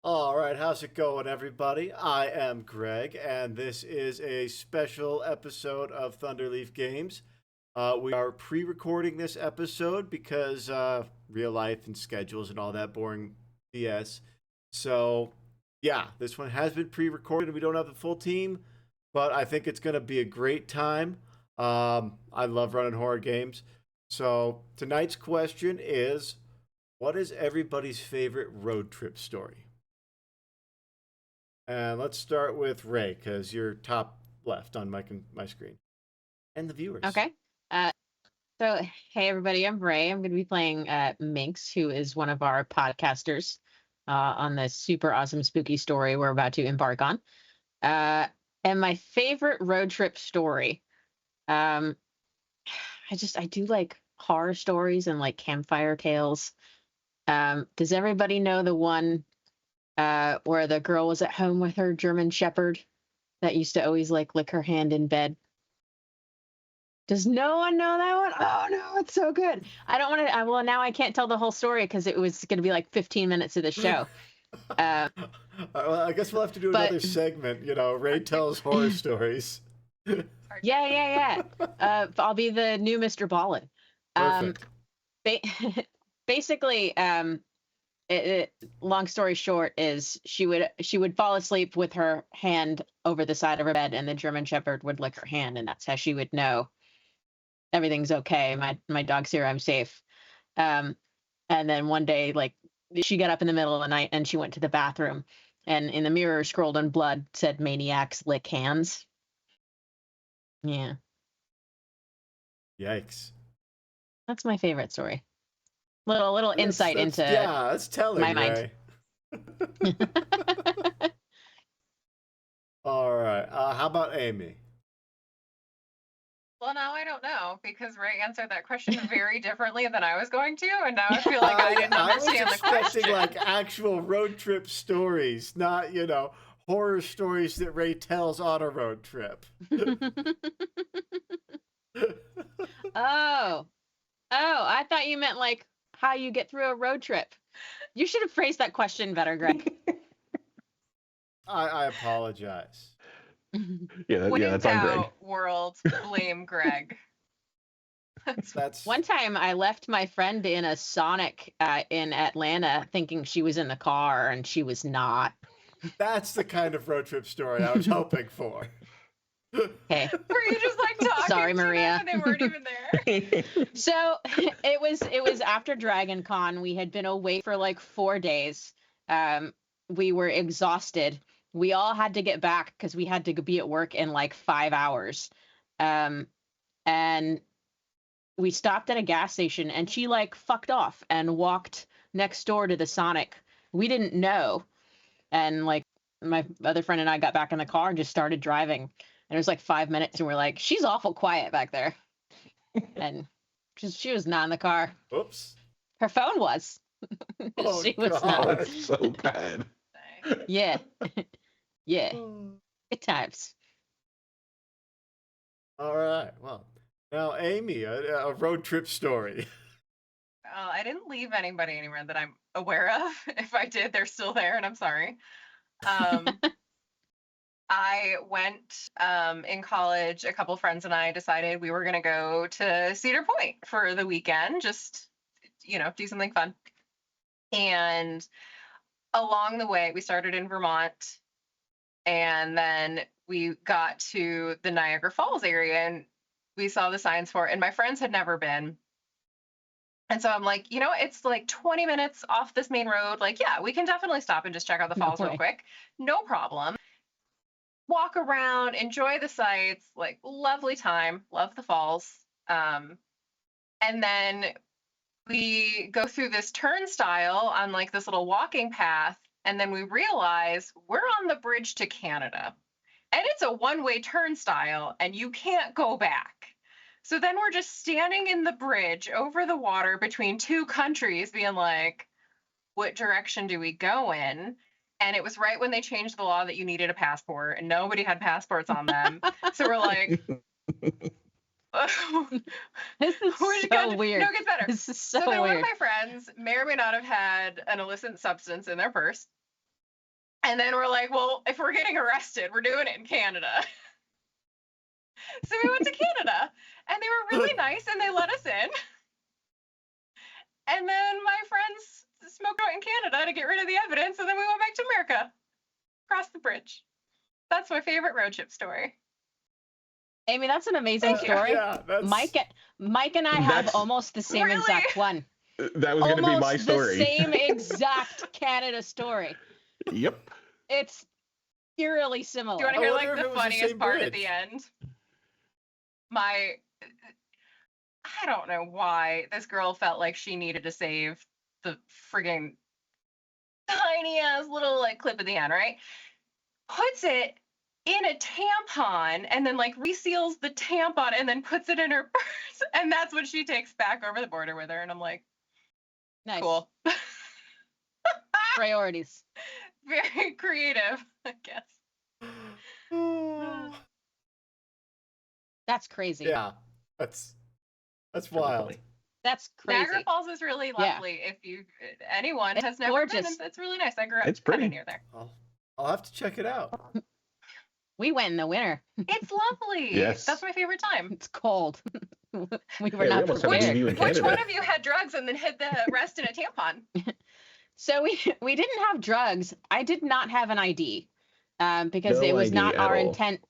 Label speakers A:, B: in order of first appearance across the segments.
A: All right, how's it going, everybody? I am Greg, and this is a special episode of Thunderleaf Games. We are pre recording this episode because real life and schedules and all that boring BS. So, yeah, this one has been pre recorded. We don't have the full team, but I think it's going to be a great time. I love running horror games. So, tonight's question is, what is everybody's favorite road trip story? And let's start with Ray, because you're top left on my screen. And the viewers.
B: Okay. Uh, so, hey, everybody, I'm Ray. I'm going to be playing Minx, who is one of our podcasters on this super awesome spooky story we're about to embark on. Uh, and my favorite road trip story, um, I do like horror stories and like campfire tales. Does everybody know the one where the girl was at home with her German Shepherd that used to always like lick her hand in bed? Does no one know that one? Oh no, it's so good. I don't want to. Well, now I can't tell the whole story because it was going to be like 15 minutes of the show. Uh,
A: Well, I guess we'll have to do
B: but
A: another segment. Ray tells horror stories.
B: yeah. I'll be the new Mr. Ballin. Um,
A: Perfect.
B: ba- basically, long story short is she would fall asleep with her hand over the side of her bed, and the German Shepherd would lick her hand, and that's how she would know everything's okay. My dog's here. I'm safe. Um, and then one day, like she got up in the middle of the night and she went to the bathroom, and in the mirror, scrolled in blood, said "maniacs lick hands." Yeah,
A: Yikes.
B: that's my favorite story. Little insight into
A: That's telling,
B: my mind.
A: Ray. All right. How about Amy?
C: Well, now I don't know because Ray answered that question very differently than I was going to, and now I feel like I didn't
A: I was
C: understand the
A: expecting
C: question.
A: like actual road trip stories, not horror stories that Ray tells on a road trip.
B: Oh, I thought you meant like how you get through a road trip. You should have phrased that question better, Greg.
A: I apologize.
D: Yeah,
C: What in
D: that's on Greg.
C: doubt, world, blame Greg.
A: That's
B: One time I left my friend in a Sonic in Atlanta thinking she was in the car, and she was not.
A: that's the kind of road trip story I was hoping for.
B: Okay.
C: Were you just like talking
B: Sorry,
C: to
B: Maria.
C: them and they weren't even there?
B: So it was after Dragon Con. We had been away for like 4 days. We were exhausted. We all had to get back because we had to be at work in like 5 hours. And we stopped at a gas station, and she like fucked off and walked next door to the Sonic. We didn't know. And like my other friend and I got back in the car and just started driving. And it was like 5 minutes, and we're like, she's awful quiet back there. And she was not in the car.
A: Oops.
B: Her phone was.
A: Oh,
B: She was
D: Oh,
A: God.
D: that's so bad.
B: Yeah. Yeah. Good times.
A: All right. Well, now Amy, a road trip story.
C: Well, I didn't leave anybody anywhere that I'm aware of. If I did, they're still there, and I'm sorry. Um, I went in college. A couple friends and I decided we were going to go to Cedar Point for the weekend, just do something fun. And along the way, we started in Vermont, and then we got to the Niagara Falls area, and we saw the signs for it. And my friends had never been. And so I'm like, it's like 20 minutes off this main road. Like, yeah, we can definitely stop and just check out the
B: No
C: falls real
B: way.
C: quick. No problem. Walk around, enjoy the sights, like lovely time, love the falls. And then we go through this turnstile on like this little walking path, and then we realize we're on the bridge to Canada. And it's a one-way turnstile, and you can't go back. So then we're just standing in the bridge over the water between two countries, being like, what direction do we go in? And it was right when they changed the law that you needed a passport, and nobody had passports on them. So we're like,
B: This is so weird.
C: No, it gets better.
B: This is
C: So
B: so
C: then one of
B: weird.
C: my friends may or may not have had an illicit substance in their purse. And then we're like, well, if we're getting arrested, we're doing it in Canada. So we went to Canada, and they were really nice, and they let us in. And then my friends smoked out in Canada to get rid of the evidence, and then we went back to America, across the bridge. That's my favorite road trip story.
B: Amy, that's an amazing story.
A: Yeah, that's...
B: Mike and I have almost the same
C: Really?
B: exact one.
D: That was going to be my story.
B: The same exact Canada story.
D: Yep.
B: It's eerily similar.
C: Do you want to hear
A: wonder
C: like
A: if
C: the
A: it was the
C: funniest
A: same
C: part
A: bridge.
C: at the end? I don't know why this girl felt like she needed to save the friggin' tiny ass little like clip at the end, right? Puts it in a tampon and then like reseals the tampon and then puts it in her purse, and that's what she takes back over the border with her. And I'm like,
B: Nice.
C: cool.
B: Priorities.
C: Very creative, I guess.
B: That's crazy.
A: Yeah, that's wild.
D: Funny.
B: That's crazy.
C: Niagara Falls is really lovely. If anyone
B: It's
C: has never
B: gorgeous.
C: been, it's really nice. I grew up
D: It's
C: kind
D: pretty.
C: of near there.
A: I'll have to check it out.
B: We went in the winter.
C: It's lovely.
D: Yes.
C: That's my favorite time.
B: It's cold. We were
D: we
B: not
D: almost had to
B: prepared.
D: leave you in
C: Which
D: Canada.
C: one of you had drugs and then hid the rest in a tampon?
B: So we didn't have drugs. I did not have an ID because
D: No
B: it was
D: ID
B: not
D: at
B: our
D: all.
B: intent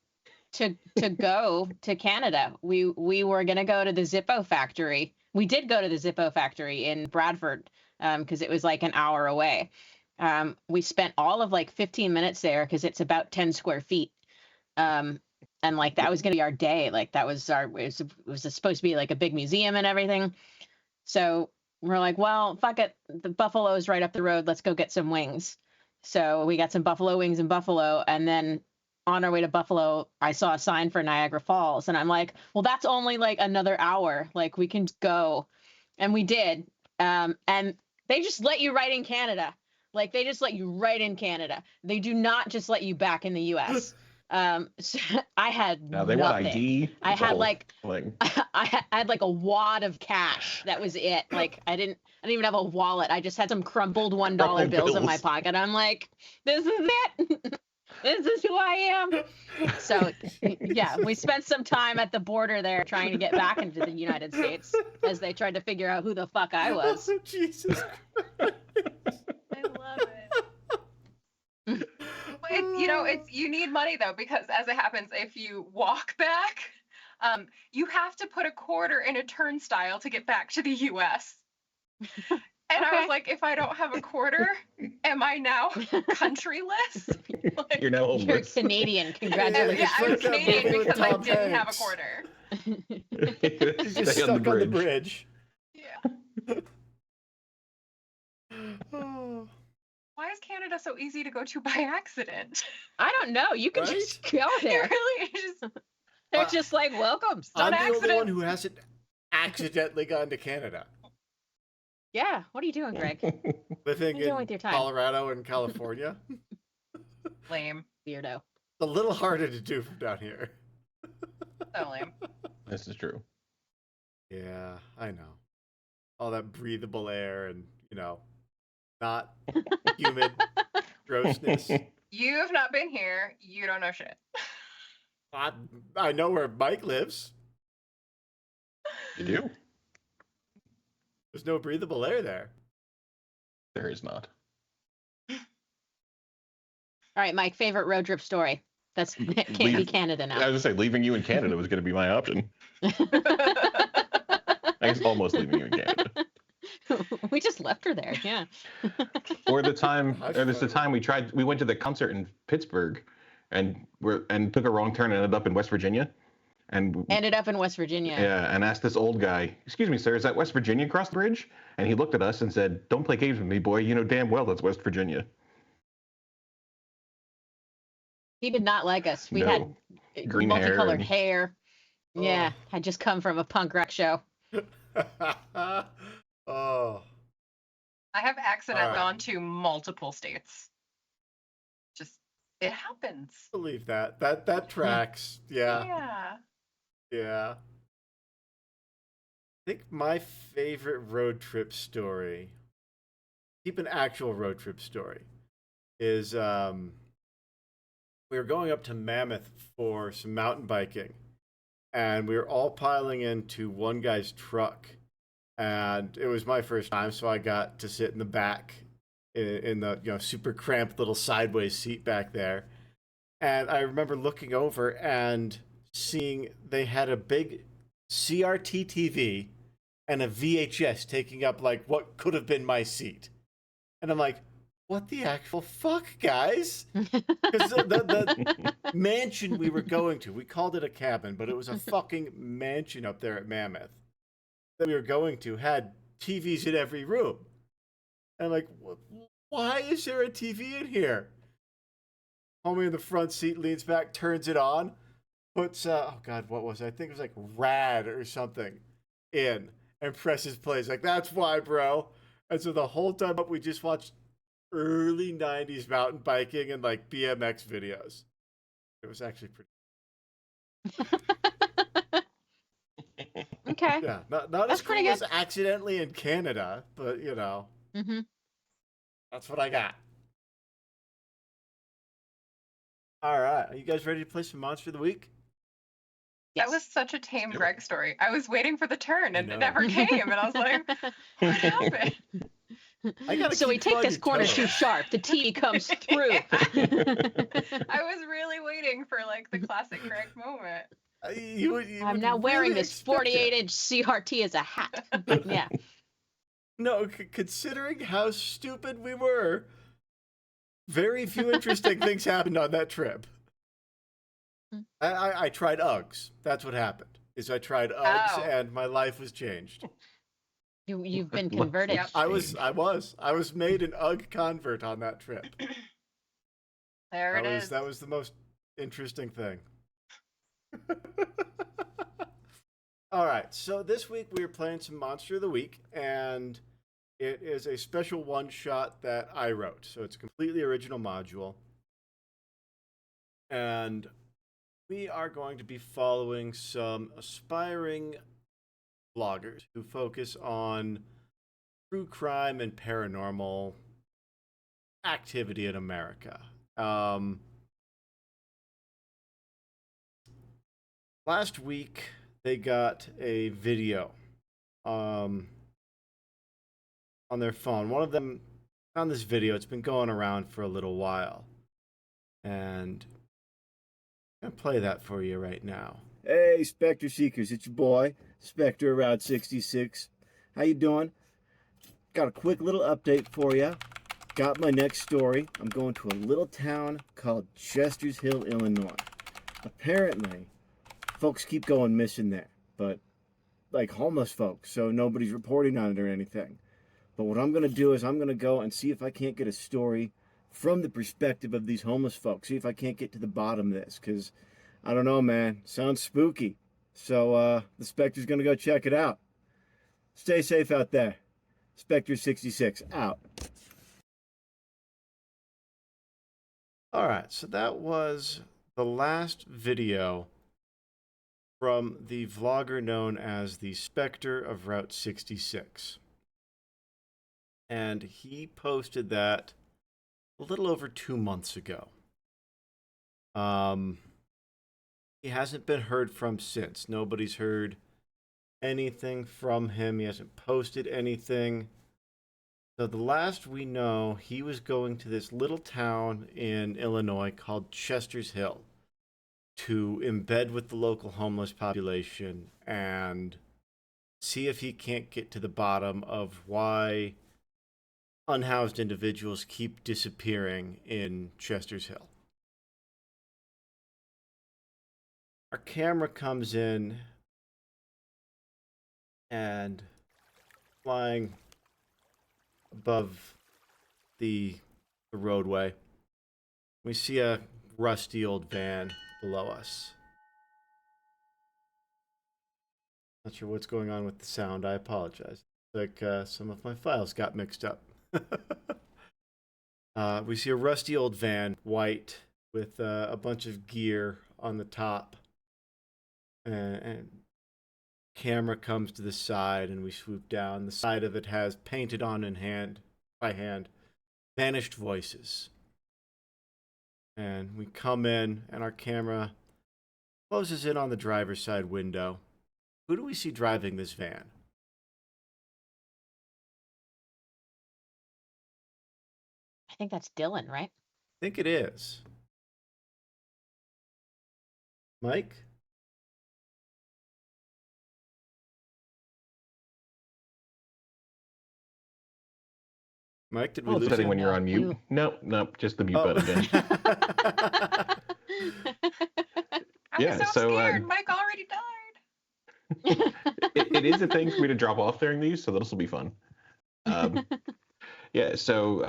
B: to go to Canada. We were going to go to the Zippo factory. We did go to the Zippo factory in Bradford because it was like an hour away. We spent all of like 15 minutes there because it's about 10 square feet. And like that was going to be our day. Like that was it was supposed to be like a big museum and everything. So we're like, well, fuck it. The Buffalo's right up the road. Let's go get some wings. So we got some buffalo wings in Buffalo. And then on our way to Buffalo, I saw a sign for Niagara Falls. And I'm like, well, that's only like another hour. Like we can go. And we did. And they just let you right in Canada. Like they just let you right in Canada. They do not just let you back in the US. So I had
D: Now they
B: nothing.
D: want ID.
B: I
D: It's a
B: had
D: whole
B: like
D: thing.
B: I had like a wad of cash. That was it. Like I didn't even have a wallet. I just had some crumpled $1
D: Crumpled
B: bills in my
D: bills.
B: pocket. I'm like, this is it. This is who I am. So yeah, we spent some time at the border there trying to get back into the United States as they tried to figure out who the fuck I was.
A: Jesus.
C: I love it. You need money though, because as it happens, if you walk back, you have to put a quarter in a turnstile to get back to the US. And I was like, if I don't have a quarter, am I now countryless? Like,
D: You're now
B: You're
D: homeless.
B: Canadian. Congratulations.
C: yeah, I'm
A: Like that
C: Canadian
A: movie with
C: because I
A: Tom
C: didn't have a
A: Hanks.
C: quarter.
A: He's just
D: Stay
A: stuck
D: on the
A: on the
D: bridge.
A: bridge.
C: Yeah.
A: Oh,
C: Why is Canada so easy to go to by accident?
B: I don't know. You can
A: Right?
B: just go
C: It
B: there.
C: really is just
B: They're just like, welcome.
A: I'm the
C: accident.
A: only one who hasn't accidentally gone to Canada.
B: Yeah. What are you doing, Greg?
A: Living
B: What are you doing
A: in
B: with your time?
A: Colorado and California.
C: lame.
B: Weirdo.
A: A little harder to do from down here.
C: So lame.
D: This is true.
A: Yeah, I know. All that breathable air and, not humid grossness.
C: You have not been here. You don't know shit.
A: I know where Mike lives.
D: You do?
A: There's no breathable air there.
D: There is not.
B: All right, Mike, favorite road trip story. That can't be
D: Leave-
B: Canada
D: I
B: now.
D: was gonna say leaving you in Canada was gonna be my option. I guess almost leaving you in Canada.
B: We just left her there. Yeah.
D: Or the time,
A: That's
D: or this the
A: funny.
D: time we went to the concert in Pittsburgh, and took a wrong turn and ended up in West Virginia, and
B: Ended up in West Virginia.
D: yeah, and asked this old guy, "Excuse me, sir, is that West Virginia across the bridge?" And he looked at us and said, "Don't play games with me, boy. You know damn well that's West Virginia."
B: He did not like us. We
D: No.
B: had
D: Green hair
B: multicolored
D: and-
B: hair. Yeah,
A: Oh.
B: had just come from a punk rock show.
A: Oh.
C: I have accidentally
A: Alright.
C: gone to multiple states. Just it happens.
A: Believe that. That tracks. Yeah. Yeah. I think my favorite road trip story. Keep an actual road trip story. is we were going up to Mammoth for some mountain biking, and we were all piling into one guy's truck, and it was my first time, so I got to sit in the back in the super cramped little sideways seat back there. And I remember looking over and seeing they had a big CRT TV and a VHS taking up like what could have been my seat. And I'm like, what the actual fuck, guys? Because the mansion we were going to, we called it a cabin, but it was a fucking mansion up there at Mammoth that we were going to, had TVs in every room. And I'm like, why is there a TV in here? Homie in the front seat leans back, turns it on, puts, oh God, what was it? I think it was like Rad or something in, and presses play. Like, that's why, bro. And so the whole time up, we just watched early 90s mountain biking and like BMX videos. It was actually pretty.
B: Okay.
A: Yeah, not
B: That's
A: as
B: pretty
A: cool
B: good.
A: as accidentally in Canada, but
B: Mm-hmm.
A: that's what I got. All right, are you guys ready to play some Monster of the Week?
B: Yes.
C: That was such a tame
D: Do it.
C: Greg story. I was waiting for the turn and
A: know.
C: it never came. And I was like, what happened?
A: I gotta
B: So we
A: keep you
B: take
A: on
B: this
A: your
B: corner
A: toes.
B: too sharp. The TV comes through.
C: I was really waiting for like the classic Greg moment.
A: You
B: I'm
A: would
B: now wearing
A: really
B: this
A: expect it.
B: 48-inch CRT as a hat. Yeah.
A: No, considering how stupid we were, very few interesting things happened on that trip. I tried Uggs. That's what happened. Is I tried Uggs
C: Oh.
A: and my life was changed.
B: You've been converted.
C: Yep.
A: I was made an Ugg convert on that trip.
C: There it is.
A: That was the most interesting thing. All right, so this week we are playing some Monster of the Week, and it is a special one-shot that I wrote. So it's a completely original module. And we are going to be following some aspiring bloggers who focus on true crime and paranormal activity in America. Last week, they got a video on their phone. One of them found this video. It's been going around for a little while. And I'm going to play that for you right now. Hey, Specter Seekers, it's your boy, Specter of Route 66. How you doing? Got a quick little update for you. Got my next story. I'm going to a little town called Chester's Hill, Illinois. Apparently, folks keep going missing there, but like homeless folks, so nobody's reporting on it or anything. But what I'm going to do is I'm going to go and see if I can't get a story from the perspective of these homeless folks. See if I can't get to the bottom of this, because I don't know, man. Sounds spooky. So the Specter's going to go check it out. Stay safe out there. Specter 66 out. All right, so that was the last video from the vlogger known as the Specter of Route 66. And he posted that a little over 2 months ago. He hasn't been heard from since. Nobody's heard anything from him. He hasn't posted anything. So the last we know, he was going to this little town in Illinois called Chester's Hill to embed with the local homeless population and see if he can't get to the bottom of why unhoused individuals keep disappearing in Chester's Hill. Our camera comes in and flying above the roadway, we see a rusty old van below us. Not sure what's going on with the sound. I apologize. Like some of my files got mixed up. We see a rusty old van, white, with a bunch of gear on the top. And camera comes to the side, and we swoop down. The side of it has painted on in hand, by hand, vanished voices. And we come in, and our camera closes in on the driver's side window. Who do we see driving this van?
B: I think that's Dylan, right?
A: I think it is. Mike? Mike, did we
D: Well, it's
A: lose
D: setting
A: you?
D: when you're on mute. Nope, just the mute button again.
C: I
D: Yeah,
C: was so
D: so,
C: scared. Mike already died.
D: it is a thing for me to drop off during these, so this will be fun. Yeah, so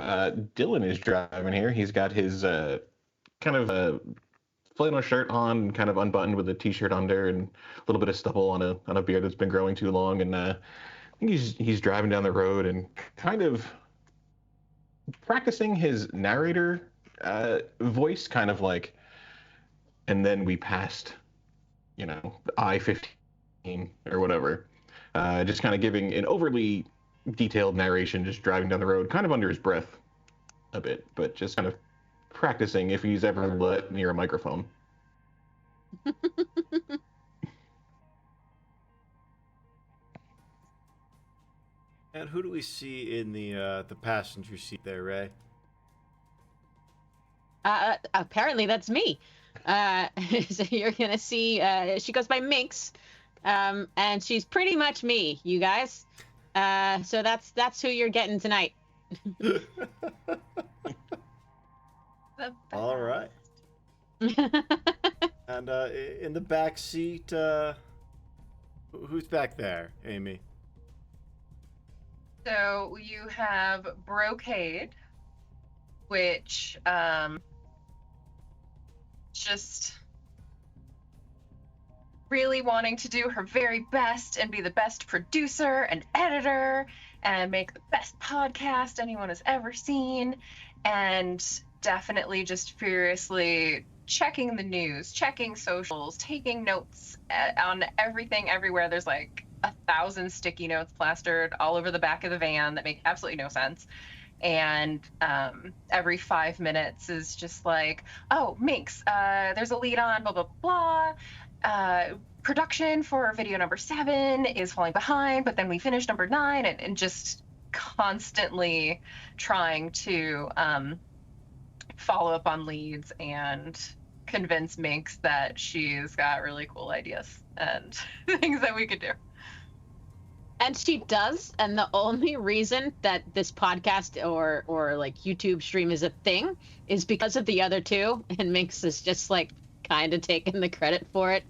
D: Dylan is driving here. He's got his kind of flannel shirt on, kind of unbuttoned with a t-shirt under, and a little bit of stubble on a beard that's been growing too long. And I think he's driving down the road and kind of practicing his narrator voice, kind of like, and then we passed, I-15 or whatever. Just kind of giving an overly detailed narration, just driving down the road, kind of under his breath a bit, but just kind of practicing if he's ever let near a microphone.
A: And who do we see in the passenger seat there, Ray?
B: Apparently that's me. So you're gonna see. She goes by Minx, and she's pretty much me, you guys. So that's who you're getting tonight.
A: All right. And in the back seat, who's back there, Amy?
C: So you have Brocade, which just really wanting to do her very best and be the best producer and editor and make the best podcast anyone has ever seen, and definitely just furiously checking the news, checking socials, taking notes on everything everywhere. There's like 1,000 sticky notes plastered all over the back of the van that make absolutely no sense. And every 5 minutes is just like, oh, Minx, there's a lead on, blah, blah, blah. Production for video number 7 is falling behind, but then we finished number 9, and just constantly trying to follow up on leads and convince Minx that she's got really cool ideas and things that we could do.
B: And she does, and the only reason that this podcast or like YouTube stream is a thing is because of the other two, and Minx is just like kind of taking the credit for it.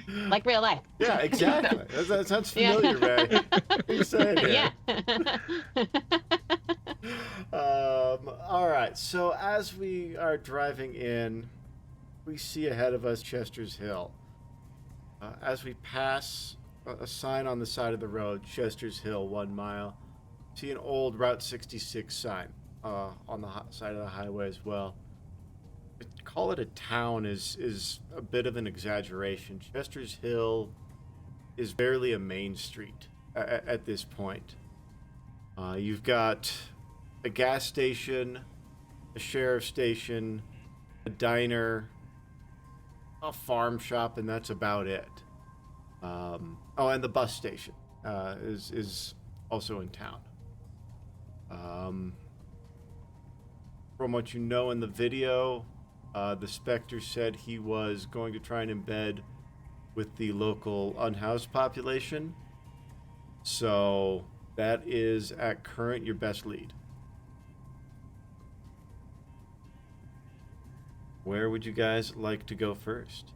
B: Like real life.
A: Yeah, exactly. That sounds familiar, Ray. What are you saying here?
B: Yeah.
A: All right. So as we are driving in, we see ahead of us Chester's Hill. As we pass a sign on the side of the road, Chester's Hill, 1 mile, see an old Route 66 sign on the side of the highway as well. To call it a town is a bit of an exaggeration. Chester's Hill is barely a main street at this point. You've got a gas station, a sheriff's station, a diner, a farm shop, and that's about it. And the bus station is also in town. From what you know in the video, the Specter said he was going to try and embed with the local unhoused population. So that is at current your best lead. Where would you guys like to go first?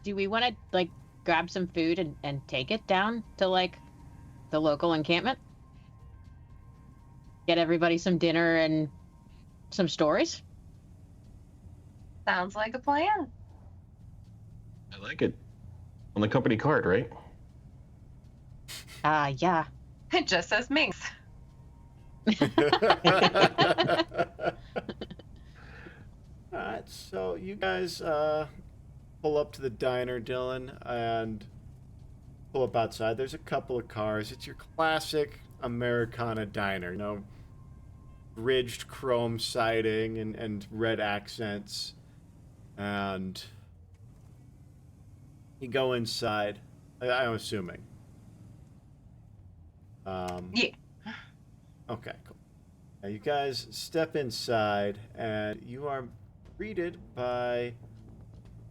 B: Do we want to like grab some food and take it down to like the local encampment? Get everybody some dinner and some stories?
C: Sounds like a plan.
D: I like it. On the company card, right?
B: Yeah.
C: It just says Minx.
A: Alright, so you guys pull up to the diner, Dylan, and pull up outside. There's a couple of cars. It's your classic Americana diner, you know, ridged chrome siding and red accents. And you go inside, I'm assuming.
C: Yeah.
A: Okay, cool. Now you guys step inside, and you are greeted by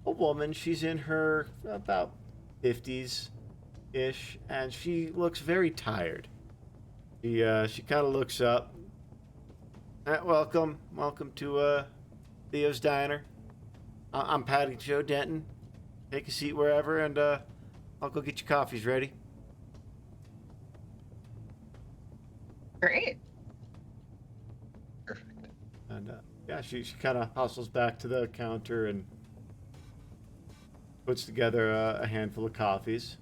A: a woman. She's in her about 50s-ish, and she looks very tired. She kind of looks up. Welcome to Theo's Diner. I'm Patty Joe Denton. Take a seat wherever, and I'll go get your coffees ready.
C: Great.
D: Perfect.
A: And yeah, she kind of hustles back to the counter and puts together a handful of coffees.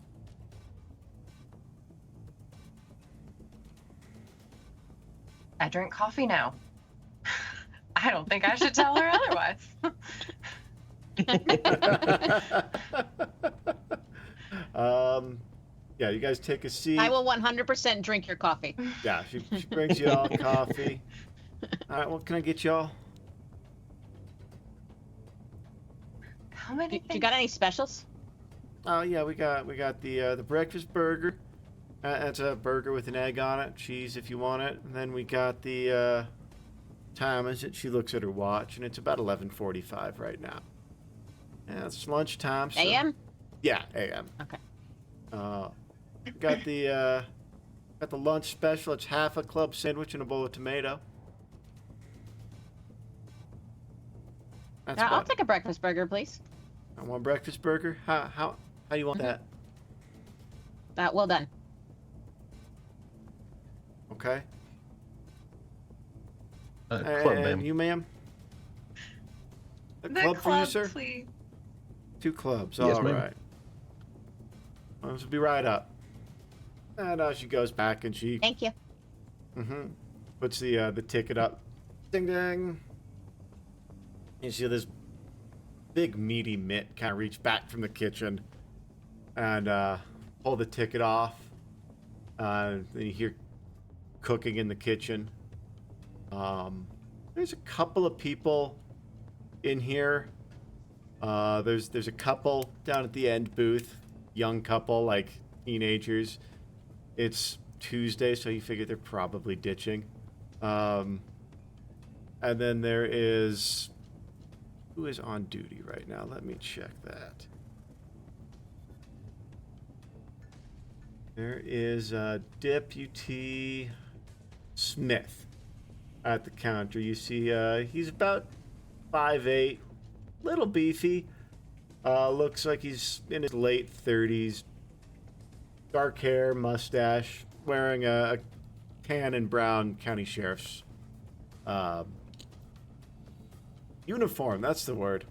C: I drink coffee now. I don't think I should tell her otherwise.
A: Yeah, you guys take a seat.
B: I will 100% drink your coffee.
A: Yeah, she brings you all coffee. All right, what can I get y'all?
C: How many
B: You got any specials?
A: Oh yeah, we got the breakfast burger. That's a burger with an egg on it, cheese if you want it. And then we got the time is it? She looks at her watch, and it's about 11:45 right now. Yeah, it's lunchtime. So,
B: AM?
A: Yeah, AM.
B: Okay.
A: Got the lunch special. It's half a club sandwich and a bowl of tomato. That's
B: I'll
A: about
B: take a breakfast burger, please.
A: I want breakfast burger. How do you want that?
B: Well done.
A: Okay.
D: Club,
A: And
D: ma'am.
A: you, ma'am? A
C: The
A: club for you, sir?
C: please.
A: 2 clubs.
D: Yes,
A: All
D: ma'am.
A: right. Well, this will be right up. And she goes back and she
B: Thank you.
A: puts the ticket up. Ding ding. You see this big meaty mitt kind of reach back from the kitchen and pull the ticket off. Then you hear cooking in the kitchen. There's a couple of people in here. There's a couple down at the end booth, young couple, like teenagers. It's Tuesday, so you figure they're probably ditching. And then there is... Who is on duty right now? Let me check that. There is Deputy Smith at the counter. You see he's about 5'8", little beefy. Looks like he's in his late 30s. Dark hair, mustache, wearing a tan and brown county sheriff's uniform. That's the word.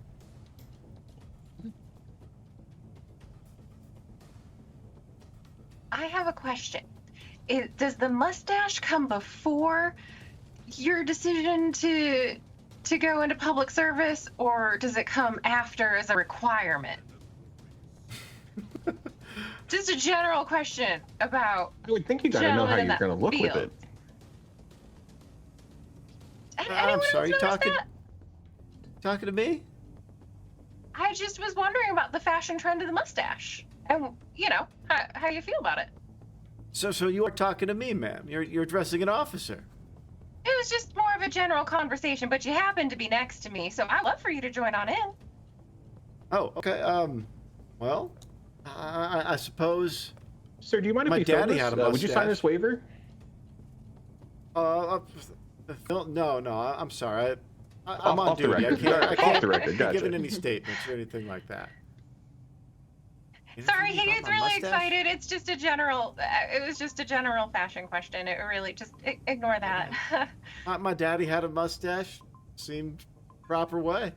C: I have a question. Does the mustache come before your decision to go into public service, or does it come after as a requirement? Just a general question about
D: I would think you gotta know how
C: gentlemen in
D: you're
C: that
D: gonna look with
C: field.
D: it.
A: I'm sorry, you
C: talking?
A: talking to me?
C: I just was wondering about the fashion trend of the mustache, and how you feel about it.
A: So you are talking to me, ma'am. You're addressing an officer.
C: It was just more of a general conversation, but you happen to be next to me, so I'd love for you to join on in.
A: Oh, okay. Well, I suppose.
D: Sir, do you mind if
A: My
D: we fill
A: daddy
D: this?
A: had a
D: Would you sign
A: mustache.
D: this waiver?
A: No, I'm sorry. I'm
D: Off
A: on
D: the
A: duty.
D: record.
A: I can't
D: Off the record,
A: be
D: gotcha.
A: given any statements or anything like that.
C: Sorry,
A: Anything
C: he
A: about
C: gets
A: my
C: really
A: mustache?
C: excited. It's just a general. It was just a general fashion question. It really just ignore that.
A: My daddy had a mustache. Seemed proper way.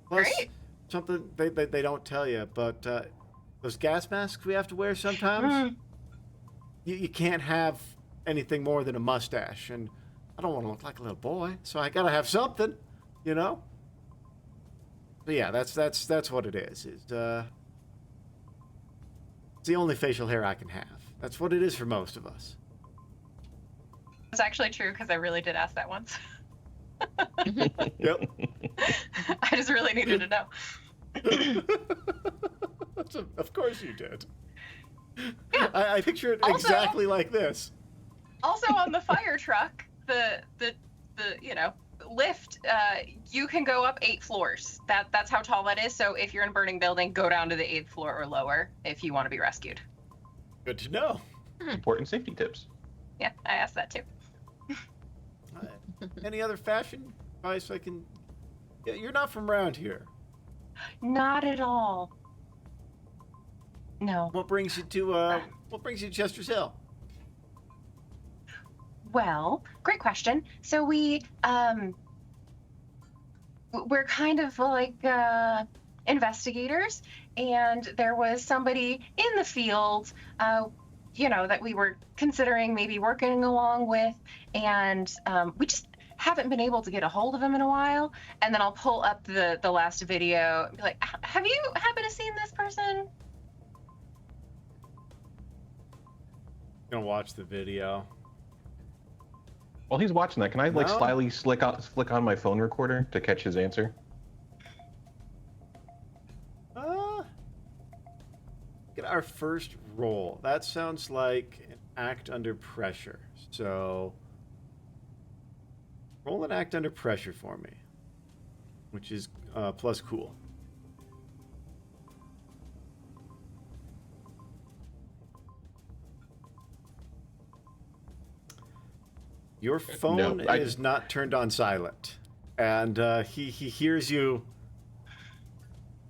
A: Plus,
C: Great.
A: something they don't tell you, but those gas masks we have to wear sometimes, you can't have anything more than a mustache, and I don't want to look like a little boy, so I gotta have something, you know. But yeah, that's what it is. It's the only facial hair I can have. That's what it is for most of us.
C: It's actually true because I really did ask that once.
A: Yep.
C: I just really needed to know.
A: Of course you did.
C: Yeah.
A: I picture it
C: Also-
A: exactly like this.
C: Also on the fire truck, the lift, you can go up 8 floors. That's how tall that is. So if you're in a burning building, go down to the 8th floor or lower if you want to be rescued.
A: Good to know.
D: Important safety tips.
C: Yeah, I asked that too.
A: Any other fashion advice I can? Yeah, you're not from around here.
C: Not at all. No.
A: What brings you to Chester's Hill?
C: Well, great question. So we're kind of like investigators, and there was somebody in the field, that we were considering maybe working along with, and we just haven't been able to get a hold of him in a while. And then I'll pull up the last video and be like, have you happened to seen this person?
A: Gonna watch the video.
D: While he's watching that, can I
A: No.
D: slyly flick on my phone recorder to catch his answer?
A: Get our first roll. That sounds like an act under pressure. So roll an act under pressure for me, which is plus cool. Your phone is not turned on silent, and he hears you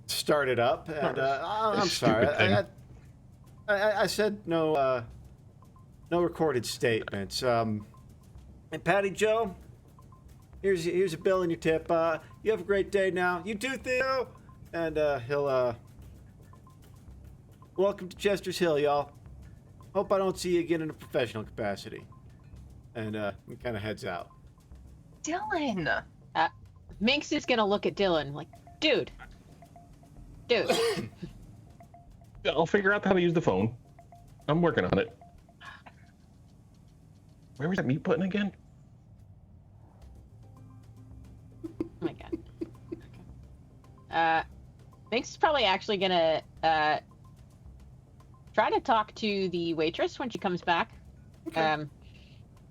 A: start it up. And I'm sorry, I said no recorded statements. And Patty Joe, here's a bill and your tip. You have a great day now. You too, Theo. And he'll welcome to Chester's Hill, y'all. Hope I don't see you again in a professional capacity. And he kind of heads out.
C: Dylan.
B: Minx is gonna look at Dylan like, dude.
D: I'll figure out how to use the phone. I'm working on it. Where was that mute button again?
B: Oh my god. Minx is probably actually gonna try to talk to the waitress when she comes back.
A: Okay.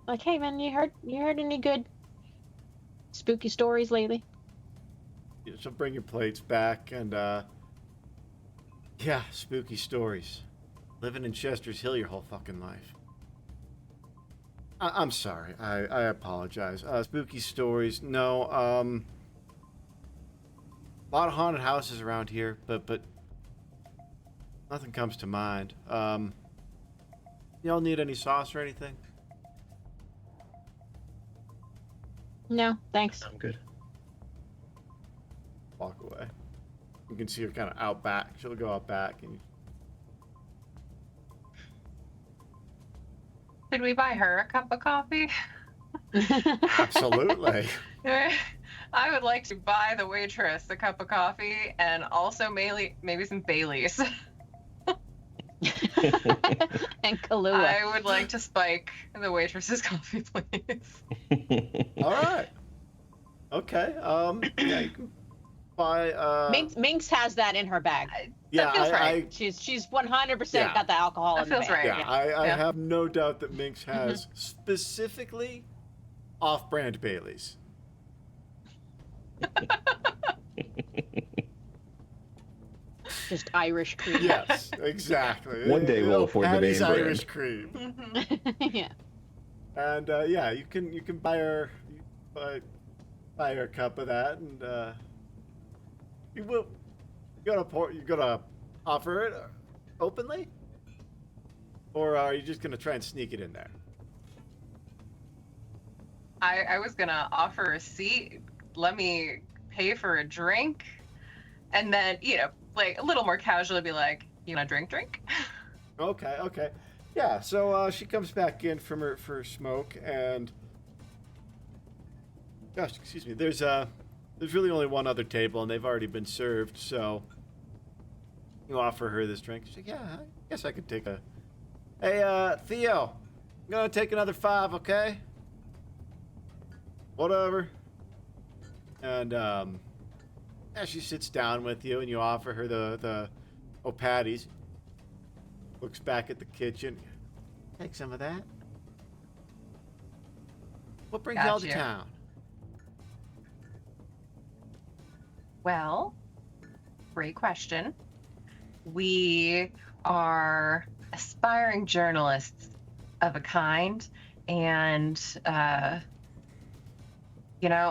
B: Like, hey man, you heard any good spooky stories lately?
A: She'll bring your plates back, and yeah, spooky stories. Living in Chester's Hill your whole fucking life. I'm sorry. I apologize. Spooky stories. No. A lot of haunted houses around here, but nothing comes to mind. Y'all need any sauce or anything?
B: No, thanks.
D: I'm good.
A: Walk away. You can see her kind of out back. She'll go out back and.
C: Did we buy her a cup of coffee?
A: Absolutely.
C: I would like to buy the waitress a cup of coffee and also maybe some Baileys.
B: And Kahlua.
C: I would like to spike the waitress's coffee, please.
A: All right. Okay. Yeah, you can buy.
B: Minx has that in her bag.
A: Yeah,
C: that feels right.
B: She's 100%
A: Yeah.
B: got the alcohol
C: That
B: in the
C: feels
B: bag.
C: right.
A: Yeah, I
C: Yeah.
A: have no doubt that Minx has specifically off-brand Baileys.
B: Just Irish cream.
A: Yes, exactly.
D: One day we'll afford the
A: Patty's
D: name brand.
A: Irish cream.
C: Mhm.
B: Yeah.
A: And yeah, you can buy her buy her a cup of that, and you're gonna offer it openly, or are you just gonna try and sneak it in there?
C: I was gonna offer a seat, let me pay for a drink, and then, like a little more casually be like, you want a drink?
A: Okay. Yeah, so she comes back in from her smoke, and gosh, excuse me. There's really only one other table, and they've already been served. So You offer her this drink. She's like, yeah, I guess I could take a... Hey, Theo, I'm gonna take another 5, okay? Whatever. And, yeah, she sits down with you, and you offer her the patties. Looks back at the kitchen. Take some of that. What brings y'all to town?
C: Well, great question. We are aspiring journalists of a kind, and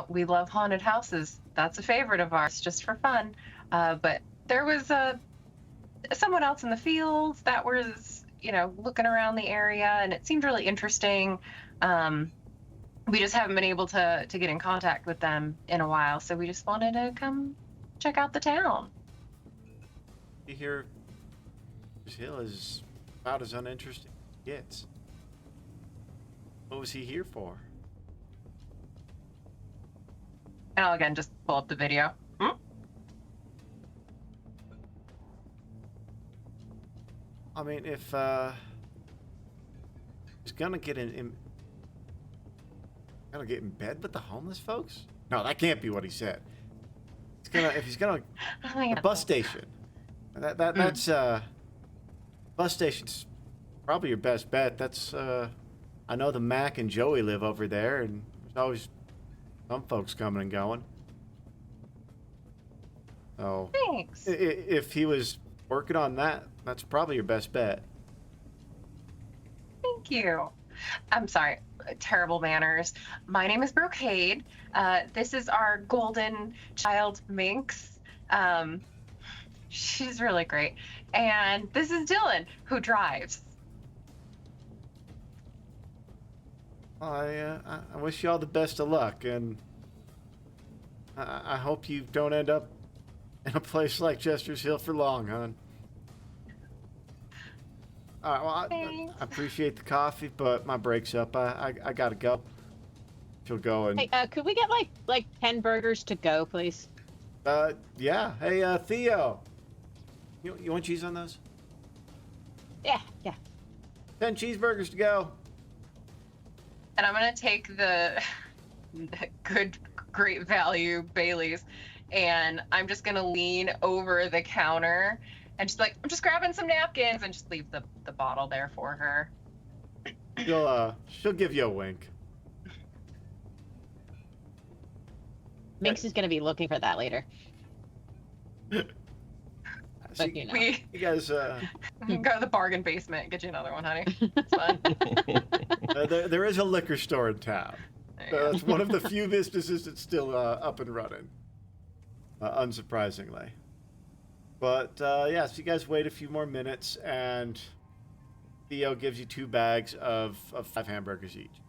C: we love haunted houses. That's a favorite of ours, just for fun. But there was someone else in the field that was, looking around the area, and it seemed really interesting. We just haven't been able to get in contact with them in a while, so we just wanted to come check out the town.
A: You hear this hill is about as uninteresting as it gets. What was he here for?
C: And I'll again just pull up the video.
A: I mean, if he's gonna get in bed with the homeless folks? No, that can't be what he said. He's gonna the bus station. That's bus station's probably your best bet. That's I know the Mac and Joey live over there, and there's always some folks coming and going. So
C: Thanks.
A: If he was working on that, that's probably your best bet.
C: Thank you. I'm sorry, terrible manners. My name is Brocade. This is our golden child Minx. She's really great. And this is Dylan, who drives.
A: I wish you all the best of luck, and I hope you don't end up in a place like Jester's Hill for long, hon. All right, well, I appreciate the coffee, but my break's up. I gotta go. She'll go and...
B: Hey, could we get like 10 burgers to go, please?
A: Yeah. Hey, Theo. You want cheese on those?
B: Yeah.
A: 10 cheeseburgers to go.
C: And I'm going to take the good, great value Bailey's, and I'm just going to lean over the counter and just I'm just grabbing some napkins, and just leave the bottle there for her.
A: She'll give you a wink.
B: Minx is going to be looking for that later. But,
A: You guys...
C: We can go to the bargain basement and get you another one, honey. It's fun.
A: there is a liquor store in town. It's one of the few businesses that's still up and running, unsurprisingly. But yeah, so you guys wait a few more minutes, and Theo gives you 2 bags of 5 hamburgers each.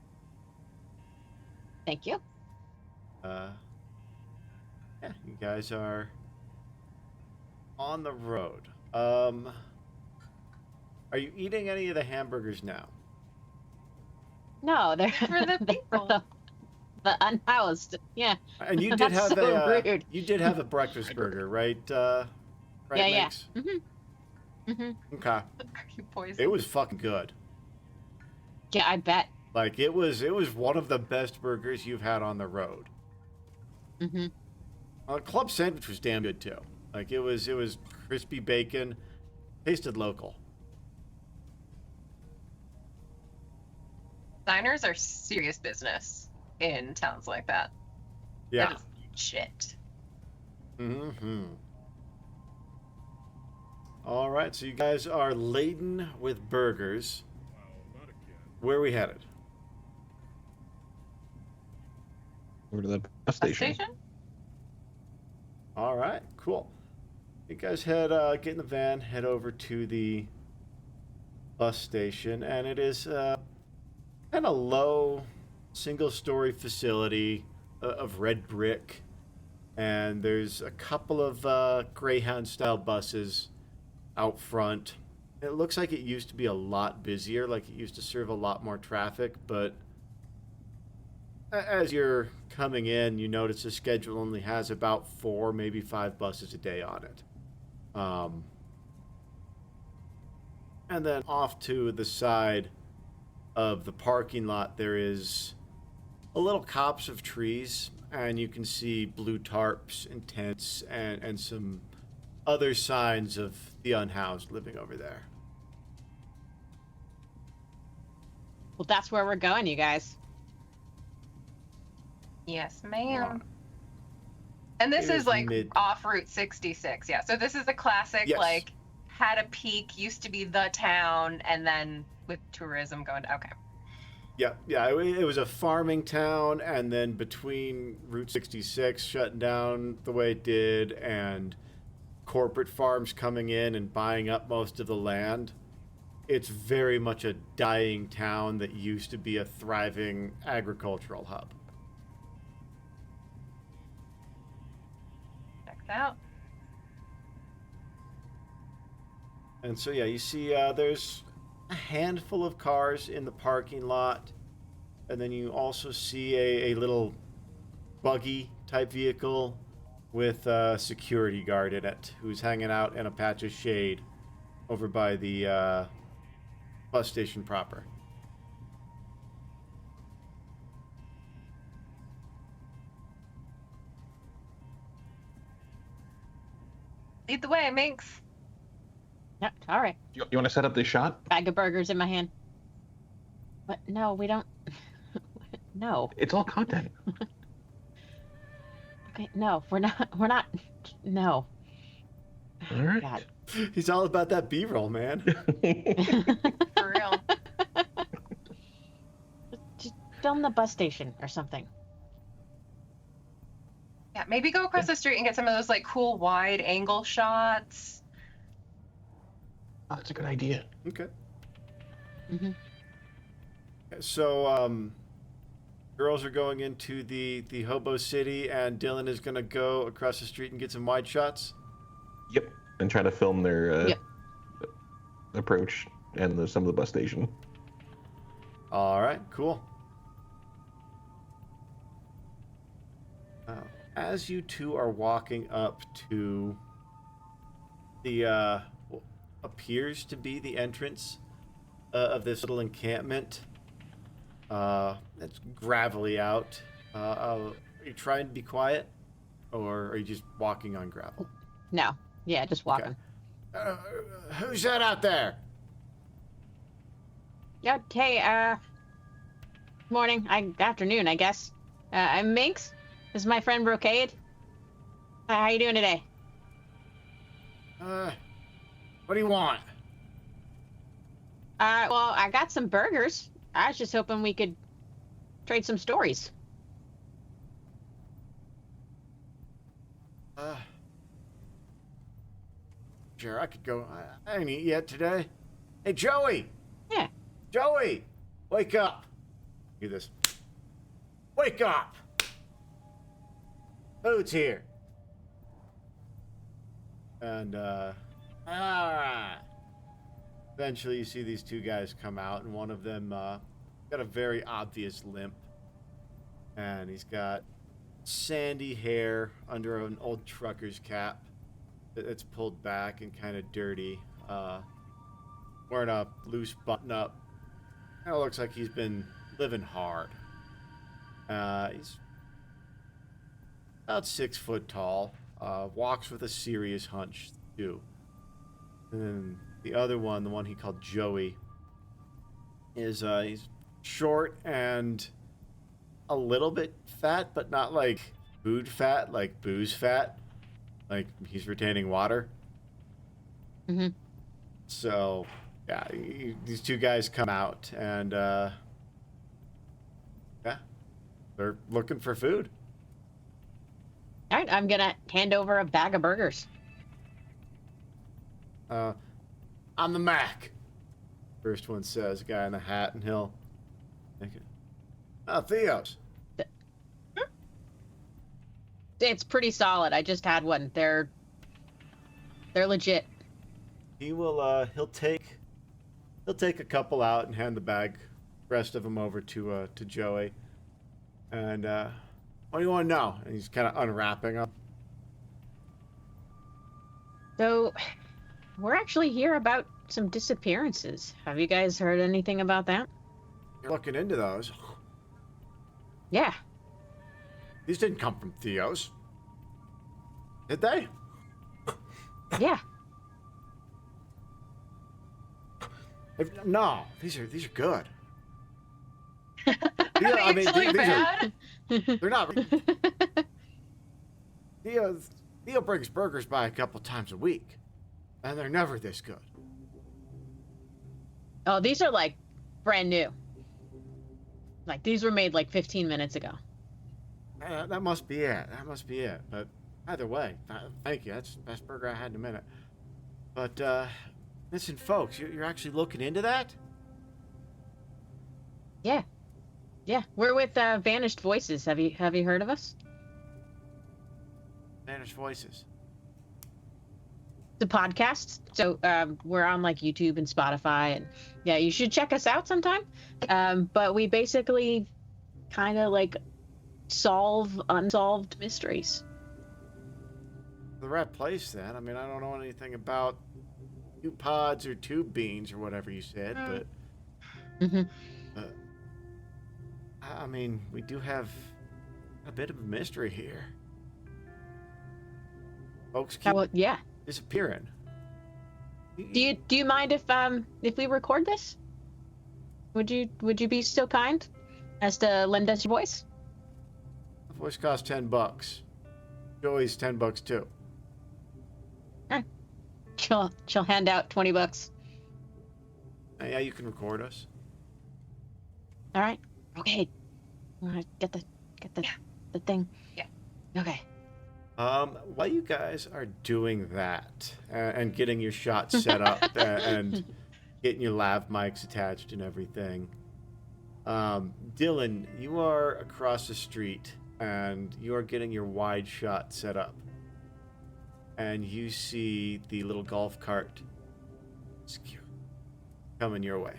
B: Thank you.
A: Yeah, you guys are on the road. Are you eating any of the hamburgers now?
B: No, they're
C: For the people.
B: for the unhoused. Yeah.
A: And you did have
B: so rude.
A: you did have a breakfast burger, right? Right,
B: Yeah.
A: Max?
B: Mhm.
A: Okay.
C: Are you poisoned?
A: It was fucking good.
B: Yeah, I bet.
A: Like it was one of the best burgers you've had on the road.
B: Mhm.
A: Club sandwich was damn good too. Like it was crispy bacon, tasted local.
C: Diners are serious business in towns like that.
A: Yeah.
C: That is shit.
A: Mm-hmm. All right, so you guys are laden with burgers. Where are we headed?
D: Over to the bus
C: Bus
D: station.
C: station?
A: All right, cool. You guys get in the van, head over to the bus station, and it is kind of low, single-story facility of red brick, and there's a couple of Greyhound-style buses out front. It looks like it used to be a lot busier, like it used to serve a lot more traffic, but as you're coming in, you notice the schedule only has about 4, maybe 5 buses a day on it. And then off to the side of the parking lot, there is a little copse of trees, and you can see blue tarps and tents and some other signs of the unhoused living over there.
B: Well, that's where we're going, you guys.
C: Yes, ma'am. And this is like off Route 66. Yeah. So this is a classic,
A: Yes.
C: like, had a peak, used to be the town, and then with tourism going, okay.
A: Yeah, it was a farming town, and then between Route 66 shutting down the way it did and corporate farms coming in and buying up most of the land, it's very much a dying town that used to be a thriving agricultural hub.
C: Checks out.
A: And so, yeah, you see there's a handful of cars in the parking lot, and then you also see a little buggy type vehicle with a security guard in it who's hanging out in a patch of shade over by the bus station proper.
C: Lead the way, Minx.
B: Yep. All right.
D: You want to set up this shot?
B: Bag of burgers in my hand. But no, we don't. No.
D: It's all content.
B: Okay. No, we're not. We're not. No.
D: All right.
B: God.
A: He's all about that B-roll, man.
C: For real.
B: Just film the bus station or something.
C: Yeah, maybe go across the street and get some of those like cool wide angle shots.
D: Oh, that's a good idea.
A: Okay.
B: Mm-hmm.
A: So, girls are going into the hobo city, and Dylan is going to go across the street and get some wide shots.
D: Yep. And try to film their
B: Yep.
D: approach and some of the bus station.
A: All right, cool. As you two are walking up to the what appears to be the entrance of this little encampment, it's gravelly out. Are you trying to be quiet, or are you just walking on gravel?
B: No. Yeah, just walking.
A: Okay. Who's that out there?
B: Okay. Morning. Afternoon, I guess. I'm Minx. This is my friend Brocade. How you doing today?
A: What do you want?
B: Well, I got some burgers. I was just hoping we could trade some stories.
A: Sure, I could go. I ain't eat yet today. Hey, Joey!
B: Yeah.
A: Joey! Wake up! Do this. Wake up! Food's here. And, alright. Eventually you see these two guys come out, and one of them, got a very obvious limp. And he's got sandy hair under an old trucker's cap that's pulled back and kind of dirty. Wearing a loose button-up. Kind of looks like he's been living hard. He's about 6 foot tall. Walks with a serious hunch, too. And then the other one, the one he called Joey, is he's short and a little bit fat, but not like food fat, like booze fat. Like he's retaining water.
B: Mm-hmm.
A: So, yeah, these two guys come out, and yeah, they're looking for food.
B: All right, I'm gonna hand over a bag of burgers.
A: I'm the Mac. First one says, guy in the hat, and he'll make it. Oh, Theo's.
B: It's pretty solid. I just had one. They're legit.
A: He will. He'll take a couple out and hand the rest of them over to Joey. And what do you want to know? And he's kind of unwrapping them.
B: So, we're actually here about some disappearances. Have you guys heard anything about that?
A: You're looking into those.
B: Yeah.
A: These didn't come from Theo's. Did they?
B: Yeah.
A: No, these are good.
C: Are
A: I
C: they
A: mean,
C: actually
A: these
C: bad?
A: they're not. Theo brings burgers by a couple times a week, and they're never this good.
B: Oh, these are like brand new. Like these were made like 15 minutes ago.
A: That must be it. That must be it. But either way, thank you. That's the best burger I had in a minute. But listen, folks, you're actually looking into that?
B: Yeah. Yeah. We're with Vanished Voices. Have you heard of us?
A: Vanished Voices.
B: The podcast. So we're on like YouTube and Spotify, and yeah, you should check us out sometime. But we basically kind of like solve unsolved mysteries.
A: The right place, then. I mean, I don't know anything about tube pods or tube beans or whatever you said, but
B: Mm-hmm.
A: I mean, we do have a bit of a mystery here. Folks keep
B: Yeah.
A: disappearing.
B: Do you mind if we record this? Would you be so kind as to lend us your voice?
A: The voice costs $10. Joey's $10 too.
B: She'll hand out $20.
A: Yeah, you can record us.
B: All right. Okay. Get the thing.
C: Yeah.
B: Okay.
A: While you guys are doing that and getting your shot set up and getting your lav mics attached and everything, Dylan, you are across the street and you are getting your wide shot set up. And you see the little golf cart coming your way.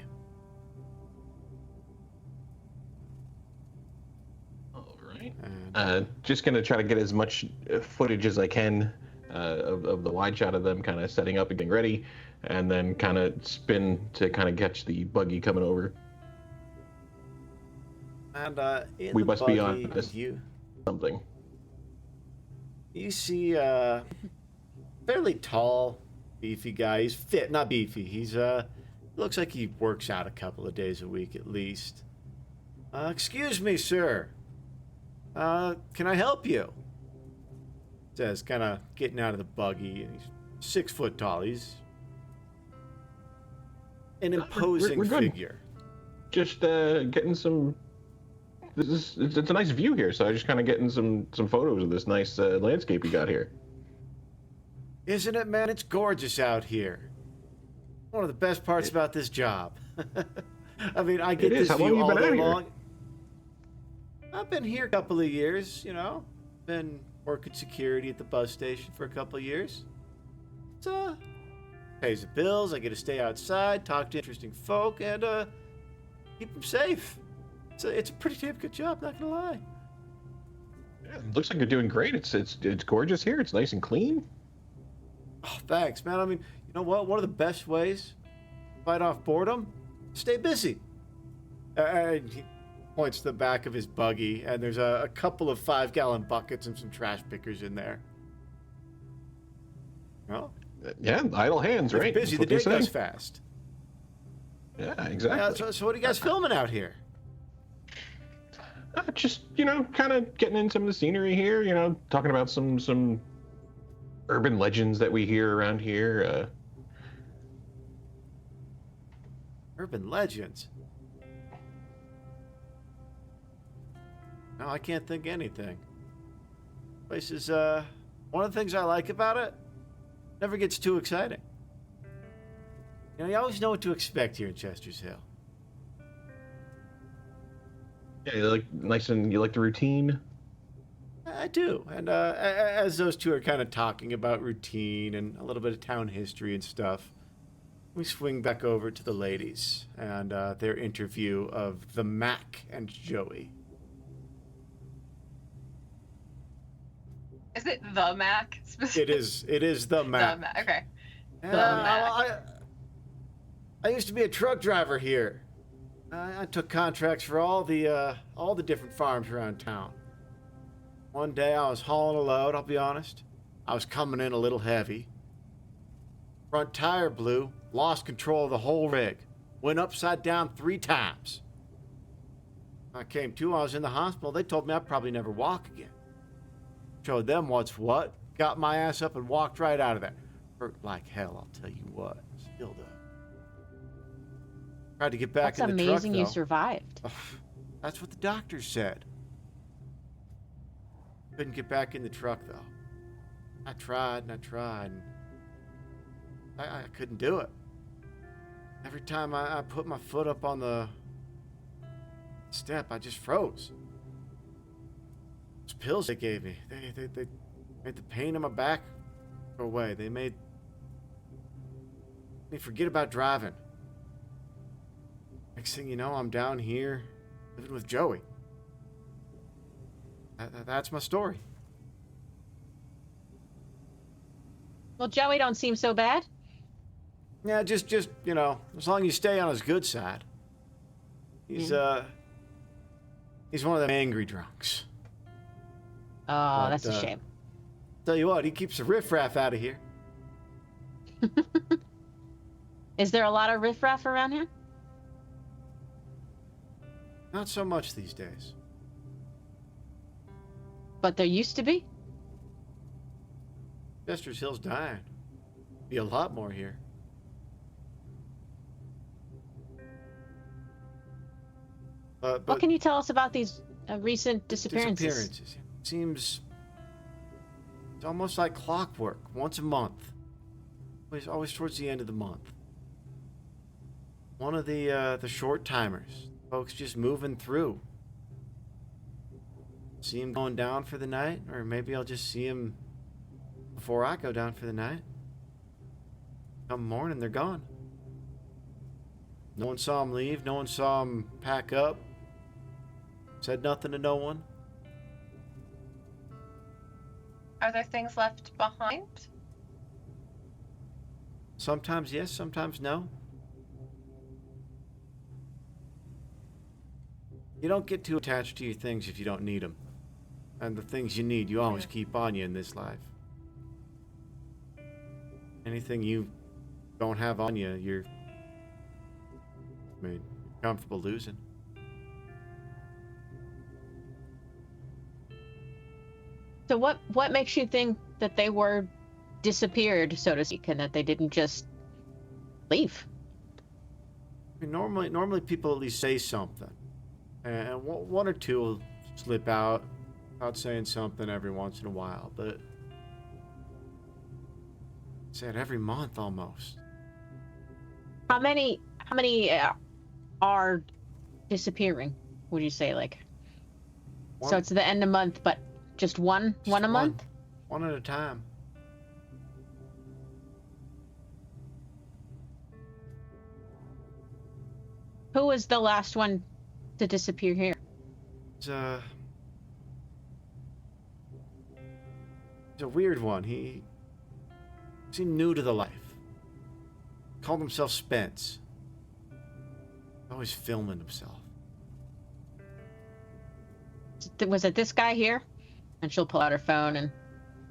D: All right.
A: And,
D: Just gonna try to get as much footage as I can of the wide shot of them kind of setting up and getting ready, and then kind of spin to kind of catch the buggy coming over.
A: in
D: We
A: the
D: must be
A: buggy,
D: on this something.
A: You see fairly tall, beefy guy. He's fit, not beefy. He's looks like he works out a couple of days a week at least. Excuse me, sir. Can I help you? Says, kind of getting out of the buggy, and he's 6 foot tall. He's an imposing
D: we're good.
A: figure.
D: Just getting some. It's a nice view here, so I'm just kind of getting some photos of this nice landscape you got here.
A: Isn't it, man? It's gorgeous out here. One of the best parts about this job. I mean, I get
D: It is.
A: this
D: How long
A: view
D: you
A: all
D: been
A: day
D: out here?
A: long. I've been here a couple of years, you know. Been working security at the bus station for a couple of years. It's pays the bills. I get to stay outside, talk to interesting folk, and keep them safe. It's a pretty damn good job, not gonna lie.
D: Yeah, it looks like you're doing great. It's gorgeous here. It's nice and clean.
A: Oh, thanks, man. I mean, you know what? One of the best ways to fight off boredom, stay busy. And he points to the back of his buggy, and there's a couple of 5-gallon buckets and some trash pickers in there. Well,
D: Yeah, idle hands,
A: if
D: right?
A: busy, the
D: That's
A: day
D: what they
A: goes
D: say.
A: fast.
D: Yeah, exactly.
A: So what are you guys filming out here?
D: Just kind of getting in some of the scenery here. Talking about some urban legends that we hear around here.
A: Urban legends. No, I can't think of anything. Place is one of the things I like about it. Never gets too exciting. You always know what to expect here in Chester's Hill.
D: Yeah, you like the routine.
A: I do, and as those two are kind of talking about routine and a little bit of town history and stuff, we swing back over to the ladies and their interview of the Mac and Joey.
C: Is it the Mac?
A: It is the Mac.
C: The Mac. Okay. Welcome back.
A: I used to be a truck driver here. I took contracts for all the different farms around town. One day I was hauling a load, I'll be honest. I was coming in a little heavy. Front tire blew, lost control of the whole rig. Went upside down 3 times. I came to, I was in the hospital. They told me I'd probably never walk again. Showed them what's what. Got my ass up and walked right out of there. Hurt like hell, I'll tell you what. Still does. Tried to get back
B: That's
A: in the truck,
B: amazing you
A: though.
B: survived.
A: That's what the doctor said. Couldn't get back in the truck, though. I tried and I tried. I couldn't do it. Every time I put my foot up on the step, I just froze. Those pills they gave me, they made the pain in my back go away. They made me forget about driving. Next thing you know, I'm down here living with Joey. That's my story.
B: Well, Joey don't seem so bad.
A: Yeah, just you know, as long as you stay on his good side. He's one of them angry drunks.
B: Oh,
A: But,
B: that's a shame.
A: Tell you what, he keeps the riffraff out of here.
B: Is there a lot of riffraff around here?
A: Not so much these days.
B: But there used to be.
A: Chester's Hill's dying. Be a lot more here. But
B: What can you tell us about these recent disappearances?
A: disappearances. Seems it's almost like clockwork. Once a month. Always towards the end of the month. One of the short timers. Folks just moving through. See him going down for the night, or maybe I'll just see him before I go down for the night. Come morning, they're gone. No one saw him leave. No one saw him pack up. Said nothing to no one.
C: Are there things left behind?
A: Sometimes yes, sometimes no. You don't get too attached to your things if you don't need them. And the things you need, you always keep on you in this life. Anything you don't have on you, you're comfortable losing.
B: So what makes you think that they were disappeared, so to speak, and that they didn't just leave?
A: I mean, normally people at least say something, and one or two will slip out saying something every once in a while, but said every month almost.
B: How many are disappearing? Would you say, like?
A: One,
B: So it's the end of month, but just one a month?
A: One at a time.
B: Who was the last one to disappear here?
A: It's a weird one. He seemed new to the life. Called himself Spence. Always filming himself.
B: Was it this guy here? And she'll pull out her phone and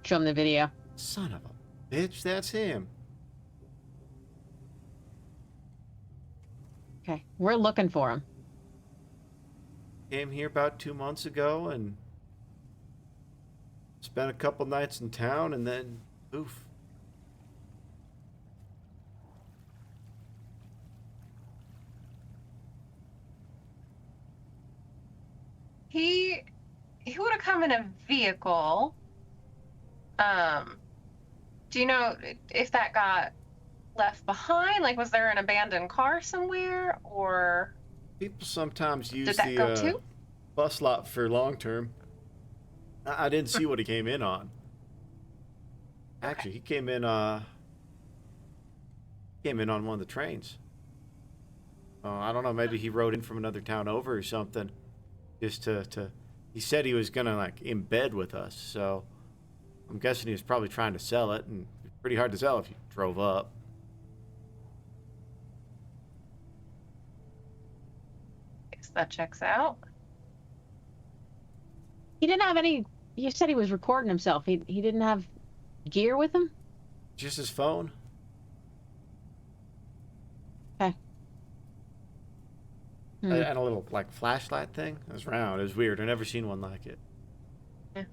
B: show him the video.
A: Son of a bitch, that's him.
B: Okay, we're looking for him.
A: Came here about 2 months ago and spent a couple nights in town and then poof.
C: He would have come in a vehicle. Do you know if that got left behind? Like, was there an abandoned car somewhere, or
A: People sometimes use
C: did that go
A: the
C: too?
A: bus lot for long term. I didn't see what he came in on. Actually, he came in on one of the trains. I don't know, maybe he rode in from another town over or something. Just to he said he was gonna like embed with us, so I'm guessing he was probably trying to sell it, and it's pretty hard to sell if you drove up.
C: That checks out.
B: He didn't have any. You said he was recording himself. He didn't have gear with him.
A: Just his phone.
B: Okay.
A: And a little like flashlight thing. It was round. It was weird. I never seen one like it.
C: Yeah.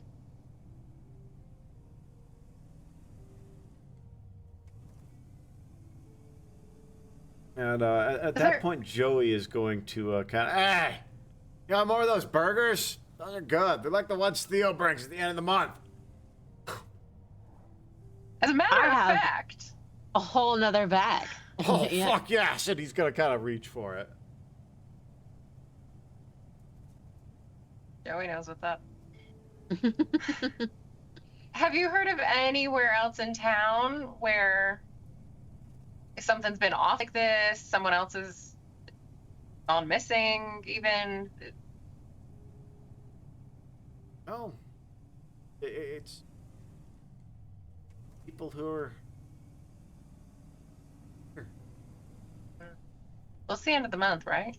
A: And at that point, Joey is going to kind of, hey, you got more of those burgers? Those are good. They're like the ones Theo brings at the end of the month.
C: As a matter
B: I
C: of
B: have-
C: fact,
B: A whole nother bag.
A: Oh,
B: Yeah.
A: fuck yes. And he's going to kind of reach for it.
C: Joey knows what's up. Have you heard of anywhere else in town where if something's been off like this, someone else is gone missing, even?
A: No. It's people who are...
C: Well, it's the end of the month, right?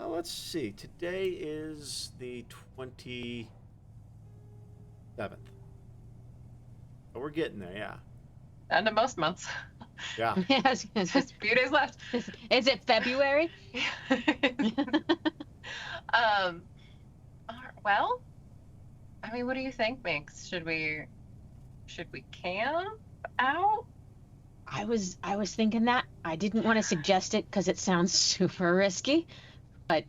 A: Let's see. Today is the 27th. Oh, we're getting there, yeah.
C: End of most months.
A: Yeah.
B: Yes.
C: Just a few days left.
B: Is it February?
C: Well, I mean, what do you think, Minx? Should we camp out?
B: I was thinking that. I didn't want to suggest it because it sounds super risky, but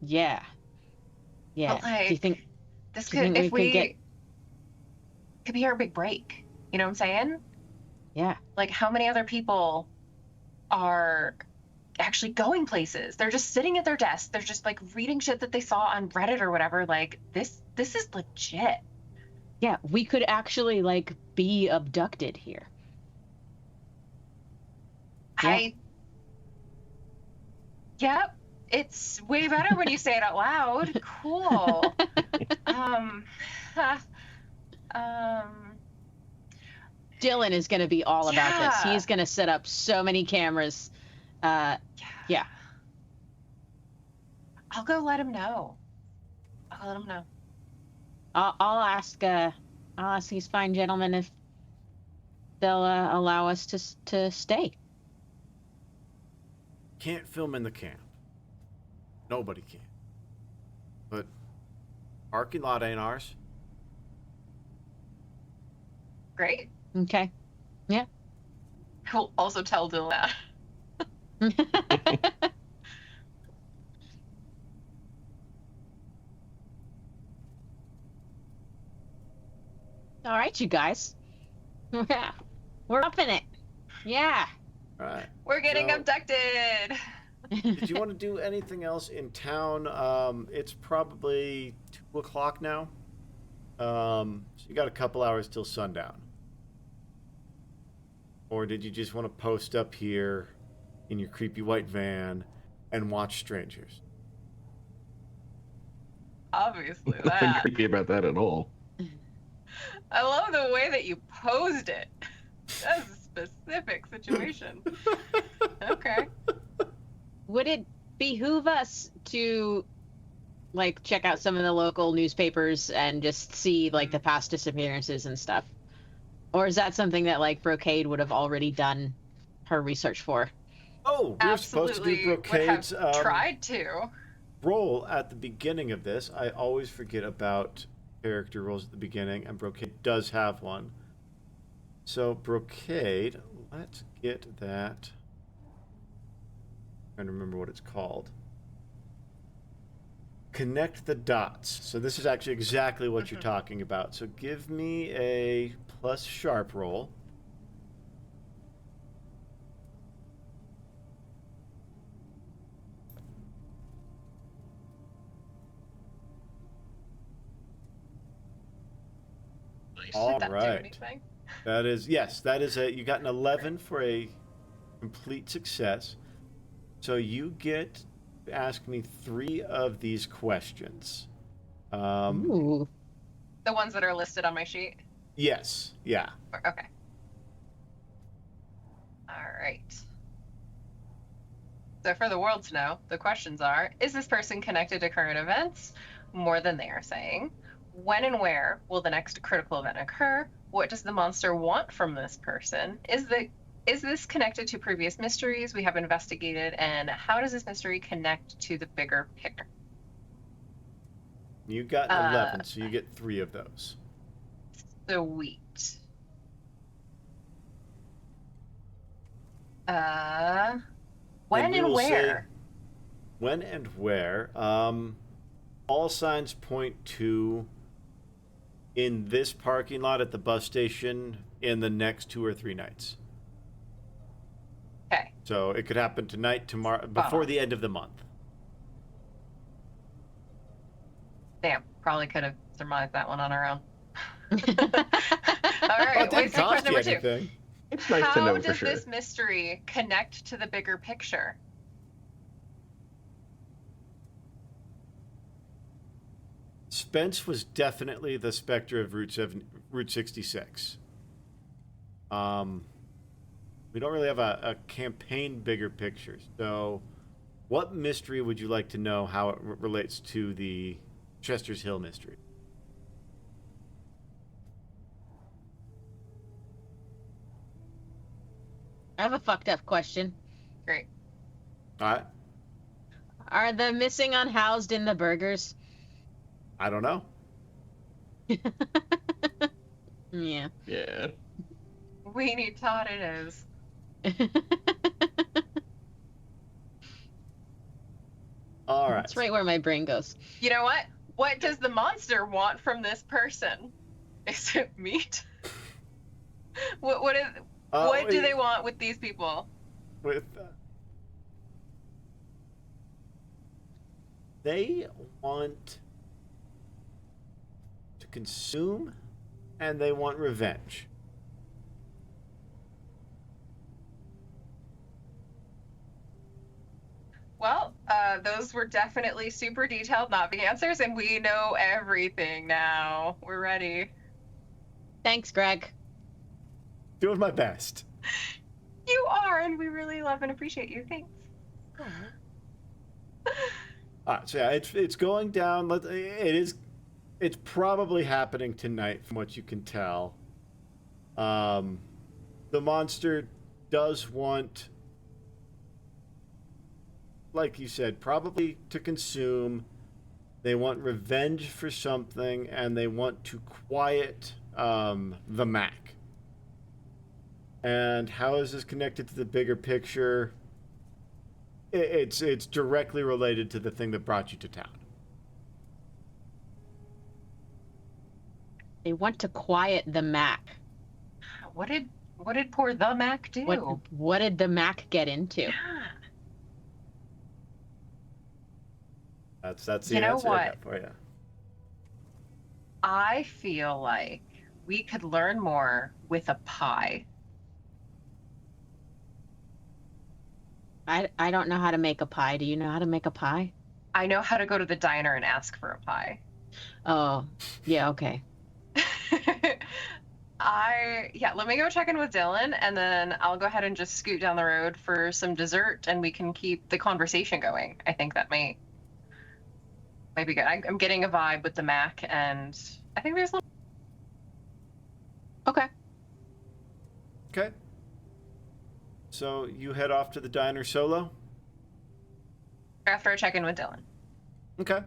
B: yeah.
C: But,
B: Do you
C: like,
B: think
C: This
B: Do you
C: could,
B: think
C: if
B: we could
C: we,
B: get-
C: could be our big break. You know what I'm saying?
B: Yeah.
C: Like, how many other people are actually going places? They're just sitting at their desks. They're just like reading shit that they saw on Reddit or whatever. Like, this is legit.
B: Yeah, we could actually like be abducted here. Yeah.
C: Yep. It's way better when you say it out loud. Cool. um,
B: Dylan is going to be all about this.
C: Yeah.
B: He's going to set up so many cameras. Yeah.
C: I'll go let him know.
B: I'll ask these fine gentlemen if they'll allow us to stay.
A: Can't film in the camp. Nobody can. But parking lot ain't ours.
C: Great.
B: Okay. Yeah.
C: I'll also tell Dylan that.
B: All right, you guys. We're up in it. Yeah.
A: All right.
C: We're getting
A: So-
C: abducted.
A: Did you want to do anything else in town? It's probably 2 o'clock now. So you got a couple hours till sundown. Or did you just want to post up here in your creepy white van and watch strangers?
C: Obviously,
D: Nothing
C: that.
D: creepy about that at all.
C: I love the way that you posed it. That's a specific situation. Okay.
B: Would it behoove us to like check out some of the local newspapers and just see like the past disappearances and stuff? Or is that something that like Brocade would have already done her research for?
A: Oh, we were supposed to do
C: Absolutely would
A: Brocade's
C: have tried to.
A: role at the beginning of this. I always forget about character roles at the beginning, and Brocade does have one. So Brocade, let's get that. I'm trying to remember what it's called. Connect the dots. So this is actually exactly what you're talking about. So give me a plus sharp roll. All
C: Did that do
A: right.
C: anything?
A: That is, yes, that is a, you got an 11 for a complete success. So you ask me 3 of these questions.
B: Ooh.
C: The ones that are listed on my sheet?
A: Yes, yeah.
C: Okay. All right. So for the world to know, the questions are, is this person connected to current events more than they are saying? When and where will the next critical event occur? What does the monster want from this person? Is this connected to previous mysteries we have investigated? And how does this mystery connect to the bigger picture?
A: You got 11, so you get 3 of those.
C: Sweet. When and where?
A: When and where? All signs point to in this parking lot at the bus station in the next 2 or 3 nights.
C: Okay.
A: So it could happen tonight, tomorrow, before the end of the month.
C: Damn, probably could have surmised that one on our own. All right, wait, so question number 2.
D: It's nice to know for sure.
C: How does this mystery connect to the bigger picture?
A: Spence was definitely the Specter of Route 66. We don't really have a campaign bigger picture. So what mystery would you like to know how it relates to the Chester's Hill mystery?
B: I have a fucked up question.
C: Great.
A: All right.
B: Are the missing unhoused in the burgers?
A: I don't know.
B: Yeah.
D: Yeah.
C: We need Todd it is.
A: All right.
B: That's right where my brain goes.
C: You know what? What does the monster want from this person? Is it meat? What do they want with these people?
A: They want to consume, and they want revenge.
C: Well, those were definitely super detailed, not big answers, and we know everything now. We're ready.
B: Thanks, Greg.
A: Doing my best.
C: You are, and we really love and appreciate you. Thanks.
A: All right, so yeah, it's going down. It's probably happening tonight, from what you can tell. The monster does want, like you said, probably to consume. They want revenge for something, and they want to quiet the Mac. And how is this connected to the bigger picture? It's directly related to the thing that brought you to town.
B: They want to quiet the Mac.
C: What did poor the Mac do?
B: What did the Mac get into?
C: Yeah.
A: That's the
C: You know
A: answer
C: what?
A: I got for you.
C: I feel like we could learn more with a pie.
B: I don't know how to make a pie. Do you know how to make a pie?
C: I know how to go to the diner and ask for a pie.
B: Oh, yeah, okay.
C: Let me go check in with Dylan, and then I'll go ahead and just scoot down the road for some dessert, and we can keep the conversation going. I think that might be good. I'm getting a vibe with the Mac, and I think there's a little...
B: Okay.
A: Okay. So you head off to the diner solo?
C: After I check in with Dylan.
A: Okay.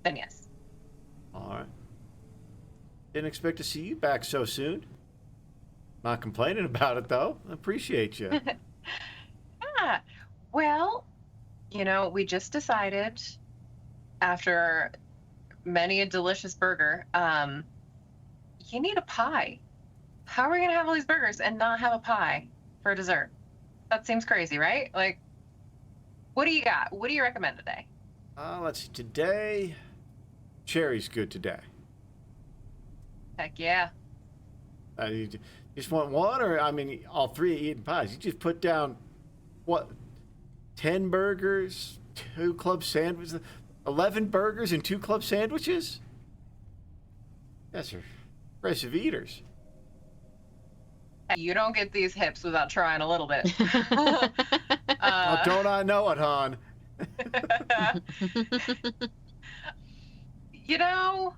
C: Then yes.
A: All right. Didn't expect to see you back so soon. Not complaining about it, though. I appreciate you.
C: Yeah. Well, we just decided after many a delicious burger, you need a pie. How are we going to have all these burgers and not have a pie for dessert? That seems crazy, right? Like, what do you got? What do you recommend today?
A: Let's see. Today, cherry's good today.
C: Heck yeah.
A: You just want one, or, all 3 eating pies? You just put down, 10 burgers, 2 club sandwiches, 11 burgers and 2 club sandwiches? Yes, sir. Impressive eaters.
C: You don't get these hips without trying a little bit.
A: Oh, don't I know it, hon?
C: You know,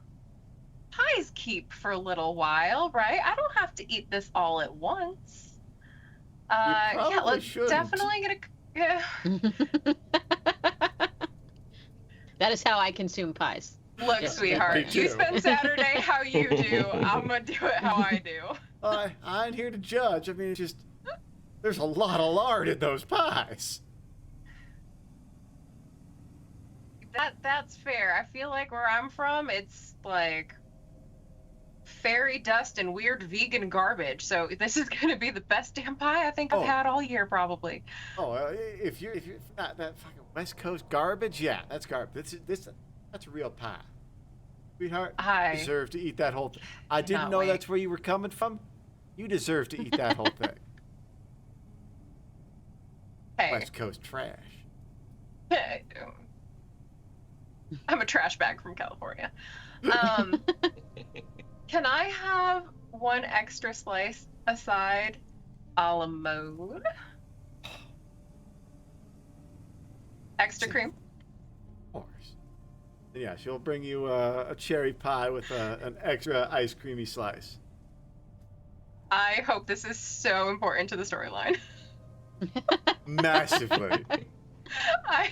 C: pies keep for a little while, right? I don't have to eat this all at once. Yeah,
A: probably
C: let's
A: shouldn't.
C: definitely get a. Yeah.
B: That is how I consume pies.
C: Look,
B: Yes,
C: sweetheart,
A: me
C: you
A: too.
C: spend Saturday how you do. I'm gonna do it how I do.
A: I ain't here to judge. I mean, it's just there's a lot of lard in those pies.
C: That's fair. I feel like where I'm from, it's like fairy dust and weird vegan garbage. So this is gonna be the best damn pie I think I've had all year, probably.
A: Oh, if you're not that fucking West Coast garbage, yeah, that's garbage. That's a real pie, sweetheart.
C: I
A: You deserve to eat that whole thing. I didn't
C: cannot
A: know
C: wait.
A: that's where you were coming from. You deserve to eat that whole thing.
C: Hey,
A: West Coast trash.
C: I'm a trash bag from California. Can I have one extra slice aside a la mode? Extra cream?
A: Of course. Yeah, she'll bring you a cherry pie with an extra ice creamy slice.
C: I hope this is so important to the storyline.
A: Massively.
C: I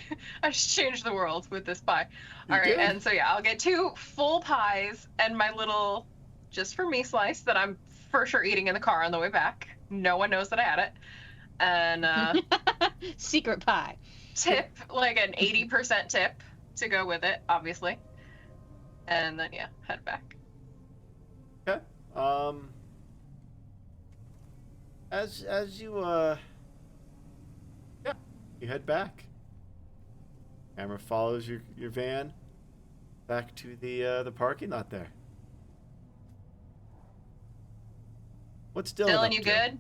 C: just changed the world with this pie.
A: You
C: All right,
A: did.
C: and so yeah, I'll get 2 full pies and my little just for me slice that I'm for sure eating in the car on the way back. No one knows that I had it. And
B: Secret pie.
C: tip, like an 80% tip to go with it, obviously. And then yeah, head back.
A: Okay. As you you head back. Camera follows your van back to the parking lot there. What's Dylan
C: Dylan,
A: up
C: you
A: to?
C: good?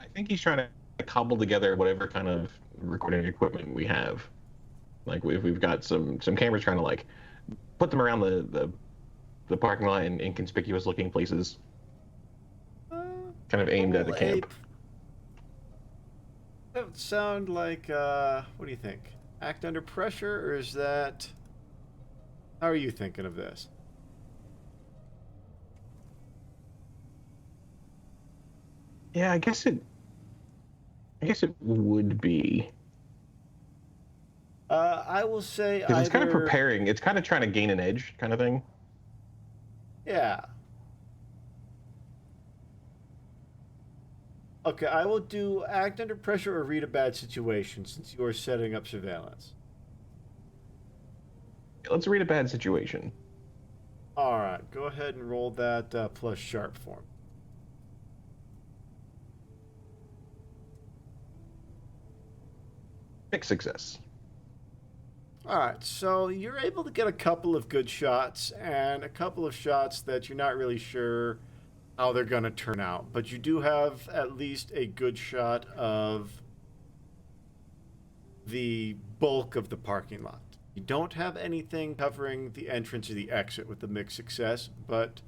D: I think he's trying to cobble together whatever kind of recording equipment we have. Like we've got some cameras trying to like put them around the parking lot in inconspicuous looking places, kind of aimed at the camp.
A: That would sound like what do you think? Act under pressure, or is that? How are you thinking of this?
D: Yeah, I guess it would be.
A: I will say
D: Because it's kind of
A: either-
D: preparing. It's kind of trying to gain an edge, kind of thing.
A: Yeah. Okay, I will do act under pressure or read a bad situation since you are setting up surveillance.
D: Let's read a bad situation.
A: All right, go ahead and roll that plus sharp for me.
D: Mixed success.
A: All right, so you're able to get a couple of good shots and a couple of shots that you're not really sure how they're going to turn out, but you do have at least a good shot of the bulk of the parking lot. You don't have anything covering the entrance or the exit with the mixed success, but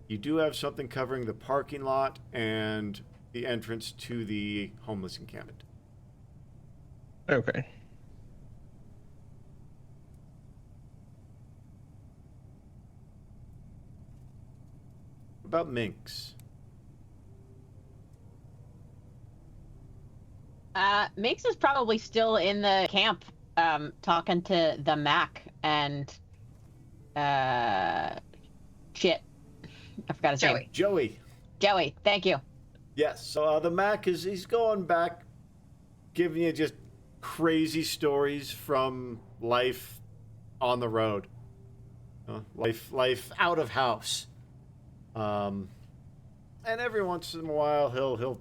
A: you do have something covering the parking lot and the entrance to the homeless encampment.
D: Okay.
A: What about Minx?
B: Minx is probably still in the camp, talking to the Mac and shit. I forgot his name.
A: Joey.
B: Joey, thank you.
A: Yes. So the Mac he's going back, giving you just crazy stories from life on the road, life out of house, and every once in a while he'll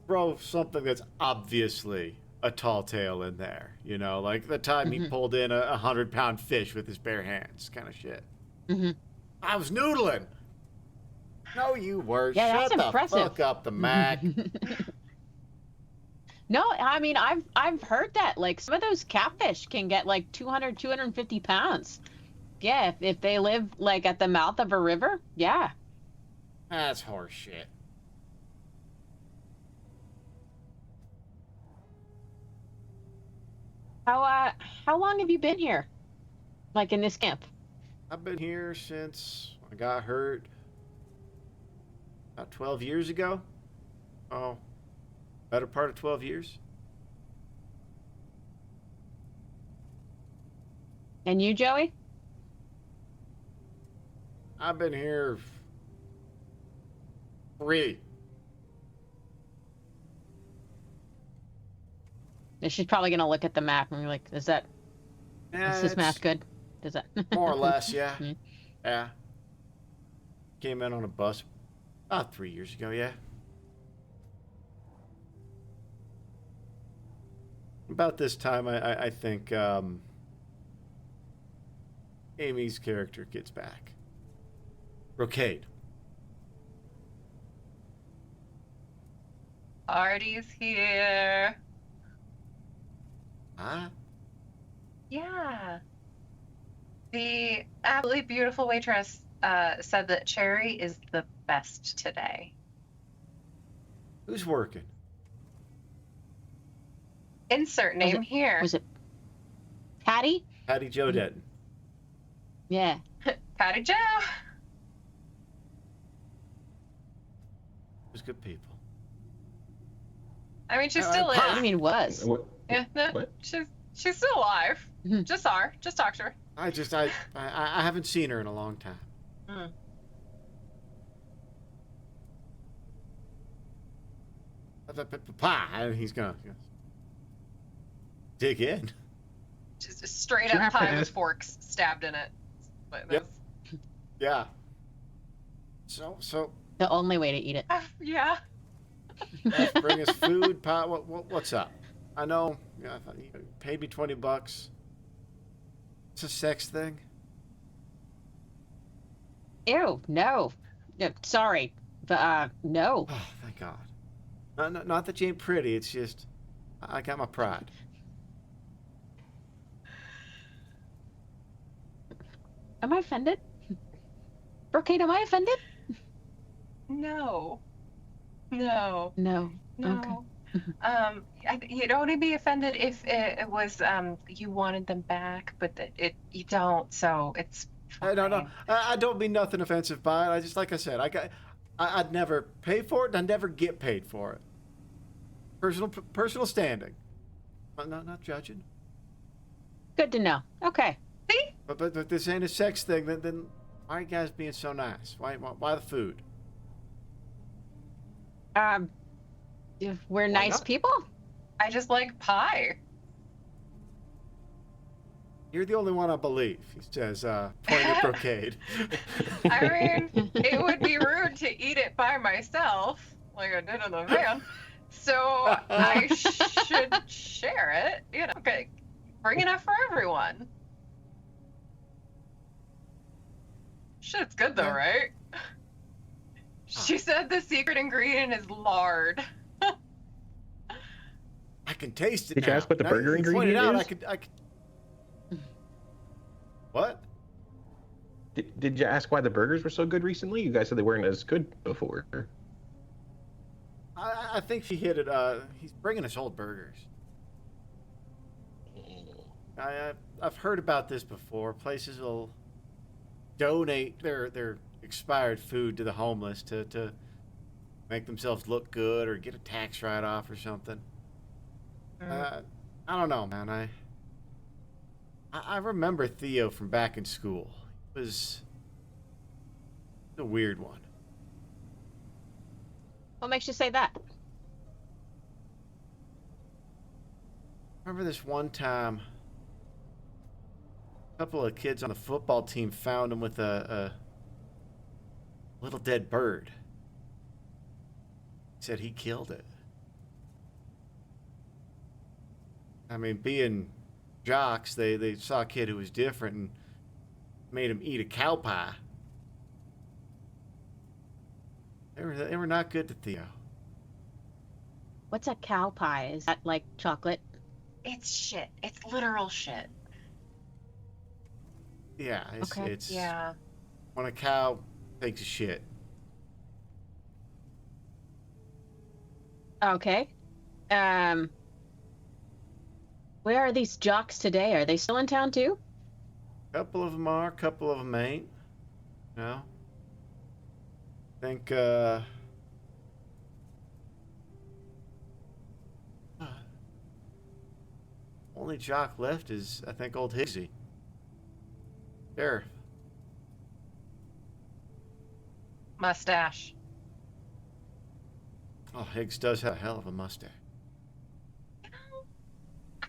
A: throw something that's obviously a tall tale in there. Like the time he pulled in a 100-pound fish with his bare hands, kind of shit.
B: Mm-hmm.
A: I was noodling. No, you were.
B: Yeah,
A: Shut
B: that's
A: the
B: impressive.
A: fuck up, the Mac.
B: No, I mean, I've heard that like some of those catfish can get like 200, 250 pounds. Yeah, if they live like at the mouth of a river, yeah.
A: That's horseshit.
B: How long have you been here? Like in this camp?
A: I've been here since I got hurt about 12 years ago. Oh, better part of 12 years.
B: And you, Joey?
A: I've been here 3.
B: She's probably gonna look at the map and be like, is
A: Yeah,
B: this math good? Does that
A: more or less, yeah.
B: Yeah.
A: Yeah. Came in on a bus about 3 years ago, yeah. About this time, I think Amy's character gets back. Brocade.
C: Artie's here.
A: Huh?
C: Yeah. The absolutely beautiful waitress said that Cherry is the best today.
A: Who's working?
C: Insert name here.
B: Was it Patty?
A: Patty Joe Denton.
B: Yeah.
C: Patty Joe.
A: Who's good people.
C: I mean, she
A: I-
C: still
A: I-
C: is.
B: I mean, was.
D: What?
C: Yeah, no,
D: What?
C: she's still alive.
B: Mhm.
C: Just saw her. Just talked to her.
A: I haven't seen her in a long time.
C: Mm.
A: And he's gonna dig in.
C: Just a straight
D: Do you
C: up
D: have to
C: pie with
D: ask-
C: forks stabbed in it. Like
A: Yep.
C: this.
A: Yeah. So
B: The only way to eat it.
C: Yeah.
A: bring us food. Pie. What's up? I know. Yeah, you paid me $20. It's a sex thing.
B: Ew, no. No, sorry. But no.
A: Oh, thank God. Not that you ain't pretty. It's just I got my pride.
B: Am I offended? Brocade, am I offended?
C: No. No.
B: No.
C: No. You'd only be offended if it was you wanted them back, but you don't. So it's fine.
A: No. I don't mean nothing offensive by it. I just, like I said, I'd never pay for it, and I'd never get paid for it. Personal standing. Not judging.
B: Good to know. Okay.
C: See?
A: But this ain't a sex thing. Then why are you guys being so nice? Why the food?
B: If we're
A: Why
B: nice
A: not?
B: people.
C: I just like pie.
A: You're the only one I believe, he says, pointing at Brocade.
C: I mean, it would be rude to eat it by myself, like I did in the van. So I should share it. You know, okay, bring enough for everyone. Shit's good though,
A: Yeah.
C: right? She said the secret ingredient is lard.
A: I can taste it
D: Did you
A: now.
D: ask what the
A: Now
D: burger
A: you pointed
D: ingredient
A: out,
D: is?
A: I could. What?
D: Did you ask why the burgers were so good recently? You guys said they weren't as good before.
A: I think she hit it. He's bringing us old burgers. I've heard about this before. Places will donate their expired food to the homeless to make themselves look good or get a tax write-off or something. I don't know, man. I remember Theo from back in school. It was a weird one.
B: What makes you say that?
A: Remember this one time, a couple of kids on the football team found him with a little dead bird. Said he killed it. I mean, being jocks, they saw a kid who was different and made him eat a cow pie. They were not good to Theo.
B: What's a cow pie? Is that like chocolate?
C: It's shit. It's literal shit.
A: Yeah,
B: Okay.
A: it's
C: Yeah.
A: when a cow takes a shit.
B: Okay. Um, where are these jocks today? Are they still in town too?
A: Couple of them are, couple of them ain't. You know? I think, only jock left is, I think, old Higgsy. Sheriff.
C: Mustache.
A: Oh, Higgs does have a hell of a mustache.
C: I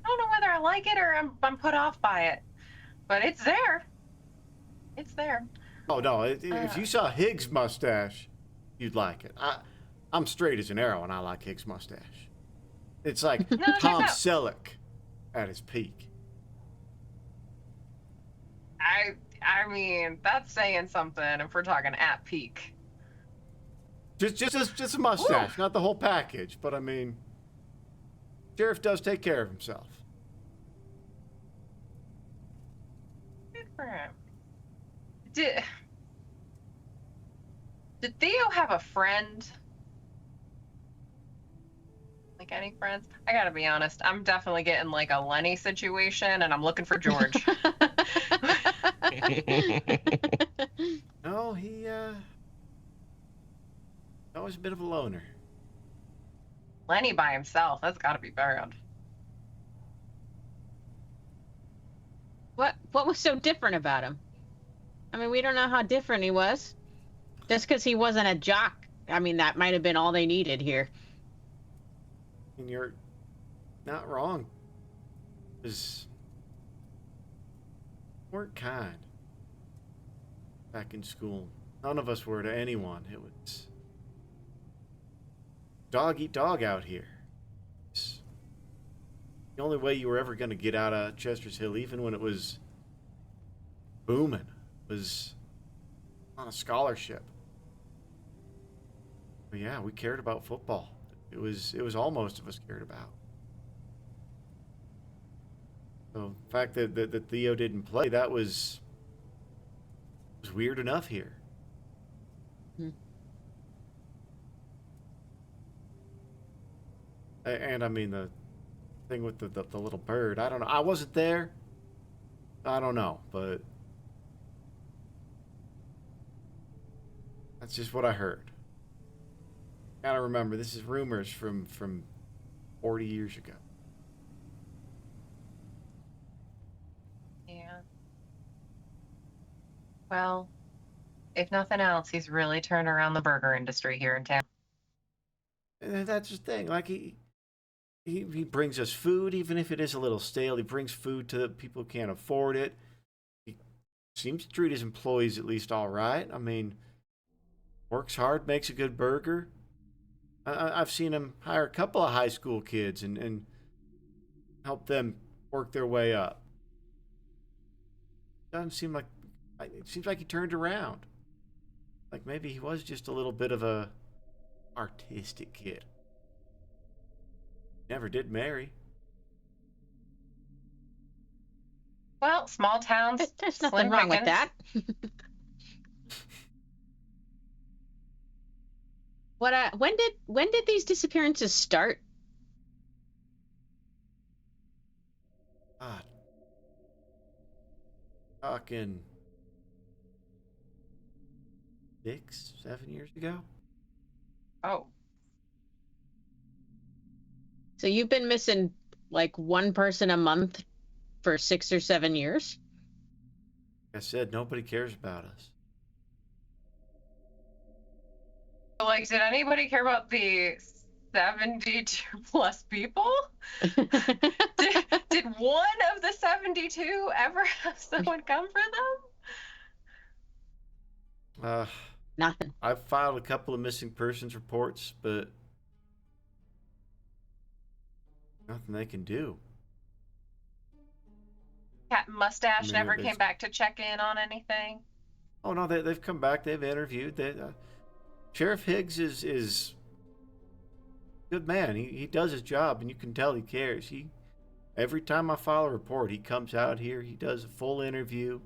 C: don't know whether I like it or I'm put off by it, but it's there. It's there.
A: Oh, no, if you saw Higgs' mustache, you'd like it. I'm straight as an arrow, and I like Higgs' mustache. It's like
C: No, check
A: Tom
C: it out.
A: Selleck at his peak.
C: I mean, that's saying something if we're talking at peak.
A: Just a mustache, not the whole package. But I mean, Sheriff does take care of himself.
C: Good for him. Did Theo have a friend? Like any friends? I gotta be honest, I'm definitely getting like a Lenny situation, and I'm looking for George.
A: No, he always a bit of a loner.
C: Lenny by himself, that's gotta be bad.
B: What was so different about him? I mean, we don't know how different he was. Just because he wasn't a jock, I mean, that might have been all they needed here.
A: And you're not wrong. Because weren't kind back in school. None of us were to anyone. It was dog eat dog out here. It's the only way you were ever going to get out of Chester's Hill, even when it was booming, was on a scholarship. But yeah, we cared about football. It was all most of us cared about. So the fact that Theo didn't play, that was weird enough here. And I mean, the thing with the little bird, I don't know. I wasn't there. I don't know, but that's just what I heard. Gotta remember, this is rumors from 40 years ago.
C: Yeah. Well, if nothing else, he's really turned around the burger industry here in town.
A: And that's the thing. Like he brings us food, even if it is a little stale. He brings food to people who can't afford it. He seems to treat his employees at least all right. I mean, works hard, makes a good burger. I've seen him hire a couple of high school kids and help them work their way up. Doesn't seem like it seems like he turned around. Like maybe he was just a little bit of a artistic kid. Never did marry.
C: Well, small towns.
B: There's nothing
C: slim
B: wrong with
C: pickings.
B: that. When did these disappearances start?
A: God. Talking 6, 7 years ago.
C: Oh,
B: So you've been missing like one person a month for 6 or 7 years?
A: Like I said, nobody cares about us.
C: like, did anybody care about the 72 plus people? Did one of the 72 ever have someone come for them?
B: Nothing.
A: I've filed a couple of missing persons reports, but nothing they can do.
C: Cat Mustache
A: I mean,
C: never
A: it's-
C: came back to check in on anything.
A: Oh no, they've come back. They've interviewed. Sheriff Higgs is a good man. He does his job, and you can tell he cares. Every time I file a report, he comes out here. He does a full interview,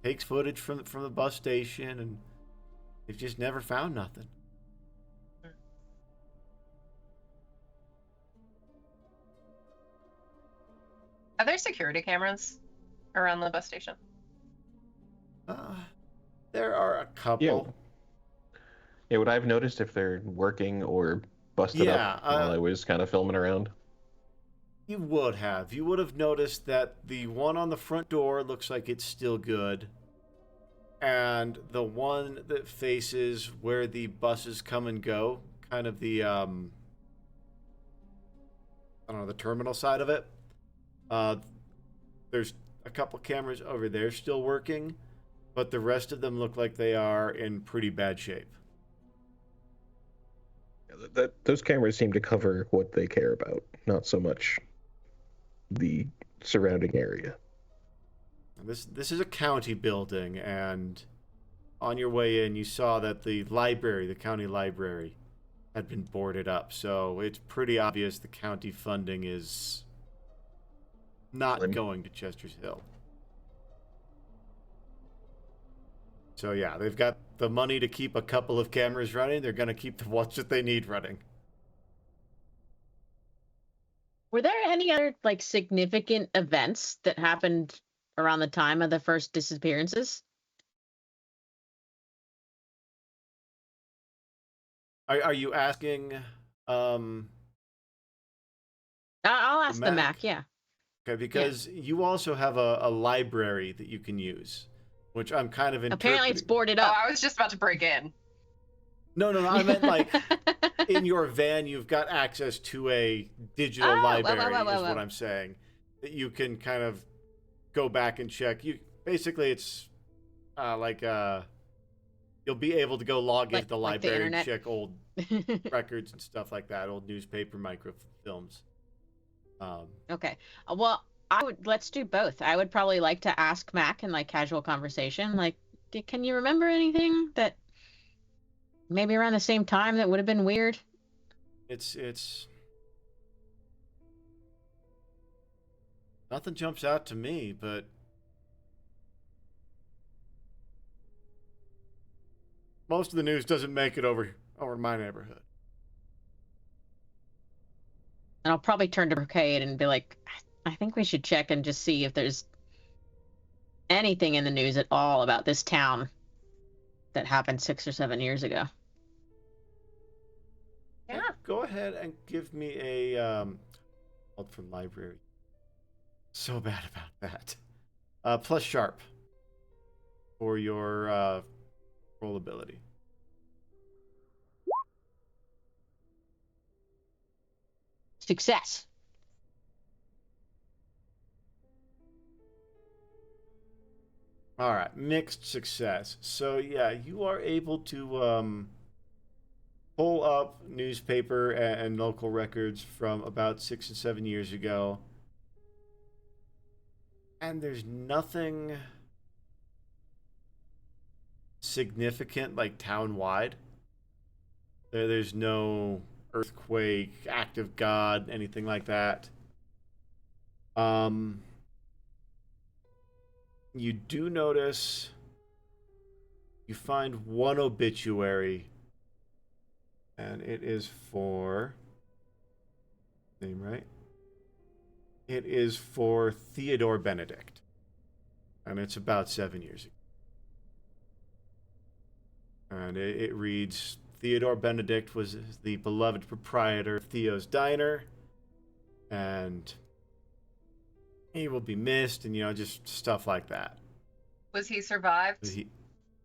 A: takes footage from the bus station, and they've just never found nothing.
C: Are there security cameras around the bus station?
A: There are a couple.
D: Yeah, would I have noticed if they're working or busted up
A: Yeah,
D: while I was kind of filming around?
A: you would have. You would have noticed that the one on the front door looks like it's still good. And the one that faces where the buses come and go, kind of the I don't know, the terminal side of it. There's a couple cameras over there still working, but the rest of them look like they are in pretty bad shape.
D: Those cameras seem to cover what they care about, not so much the surrounding area.
A: This is a county building, and on your way in, you saw that the library, the county library, had been boarded up. So it's pretty obvious the county funding is not going to Chester's Hill. So yeah, they've got the money to keep a couple of cameras running. They're going to keep the ones that they need running.
B: Were there any other like significant events that happened around the time of the first disappearances?
A: Are you asking?
B: I'll ask the Mac. Yeah.
A: Okay, because you also have a library that you can use, which I'm kind of interpreting.
B: Apparently, it's boarded up.
C: Oh, I was just about to break in.
A: No. I meant like in your van, you've got access to a digital library. Is what I'm saying. That you can kind of go back and check. You basically, it's you'll be able to go log into the library and check old records and stuff like that, old newspaper microfilms.
B: Okay. Well, let's do both. I would probably like to ask Mac in like casual conversation, like, can you remember anything that maybe around the same time that would have been weird?
A: It's nothing jumps out to me, but most of the news doesn't make it over my neighborhood.
B: And I'll probably turn to Brocade and be like, I think we should check and just see if there's anything in the news at all about this town that happened 6 or 7 years ago.
C: Yeah.
A: Go ahead and give me a called for library. So bad about that. Plus sharp for your roll ability.
B: Success.
A: All right, mixed success. So yeah, you are able to pull up newspaper and local records from about 6 and 7 years ago, and there's nothing significant like town-wide. There's no earthquake, act of God, anything like that. You do notice you find one obituary, and it is for name right. It is for Theodore Benedict, and it's about 7 years ago. And it reads, Theodore Benedict was the beloved proprietor of Theo's Diner, and he will be missed, and, just stuff like that.
C: Was he survived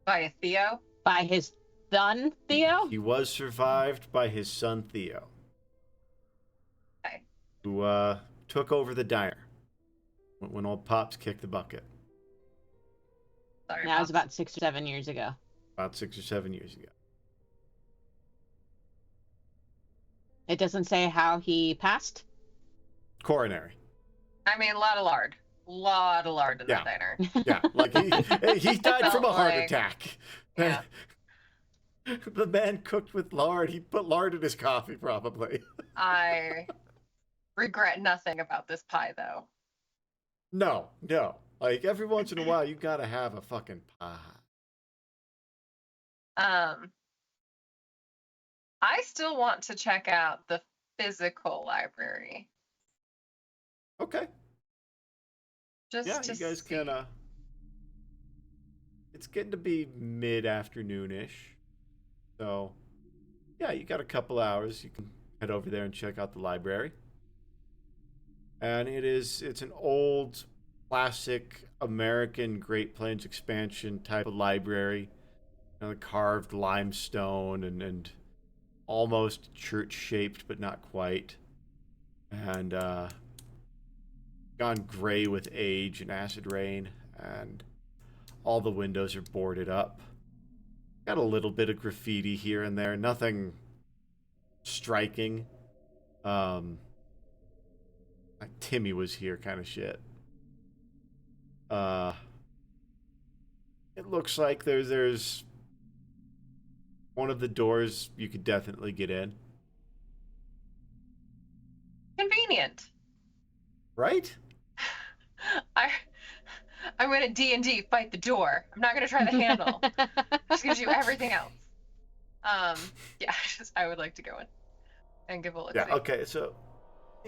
C: by a Theo?
B: By his son, Theo?
A: He was survived by his son, Theo.
C: Okay.
A: Who took over the diner when old Pops kicked the bucket.
C: Sorry,
B: that was about 6 or 7 years ago.
A: About 6 or 7 years ago.
B: It doesn't say how he passed?
A: Coronary.
C: I mean, a lot of lard. Lot of lard in that diner.
A: Yeah, like he died from a heart attack.
C: Yeah.
A: The man cooked with lard. He put lard in his coffee, probably.
C: I regret nothing about this pie, though.
A: No. Like, every once in a while, you gotta have a fucking pie.
C: I still want to check out the physical library.
A: Okay.
C: Just
A: Yeah,
C: to
A: you guys
C: see.
A: can. It's getting to be mid-afternoon-ish, so yeah, you got a couple hours. You can head over there and check out the library. And it's an old, classic American Great Plains expansion type of library. You know, carved limestone and almost church-shaped, but not quite. And gone gray with age and acid rain, and all the windows are boarded up. Got a little bit of graffiti here and there, nothing striking. Like Timmy was here kind of shit. Uh, it looks like there's one of the doors you could definitely get in.
C: Convenient.
A: Right?
C: I I'm gonna D&D fight the door. I'm not gonna try the handle. Just gives you everything else. Yeah, I would like to go in and give a look.
A: Yeah, okay, so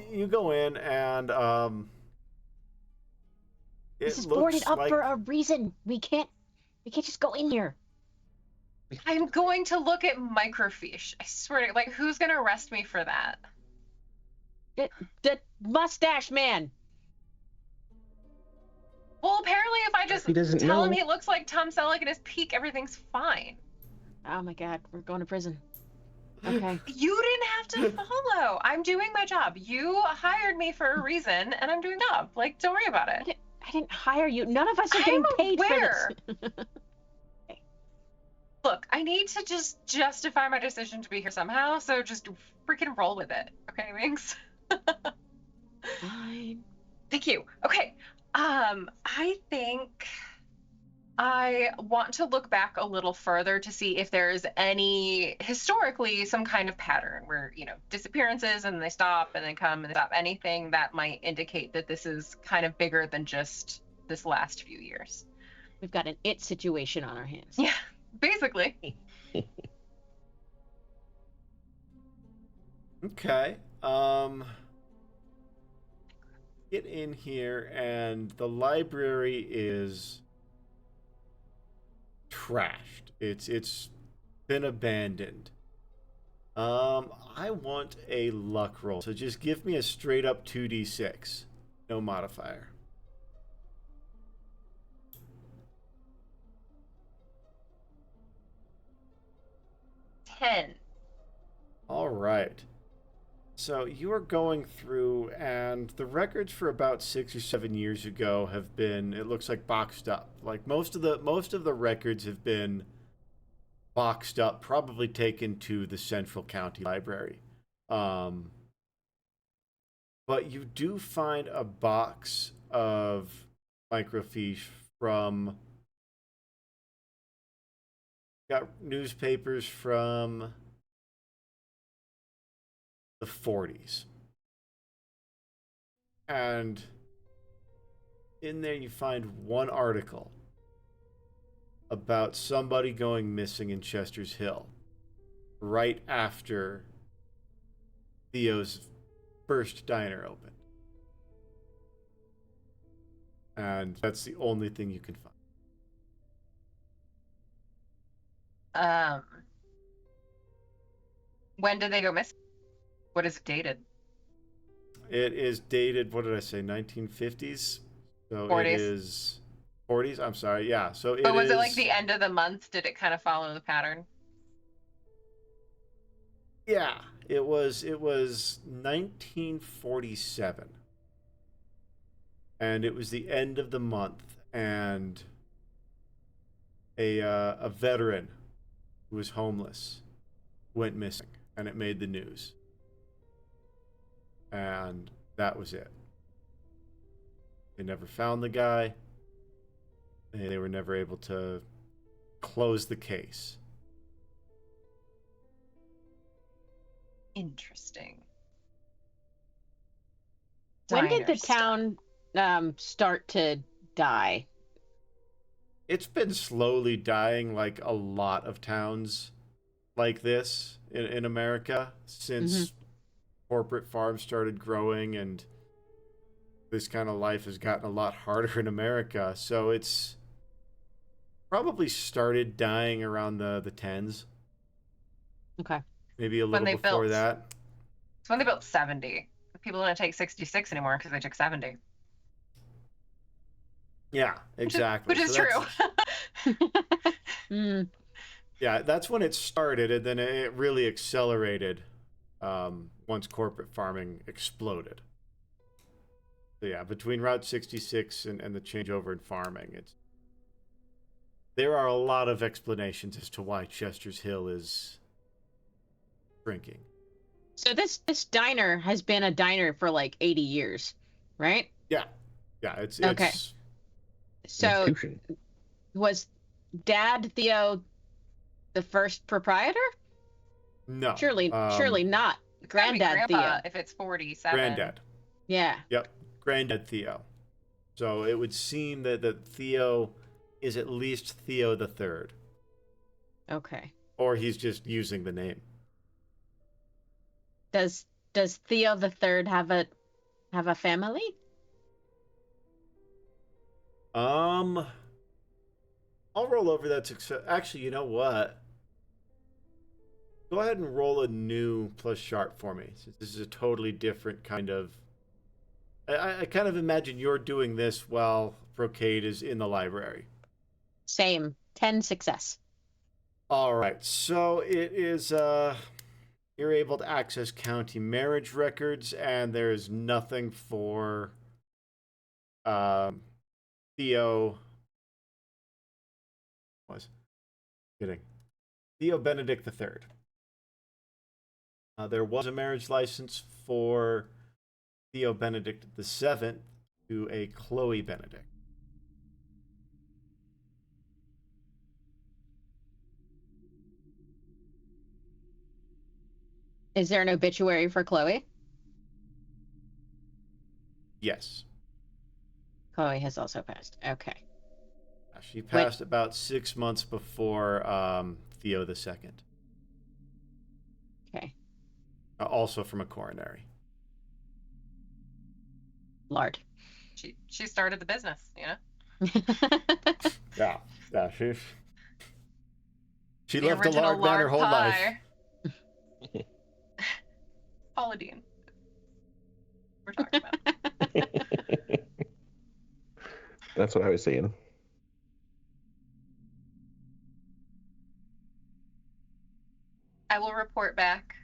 A: you go in and
B: This
A: it
B: is boarded
A: looks
B: up
A: like
B: for a reason. We can't just go in here.
C: I'm going to look at microfiche. I swear to, like, who's gonna arrest me for that?
B: The mustache man.
C: Well, apparently if I just
D: He doesn't
C: tell him
D: know.
C: he looks like Tom Selleck at his peak, everything's fine.
B: Oh my god, we're going to prison. Okay.
C: You didn't have to follow. I'm doing my job. You hired me for a reason, and I'm doing my job. Like, don't worry about it.
B: I didn't hire you. None of us are
C: I'm
B: getting paid
C: aware.
B: for this.
C: Look, I need to just justify my decision to be here somehow, so just freaking roll with it. Okay, Minx?
B: Fine.
C: Thank you. Okay. I think I want to look back a little further to see if there's any historically some kind of pattern where, disappearances and they stop and then come and they stop. Anything that might indicate that this is kind of bigger than just this last few years.
B: We've got an it situation on our hands.
C: Yeah, basically.
A: okay. Get in here, and the library is trashed. It's been abandoned. I want a luck roll. So just give me a straight up 2d6. No modifier. All right. So you are going through, and the records for about 6 or 7 years ago have been, it looks like, boxed up. Like most of the records have been boxed up, probably taken to the Central County Library. But you do find a box of microfiche from, got newspapers from the 40s. And in there you find one article about somebody going missing in Chester's Hill right after Theo's first diner opened. And that's the only thing you can find.
C: When did they go missing? What is it dated?
A: It is dated, what did I say, 1950s? So
C: 40s.
A: It is 40s? I'm sorry, yeah. So
C: But was it like the end of the month? Did it kind of follow the pattern?
A: Yeah, it was 1947. And it was the end of the month, and a veteran who was homeless went missing, and it made the news. And that was it. They never found the guy. They were never able to close the case.
C: Interesting.
B: When did the
C: Diner stuff.
B: town start to die?
A: It's been slowly dying, like a lot of towns like this in America since corporate farms started growing, and this kind of life has gotten a lot harder in America. So it's probably started dying around the tens,
B: Okay.
A: maybe a
C: When
A: little
C: they
A: before
C: built,
A: that.
C: it's when they built 70. People don't take 66 anymore because they took 70,
A: Yeah, exactly.
C: which
A: So
C: is true.
B: Mm,
A: yeah, that's when it started, and then it really accelerated once corporate farming exploded. So yeah, between Route 66 and the changeover in farming, there are a lot of explanations as to why Chester's Hill is shrinking.
B: so this diner has been a diner for like 80 years, right?
A: Yeah, yeah,
B: Okay.
A: it's
B: So
D: Institution.
B: was Dad Theo the first proprietor?
A: no,
B: Surely not.
C: It's gotta be
B: Granddad
C: grandpa
B: Theo.
C: if it's 47.
A: Granddad.
B: Yeah.
A: Yep, Granddad Theo. So it would seem that Theo is at least Theo the Third,
B: Okay.
A: or he's just using the name.
B: Does Theo the Third have a family?
A: I'll roll over that success. Actually, you know what? Go ahead and roll a new plus sharp for me, since this is a totally different kind of. I kind of imagine you're doing this while Brocade is in the library.
B: Same. 10 success.
A: All right, so it is. You're able to access county marriage records, and there is nothing for Theo. Was kidding. Theo Benedict III. There was a marriage license for Theo Benedict VII to a Chloe Benedict.
B: Is there an obituary for Chloe?
A: Yes.
B: Chloe has also passed. Okay.
A: She passed about 6 months before Theo II.
B: Okay.
A: Also from a coronary.
B: Lord.
C: She started the business, you know?
A: Yeah, she
C: The
A: lived a
C: original
A: lard man her whole life.
C: pie. Paula Dean. We're talking about.
D: That's what I was saying.
C: I will report back.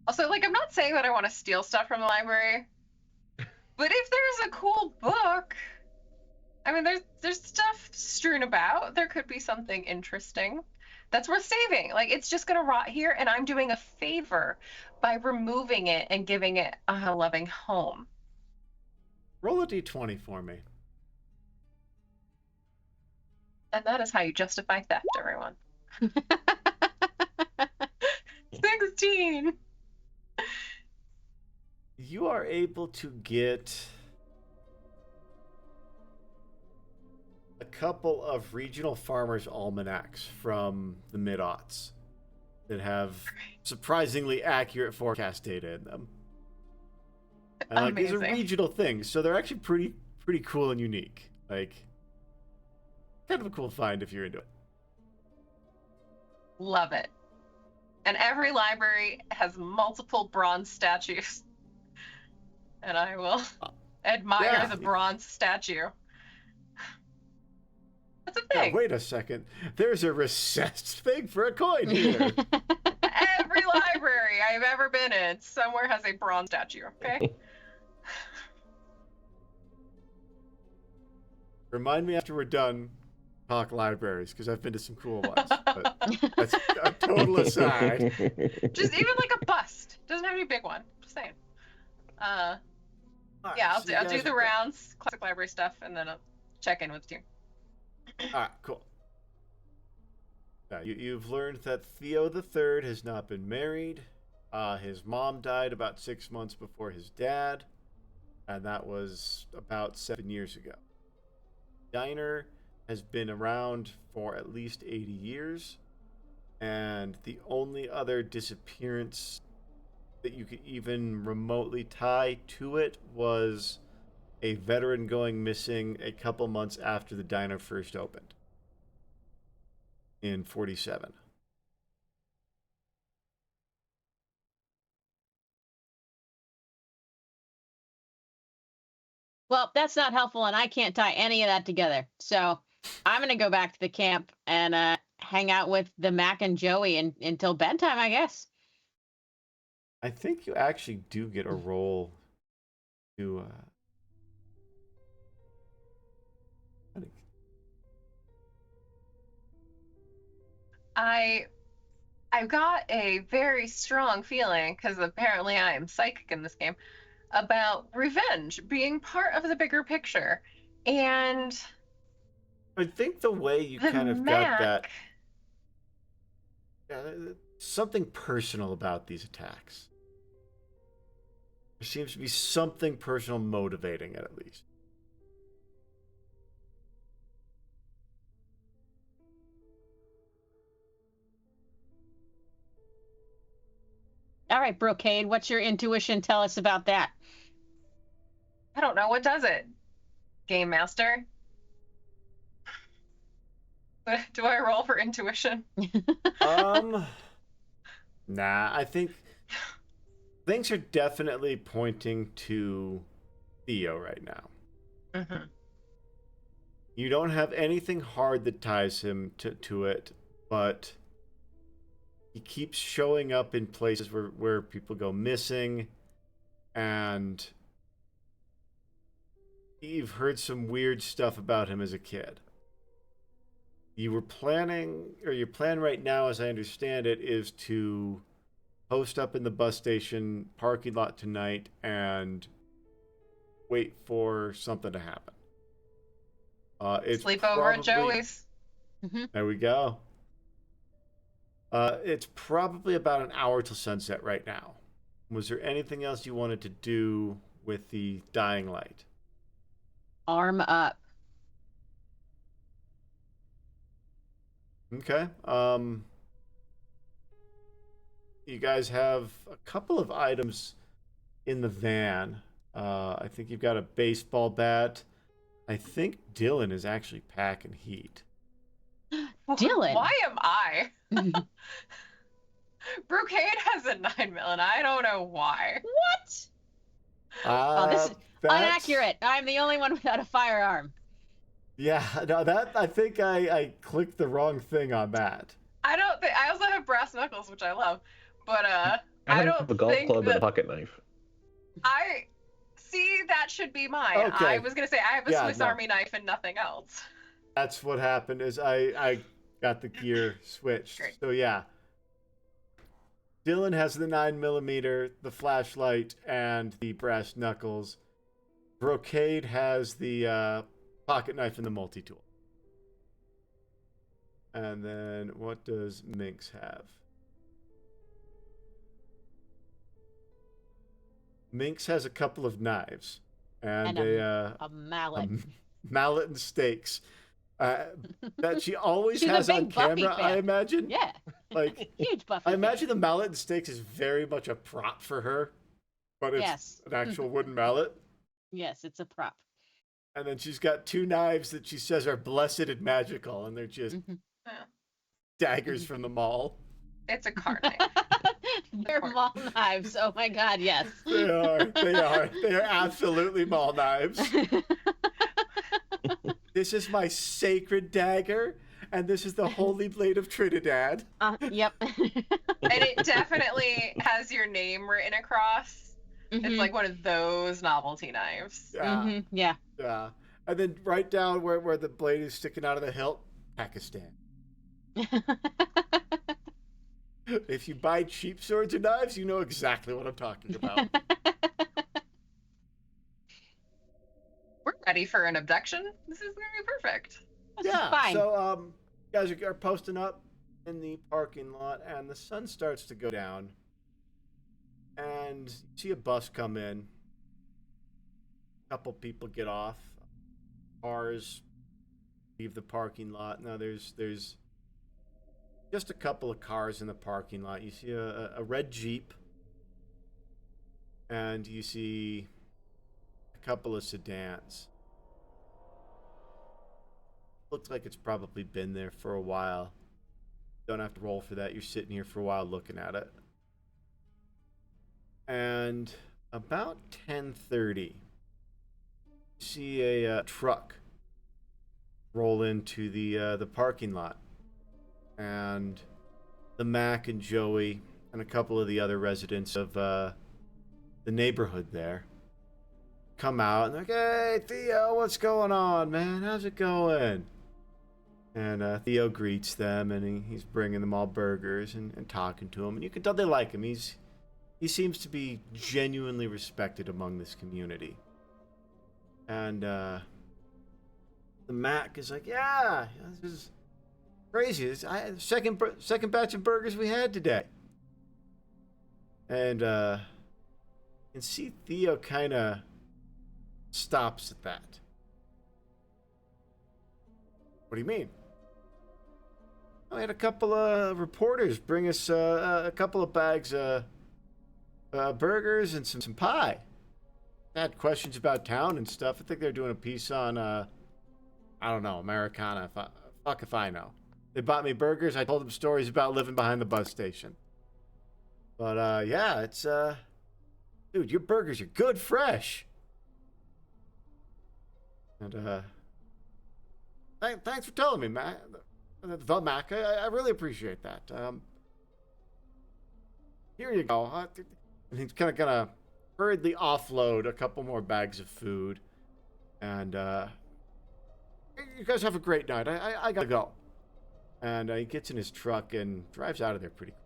C: Also, like, I'm not saying that I want to steal stuff from the library, but if there's a cool book, I mean, there's stuff strewn about. There could be something interesting that's worth saving. Like, it's just gonna rot here, and I'm doing a favor by removing it and giving it a loving home.
A: Roll a d20 for me.
C: And that is how you justify theft, everyone. 16.
A: You are able to get a couple of regional farmers' almanacs from the mid-aughts that have surprisingly accurate forecast data in them. And like these are
C: Amazing.
A: regional things, so they're actually pretty cool and unique. Like kind of a cool find if you're into it.
C: Love it. And every library has multiple bronze statues. And I will admire
A: Yeah.
C: the bronze statue. That's a
A: Now,
C: thing.
A: wait a second. There's a recessed thing for a coin here.
C: Every library I've ever been in somewhere has a bronze statue, okay?
A: Remind me after we're done talk libraries, because I've been to some cool ones. But that's a total aside.
C: Just even like a bust. Doesn't have to be a big one. Just saying. Yeah, I'll do the rounds, classic library stuff, and then I'll check in with you.
A: All right, cool. Now, you've learned that Theo the Third has not been married. His mom died about 6 months before his dad, and that was about 7 years ago. Diner has been around for at least 80 years, and the only other disappearance that you could even remotely tie to it was a veteran going missing a couple months after the diner first opened in 47.
B: Well, that's not helpful, and I can't tie any of that together. So I'm going to go back to the camp and hang out with the Mac and Joey until bedtime, I guess.
A: I think you actually do get a roll to
C: I've got a very strong feeling, because apparently I am psychic in this game, about revenge being part of the bigger picture. And
A: I think the way you
C: the
A: kind of
C: Mac,
A: got that something personal about these attacks. There seems to be something personal motivating it, at least.
B: All right, Brocade, what's your intuition? Tell us about that.
C: I don't know, what does it? Game Master? Do I roll for intuition?
A: Nah, I think things are definitely pointing to Theo right now.
C: Mm-hmm.
A: You don't have anything hard that ties him to it, but he keeps showing up in places where people go missing, and you've heard some weird stuff about him as a kid. Your plan right now, as I understand it, is to post up in the bus station parking lot tonight and wait for something to happen. It's
C: Sleep over at Joey's.
A: There we go. It's probably about an hour till sunset right now. Was there anything else you wanted to do with the dying light?
B: Arm up.
A: Okay. You guys have a couple of items in the van. I think you've got a baseball bat. I think Dylan is actually packing heat.
B: Dylan.
C: Why am I? Brocade has a 9mm, and I don't know why.
B: What? Oh, this is inaccurate. I'm the only one without a firearm.
A: Yeah, no, that I think I clicked the wrong thing on that.
C: I don't think I also have brass knuckles, which I love, but
D: I
C: don't
D: have a golf
C: think
D: club
C: that
D: and a pocket knife.
C: I see that should be mine.
A: Okay.
C: I was gonna say I have a
A: Yeah,
C: Swiss
A: no.
C: Army knife and nothing else.
A: That's what happened. Is I got the gear switched.
C: Great.
A: So yeah, Dylan has the 9mm, the flashlight, and the brass knuckles. Brocade has the pocket knife and the multi-tool. And then what does Minx have? Minx has a couple of knives and
B: a mallet.
A: mallet and stakes that she always
B: She's
A: has
B: a
A: on
B: big Buffy
A: camera.
B: fan.
A: I imagine.
B: Yeah.
A: Like
B: Huge Buffy.
A: I imagine the mallet and stakes is very much a prop for her, but it's an actual wooden mallet.
B: Yes, it's a prop.
A: And then she's got two knives that she says are blessed and magical, and they're just daggers from the mall.
C: It's a car knife.
B: They're mall knives. Oh my god, yes.
A: They are. They are. They are absolutely mall knives. This is my sacred dagger, and this is the holy blade of Trinidad.
B: Yep.
C: And it definitely has your name written across. It's like one of those novelty knives.
A: Yeah.
B: Yeah.
A: Yeah. And then right down where the blade is sticking out of the hilt, Pakistan. If you buy cheap swords and knives, you know exactly what I'm talking about.
C: We're ready for an abduction. This is gonna be perfect.
B: This is fine.
A: So you guys are posting up in the parking lot, and the sun starts to go down, and you see a bus come in. A couple people get off. Cars leave the parking lot. Now there's just a couple of cars in the parking lot. You see a red Jeep, and you see a couple of sedans. Looks like it's probably been there for a while. Don't have to roll for that. You're sitting here for a while looking at it. And about 10:30, you see a truck roll into the parking lot. And the Mac and Joey and a couple of the other residents of the neighborhood there come out and they're like, "Hey, Theo, what's going on, man? How's it going?" And Theo greets them, and he's bringing them all burgers and talking to them. And you can tell they like him. He seems to be genuinely respected among this community. And the Mac is like, "Yeah, this is crazy. Second batch of burgers we had today." And you can see Theo kind of stops at that. "What do you mean?" "I had a couple of reporters bring us a couple of bags of burgers and some pie. I had questions about town and stuff. I think they're doing a piece on, I don't know, Americana. Fuck if I know. They bought me burgers. I told them stories about living behind the bus station. But yeah, it's, dude, your burgers are good fresh. And thanks for telling me, Mac. The Mac, I really appreciate that. Here you go." And he's kind of gonna hurriedly offload a couple more bags of food. And you guys have a great night. I gotta go. And he gets in his truck and drives out of there pretty quick.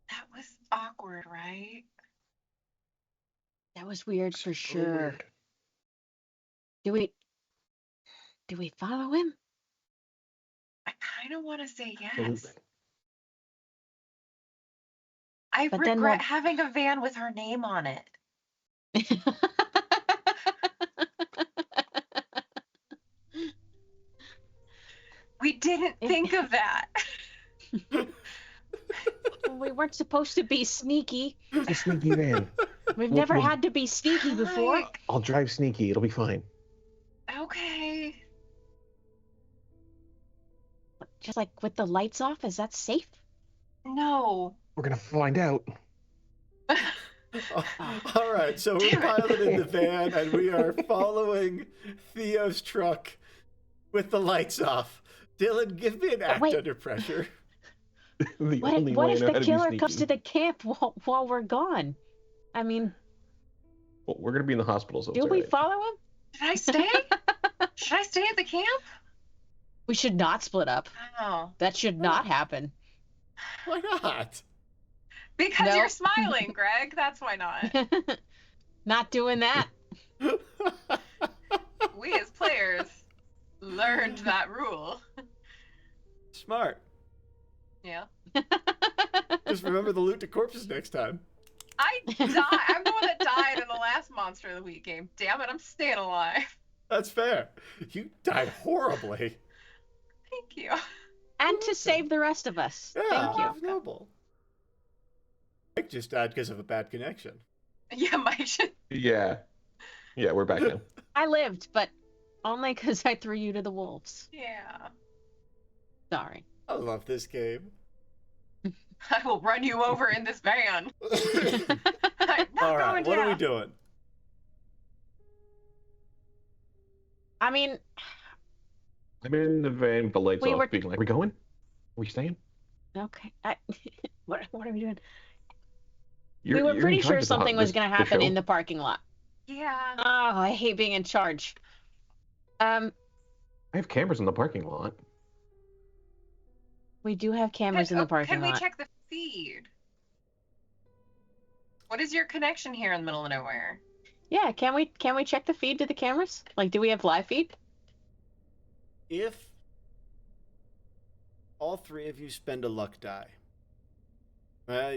C: That was awkward, right?
B: That was weird for sure.
D: Weird.
B: Do we follow him?
C: I kind of want to say yes.
D: Absolutely.
C: I
B: But then
C: regret
B: what-
C: having a van with her name on it. We didn't think of that.
B: We weren't supposed to be sneaky.
D: It's a sneaky van.
B: We've never had to be sneaky before.
C: Like,
D: I'll drive sneaky. It'll be fine.
C: okay.
B: Just like with the lights off, is that safe?
C: No.
D: We're gonna find out.
A: All right, so we're piloting the van and we are following Theo's truck with the lights off. Dylan, give me an act
B: Wait.
A: under pressure.
D: The
B: What
D: only
B: if,
D: way I know how
B: the
D: to be
B: killer
D: sneaky.
B: comes to the camp while we're gone? I mean,
D: Well, we're gonna be in the hospital, so
B: do
D: it's
B: we
D: alright.
B: follow him?
C: Should I stay? Should I stay at the camp?
B: We should not split up.
C: Oh.
B: That should not happen.
A: Why not?
C: Because
B: Nope.
C: you're smiling, Greg. That's why not.
B: Not doing that.
C: We as players learned that rule.
A: Smart.
C: Yeah.
A: Just remember the loot to corpses next time.
C: I died. I'm the one that died in the last Monster of the Week game. Damn it, I'm staying alive.
A: That's fair. You died horribly.
C: Thank you.
B: And to save the rest of us.
A: Yeah,
B: Thank you.
A: that's noble. Mike just died because of a bad connection.
C: Yeah, Mike should.
D: Yeah. Yeah, we're back now.
B: I lived, but only because I threw you to the wolves.
C: Yeah.
B: Sorry.
A: I love this game.
C: I will run you over in this van. I'm not
A: All right,
C: going
A: what are we
C: down.
A: doing?
B: I mean,
D: I'm in the van, the lights
B: We
D: off,
B: were-
D: being like, "We going? Are we staying?"
B: okay. What are we doing?
D: You're,
B: We were
D: you're in
B: pretty
D: charge
B: sure
D: of the
B: something was going to happen
D: show.
B: in the parking lot.
C: Yeah.
B: Oh, I hate being in charge.
D: I have cameras in the parking lot.
B: We do have cameras in the parking
C: Can we
B: lot.
C: check the feed? What is your connection here in the middle of nowhere?
B: Yeah, can we check the feed to the cameras? Like, do we have live feed?
A: If all three of you spend a luck die,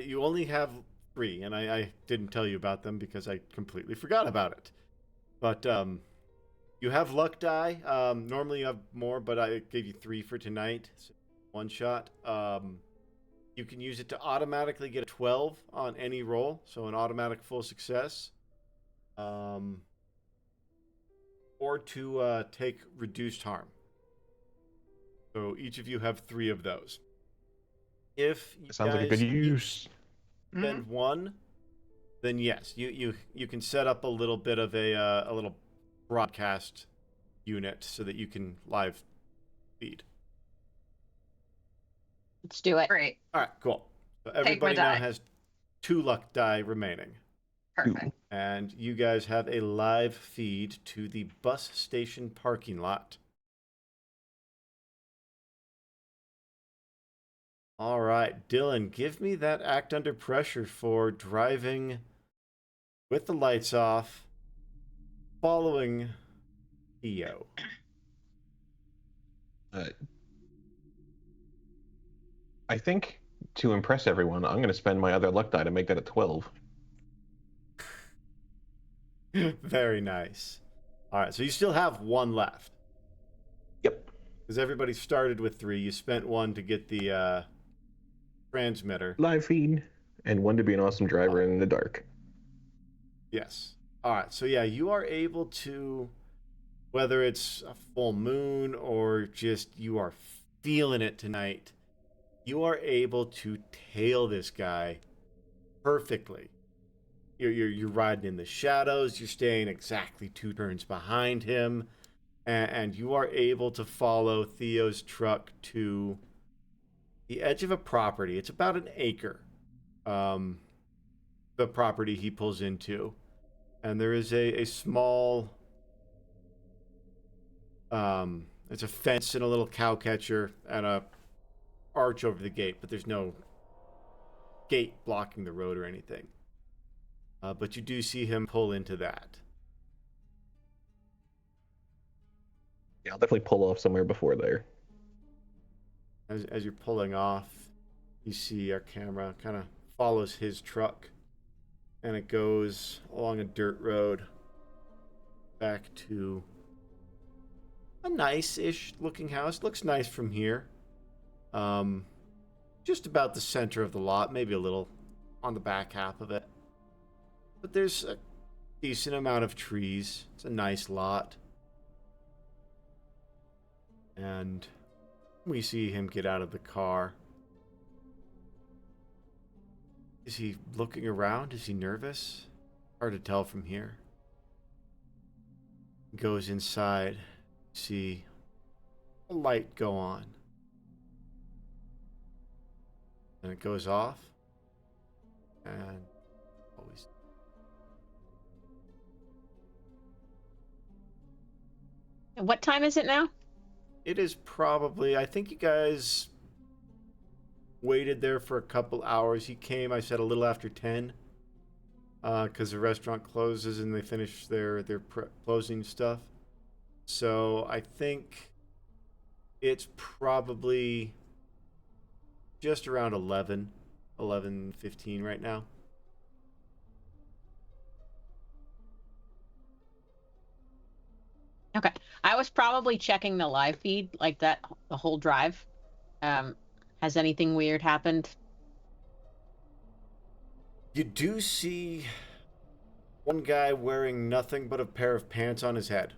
A: you only have 3, and I didn't tell you about them because I completely forgot about it. But you have luck die. Normally you have more, but I gave you 3 for tonight. So 1 shot. You can use it to automatically get a 12 on any roll, so an automatic full success. Or to take reduced harm. So each of you have 3 of those. If you
D: Sounds like a good use.
A: spend one, then yes, you can set up a little bit of a little broadcast unit so that you can live feed.
B: Let's do it.
C: Great.
A: All right, cool. So everybody now
C: die.
A: has 2 luck die remaining.
C: Perfect.
A: And you guys have a live feed to the bus station parking lot. All right, Dylan, give me that act under pressure for driving with the lights off, following Theo.
D: I think to impress everyone, I'm going to spend my other luck die to make that a 12.
A: Very nice. All right, so you still have 1 left.
D: Yep.
A: Because everybody started with 3. You spent 1 to get the transmitter.
D: Live feed. And 1 to be an awesome driver in the dark.
A: Yes. All right, so yeah, you are able to, whether it's a full moon or just you are feeling it tonight, you are able to tail this guy perfectly. You're riding in the shadows. You're staying exactly 2 turns behind him, and you are able to follow Theo's truck to the edge of a property. It's about an acre, the property he pulls into, and there is a small, it's a fence and a little cow catcher and a arch over the gate, but there's no gate blocking the road or anything. But you do see him pull into that.
D: Yeah, I'll definitely pull off somewhere before there.
A: As you're pulling off, you see our camera kind of follows his truck, and it goes along a dirt road back to a nice-ish looking house. Looks nice from here. Just about the center of the lot, maybe a little on the back half of it. But there's a decent amount of trees. It's a nice lot. And we see him get out of the car. Is he looking around? Is he nervous? Hard to tell from here. Goes inside. See a light go on. And it goes off. And always.
B: What time is it now?
A: It is probably, I think you guys waited there for a couple hours. He came, I said, a little after 10. Because the restaurant closes and they finish their closing stuff. So I think it's probably just around 11:15 right now.
B: Okay. I was probably checking the live feed like that the whole drive. Has anything weird happened?
A: You do see one guy wearing nothing but a pair of pants on his head,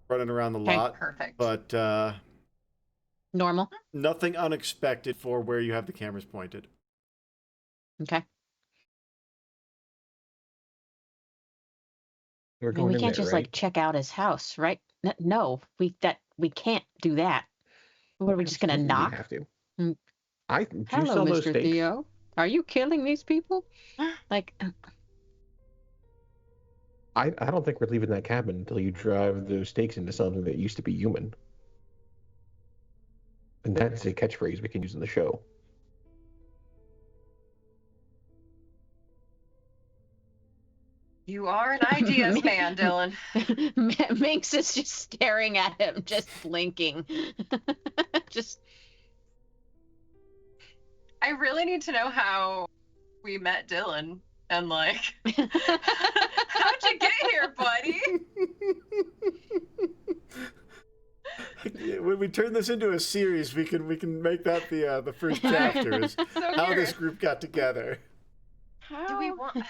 A: running around the lot.
C: Perfect.
A: But
B: Normal?
A: nothing unexpected for where you have the cameras pointed.
B: Okay.
D: We're
B: I mean,
D: going
B: we
D: in
B: can't
D: there,
B: just
D: right?
B: like check out his house, right? No, we can't do that. What, are we just gonna
D: Absolutely, we
B: knock?
D: have to.
B: Mm.
D: Do you
B: Hello,
D: sell those
B: Mr.
D: steaks?
B: Theo. Are you killing these people? Like,
D: I don't think we're leaving that cabin until you drive those steaks into something that used to be human. And that's a catchphrase we can use in the show.
C: You are an ideas man, Dylan.
B: Minx is just staring at him, just blinking. Just.
C: I really need to know how we met Dylan and like, how'd you get here, buddy?
A: When we turn this into a series, we can make that the first chapter is
C: So
A: how
C: here,
A: this group got together.
B: How?
C: do we want?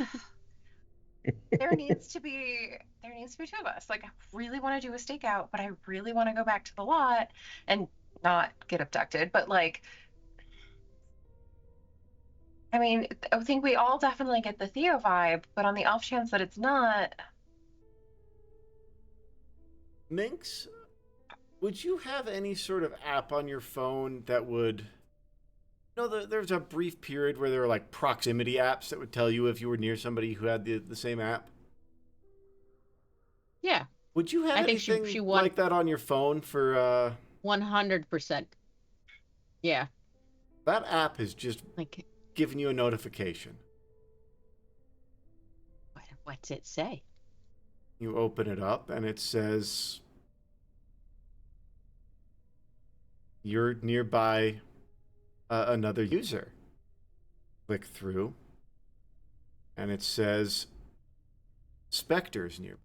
C: There needs to be two of us. Like, I really want to do a stakeout, but I really want to go back to the lot and not get abducted. But like, I mean, I think we all definitely get the Theo vibe, but on the off chance that it's not,
A: Minx, would you have any sort of app on your phone that would... there's a brief period where there were like proximity apps that would tell you if you were near somebody who had the same app.
B: Yeah.
A: Would you have
B: I think
A: anything
B: she
A: like that on your phone for
B: 100%. Yeah.
A: that app has just
B: Like,
A: given you a notification.
B: what's it say?
A: You open it up and it says you're nearby another user. Click through and it says Specter's nearby.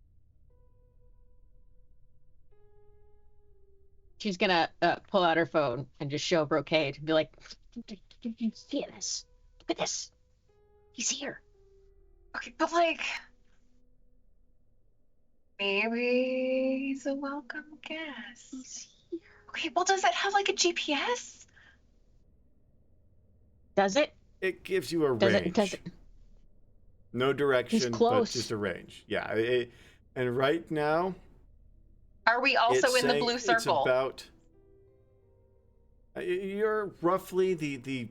B: She's gonna pull out her phone and just show Brocade and be like, "Did you see this? Look at this. He's here."
C: okay, but like, maybe he's a welcome guest.
B: He's here.
C: Okay, well, does it have like a GPS?
B: Does it?
A: It gives you a
B: Does
A: range.
B: it? Does it?
A: No direction, but
B: close.
A: just a range. Yeah. And right now,
C: Are we also
A: it's
C: in the
A: saying
C: blue
A: it's
C: circle?
A: about... You're roughly the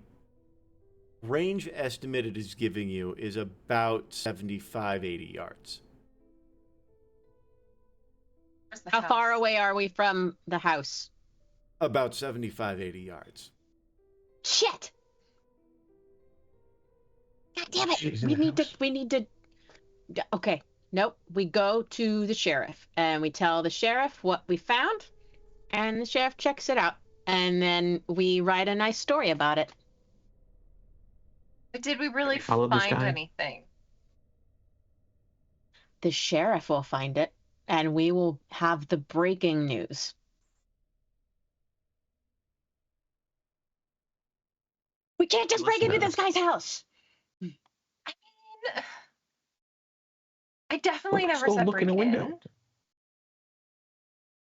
A: range estimate it is giving you is about 75, 80 yards.
C: Where's the
B: How
C: house?
B: far away are we from the house?
A: About 75, 80 yards.
B: Shit! God damn it!
D: She's in
B: We
D: the
B: need to.
D: house.
B: We need to. Okay. Nope. We go to the sheriff and we tell the sheriff what we found, and the sheriff checks it out, and then we write a nice story about it.
C: But did we really
D: Follow this
C: find
D: guy?
C: anything?
B: The sheriff will find it, and we will have the breaking news. We can't just break
D: Listen
B: into
D: to
B: this guy's house.
C: I mean, I definitely
D: Let's
C: never
D: go
C: said
D: look in
C: break
D: a
C: in.
D: window.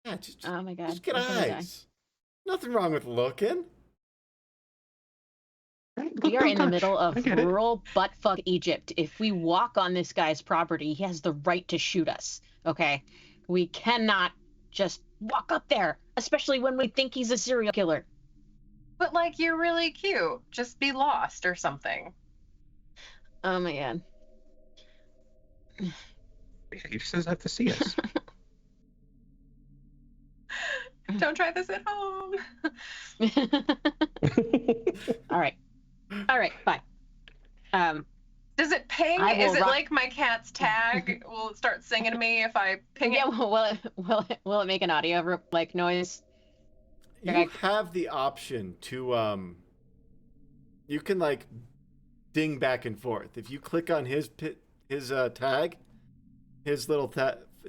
A: Yeah, just
B: Oh my god!
A: just get
B: I'm gonna die.
A: eyes. Nothing wrong with looking.
B: We are in the
D: Touch.
B: middle of
D: I get it.
B: rural buttfuck Egypt. If we walk on this guy's property, he has the right to shoot us. Okay? We cannot just walk up there, especially when we think he's a serial killer.
C: But like, you're really cute. Just be lost or something.
B: Oh my god.
D: Yeah, he just doesn't have to see us.
C: Don't try this at home.
B: All right. All right, fine.
C: Does it ping?
B: I will
C: Is it
B: rock-
C: like my cat's tag? Will it start singing to me if I ping
B: Yeah,
C: it?
B: will it make an audio like noise?
A: You
B: Okay.
A: have the option to you can like ding back and forth. If you click on his tag, his little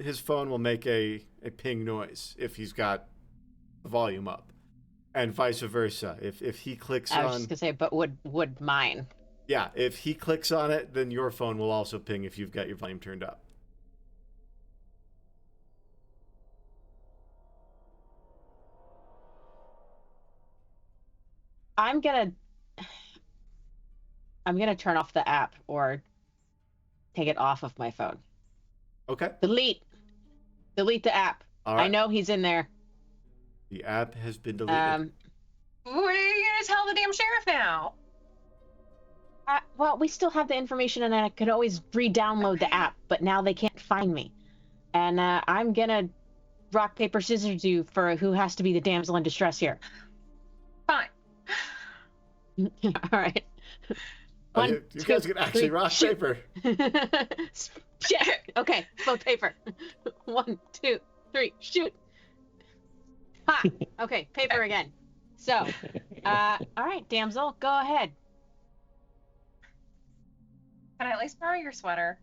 A: his phone will make a ping noise if he's got the volume up, and vice versa. If he clicks
B: I was
A: on
B: just gonna say, but would mine?
A: yeah, if he clicks on it, then your phone will also ping if you've got your volume turned up.
B: I'm gonna turn off the app or take it off of my phone.
A: Okay.
B: Delete the app.
A: All right.
B: I know he's in there.
A: The app has been deleted.
C: What are you gonna tell the damn sheriff now?
B: Well, we still have the information, and I could always re-download the app. But now they can't find me, and I'm gonna rock paper scissors you for who has to be the damsel in distress here.
C: Fine.
B: All right.
A: Oh,
B: One,
A: you
B: two,
A: guys can actually
B: three,
A: rock
B: shoot.
A: paper.
B: Shit. Okay, both paper. 1, 2, 3, shoot. Ha. Okay, paper again. So, all right, damsel, go ahead.
C: Can I at least borrow your sweater?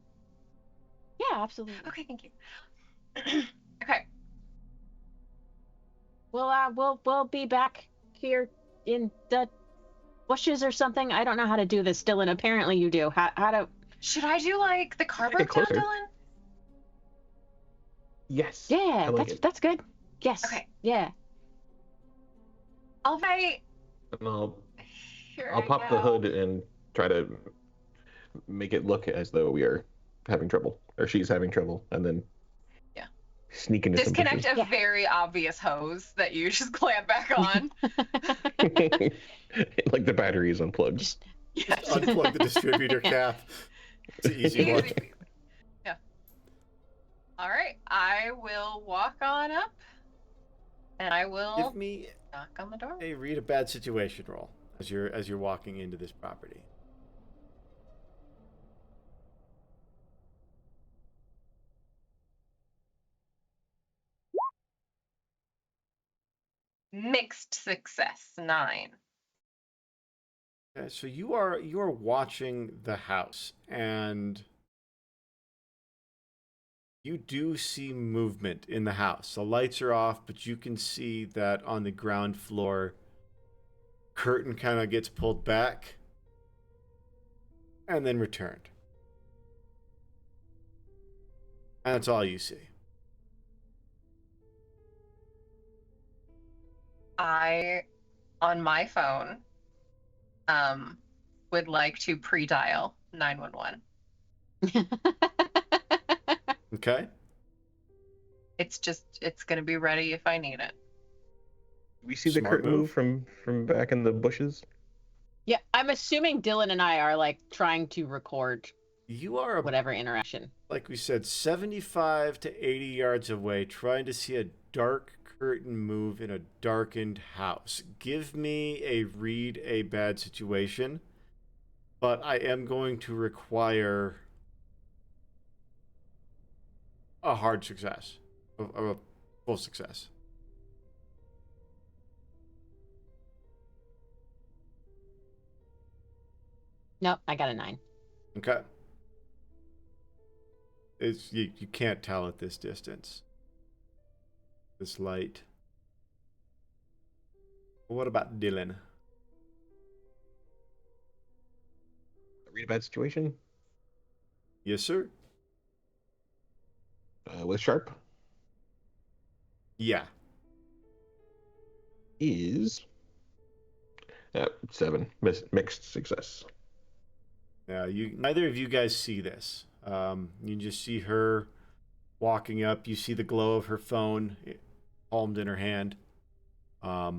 B: Yeah, absolutely.
C: Okay, thank you. Okay.
B: we'll be back here in the bushes or something. I don't know how to do this, Dylan. Apparently you do. How to?
C: Should I do like the car
D: Make it
C: breakdown,
D: closer.
C: Dylan?
D: Yes.
B: Yeah,
D: I like it.
B: that's good. Yes.
C: Okay.
B: Yeah.
C: All right.
D: And
C: Here
D: I'll
C: I
D: pop the
C: go.
D: hood and try to make it look as though we are having trouble, or she's having trouble, and then
C: Yeah.
D: sneak into
C: Disconnect
D: some
C: a
B: Yeah.
C: very obvious hose that you just clamp back on.
D: bushes. Like the battery is unplugged.
B: Just
C: Yeah,
A: Just unplug the distributor cap. It's an easy
C: easy
A: one.
C: peasy. Yeah. All right. I will walk on up, and I will
A: Give me
C: knock on the door.
A: a read a bad situation roll as you're walking into this property.
C: Mixed success, 9.
A: Okay, so you are watching the house, and you do see movement in the house. The lights are off, but you can see that on the ground floor, curtain kind of gets pulled back and then returned. And that's all you see.
C: I, on my phone, would like to pre-dial 911.
A: Okay?
C: It's going to be ready if I need it.
D: We see the
A: Smart
D: curtain move from back in the bushes.
B: Yeah, I'm assuming Dylan and I are like trying to record
A: You are,
B: whatever interaction.
A: like we said, 75 to 80 yards away, trying to see a dark curtain move in a darkened house. Give me a read a bad situation, but I am going to require a hard success, a full success.
B: Nope, I got a 9.
A: Okay. It's you can't tell at this distance. This light. What about Dylan?
D: Read a bad situation
A: Yes, sir.
D: with sharp
A: Yeah.
D: is 7. Mixed success.
A: Yeah. Neither of you guys see this. You just see her walking up. You see the glow of her phone, palmed in her hand. But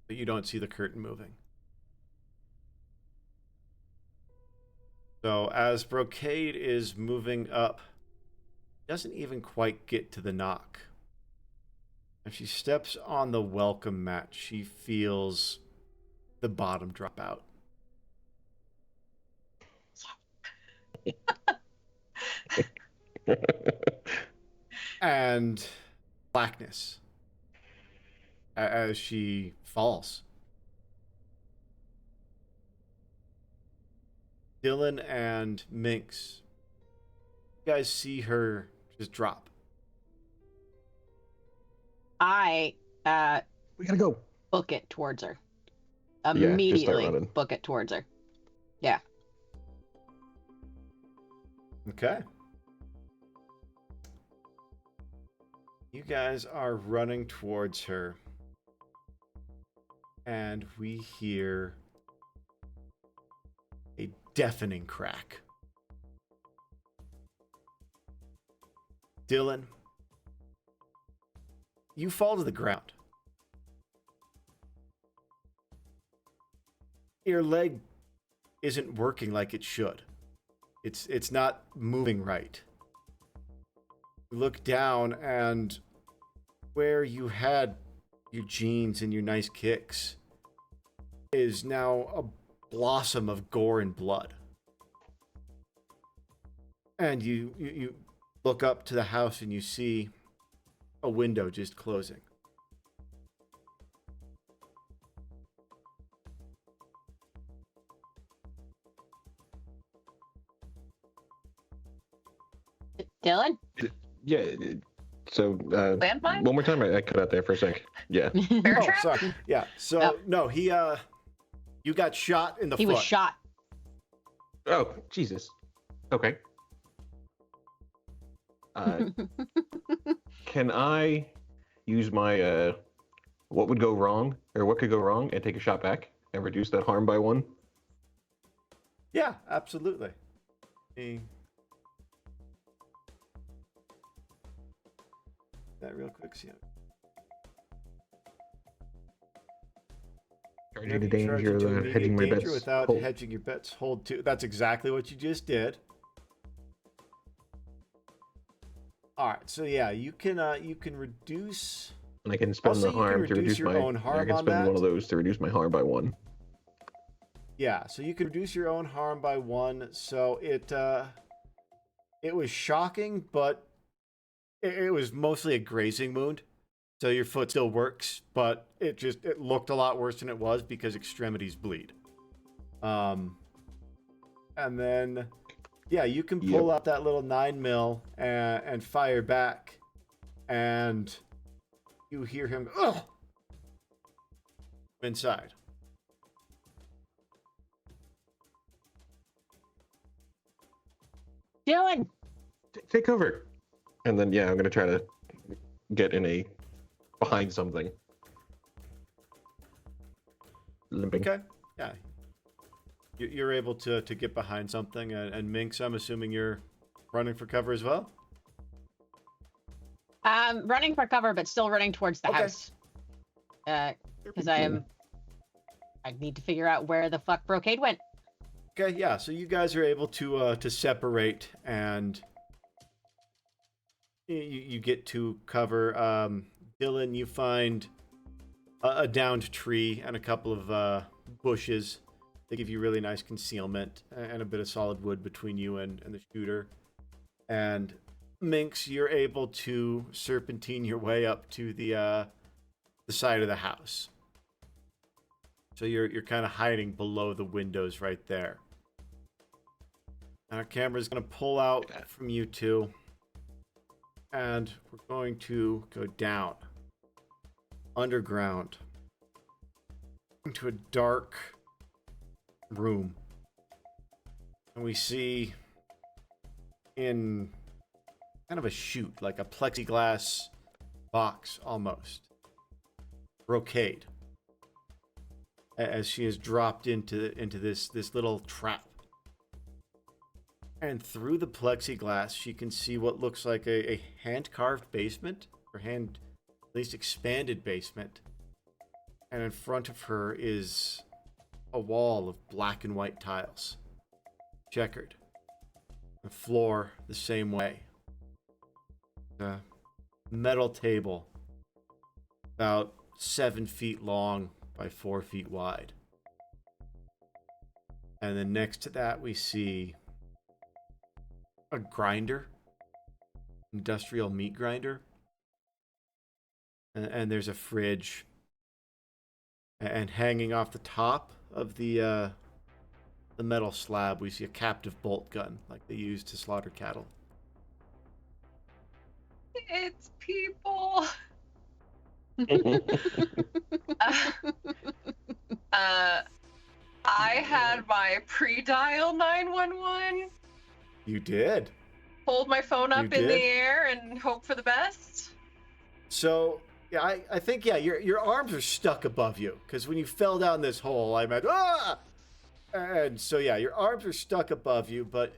A: you don't see the curtain moving. So as Brocade is moving up, doesn't even quite get to the knock. As she steps on the welcome mat, she feels the bottom drop out. And blackness as she falls. Dylan and Minx, you guys see her just drop.
B: I
D: We gotta go.
B: book it towards her.
D: Just start
B: Immediately
D: running.
B: book it towards her. Yeah.
A: Okay. You guys are running towards her. And we hear a deafening crack. Dylan, you fall to the ground. Your leg isn't working like it should. It's not moving right. You look down, and where you had your jeans and your nice kicks is now a blossom of gore and blood. And you look up to the house and you see a window just closing.
B: Dylan?
D: Yeah. So,
C: Landmine?
D: one more time, I cut out there for a sec. Yeah.
C: Bear
A: Oh,
C: trap?
A: sorry. Yeah. So
B: Oh.
A: no, you got shot in the
B: He
A: foot.
B: was shot.
D: Oh, Jesus. Okay. Can I use my what would go wrong, or what could go wrong, and take a shot back and reduce that harm by 1?
A: Yeah, absolutely. That real quick. See.
D: Charging the danger, hedging my bets.
A: Without hedging your bets. Hold 2. That's exactly what you just did. All right. So yeah, you can reduce.
D: And I can spend
A: Also,
D: the
A: you can
D: harm to
A: reduce
D: reduce
A: your
D: my.
A: own harm
D: I can
A: on
D: spend
A: that.
D: one of those to reduce my harm by 1.
A: Yeah, so you can reduce your own harm by 1. So it was shocking, but it was mostly a grazing wound. So your foot still works, but it looked a lot worse than it was because extremities bleed. And then yeah, you can pull out that little 9mm and fire back, and you hear him go, "Ugh!" inside.
B: Dylan!
D: Take cover. And then, yeah, I'm going to try to get behind something. Limping.
A: Okay. Yeah. You're able to get behind something, and Minx, I'm assuming you're running for cover as well?
B: Running for cover, but still running towards the
A: Okay.
B: house. Because I need to figure out where the fuck Brocade went.
A: Okay, yeah. So you guys are able to separate, and you get to cover. Dylan, you find a downed tree and a couple of bushes. They give you really nice concealment and a bit of solid wood between you and the shooter. And Minx, you're able to serpentine your way up to the side of the house. So you're kind of hiding below the windows right there. And our camera's going to pull out from you two. And we're going to go down. Underground. Into a dark room. And we see in kind of a chute, like a plexiglass box almost. Brocade. As she is dropped into this little trap. And through the plexiglass, she can see what looks like a hand-carved basement, or at least expanded basement. And in front of her is a wall of black and white tiles, checkered. The floor the same way. A metal table, about 7 feet long by 4 feet wide. And then next to that, we see a grinder, industrial meat grinder, and there's a fridge, and hanging off the top of the metal slab, we see a captive bolt gun like they use to slaughter cattle.
C: It's people. I had my pre-dial 911.
A: You did.
C: Hold my phone up
A: You
C: in the
A: did?
C: air and hope for the best.
A: So, yeah, I think, yeah, your arms are stuck above you, because when you fell down this hole, I meant, ah! And so, yeah, your arms are stuck above you, but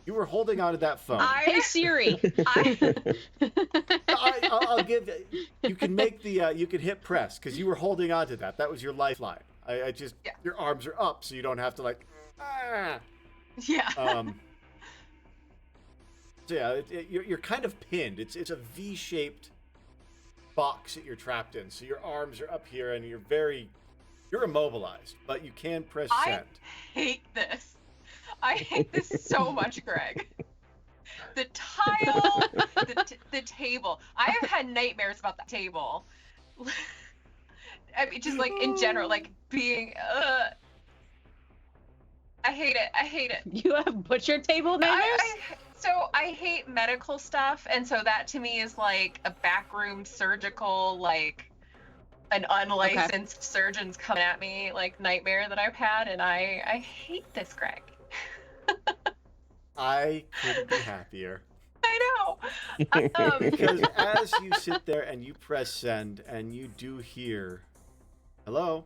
A: you were holding onto that phone.
B: Hey Siri.
A: I'll give you can make you can hit press, because you were holding onto that. That was your lifeline. I just,
C: Yeah.
A: Your arms are up, so you don't have to, like, ah!
C: Yeah.
A: So yeah, you're kind of pinned. It's a V-shaped box that you're trapped in. So your arms are up here, and you're immobilized, but you can press send.
C: I hate this. I hate this so much, Greg. The tile, the table. I have had nightmares about the table. I mean, just like in general, like being. I hate it. I hate it.
B: You have butcher table nightmares?
C: So I hate medical stuff, and so that to me is like a backroom surgical, like an unlicensed surgeon's coming at me, like nightmare that I've had, and I hate this, Greg.
A: I couldn't be happier.
C: I know.
A: Because as you sit there and you press send and you do hear, hello,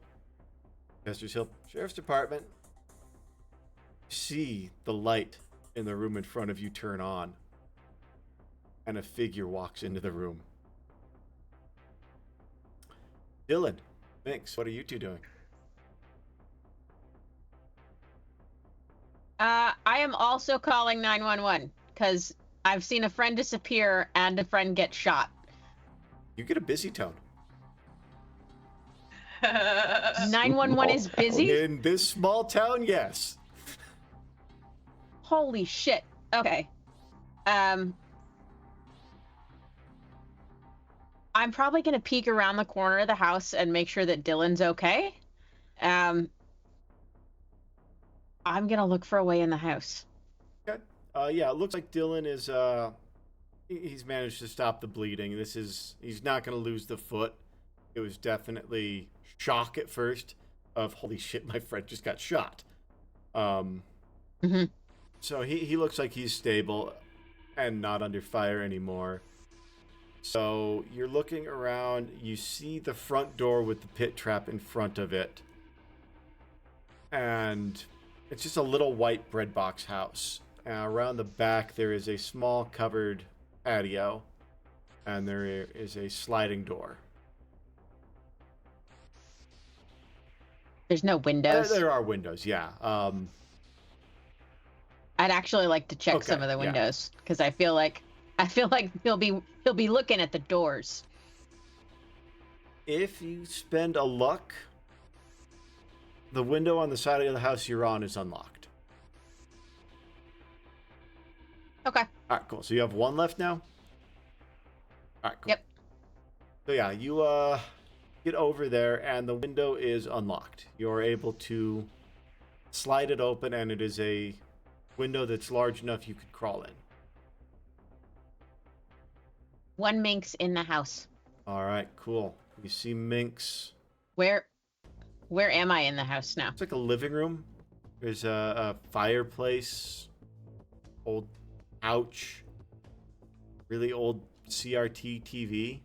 A: Chester's Hill Sheriff's Department, see the light in the room in front of you turn on, and a figure walks into the room. Dylan, Minx, what are you two doing?
B: I am also calling 911 because I've seen a friend disappear and a friend get shot.
A: You get a busy tone.
B: 911 is busy?
A: In this small town, yes.
B: Holy shit. Okay. I'm probably going to peek around the corner of the house and make sure that Dylan's okay. I'm going to look for a way in the house.
A: Okay. Yeah, it looks like Dylan is, he's managed to stop the bleeding. He's not going to lose the foot. It was definitely shock at first of, holy shit, my friend just got shot. So he looks like he's stable and not under fire anymore. So you're looking around, you see the front door with the pit trap in front of it. And it's just a little white bread box house. Around the back, there is a small covered patio, and there is a sliding door.
B: There's no windows.
A: There are windows, yeah.
B: I'd actually like to check some of the windows because I feel like he'll be looking at the doors.
A: If you spend a luck, the window on the side of the house you're on is unlocked.
B: Okay.
A: All right, cool. So you have one left now? All right, cool.
B: Yep.
A: So yeah, you get over there and the window is unlocked. You're able to slide it open and it is a window that's large enough you could crawl in.
B: One Minx in the house.
A: All right, cool. You see Minx.
B: Where am I in the house now?
A: It's like a living room. There's a fireplace, old couch, really old CRT TV,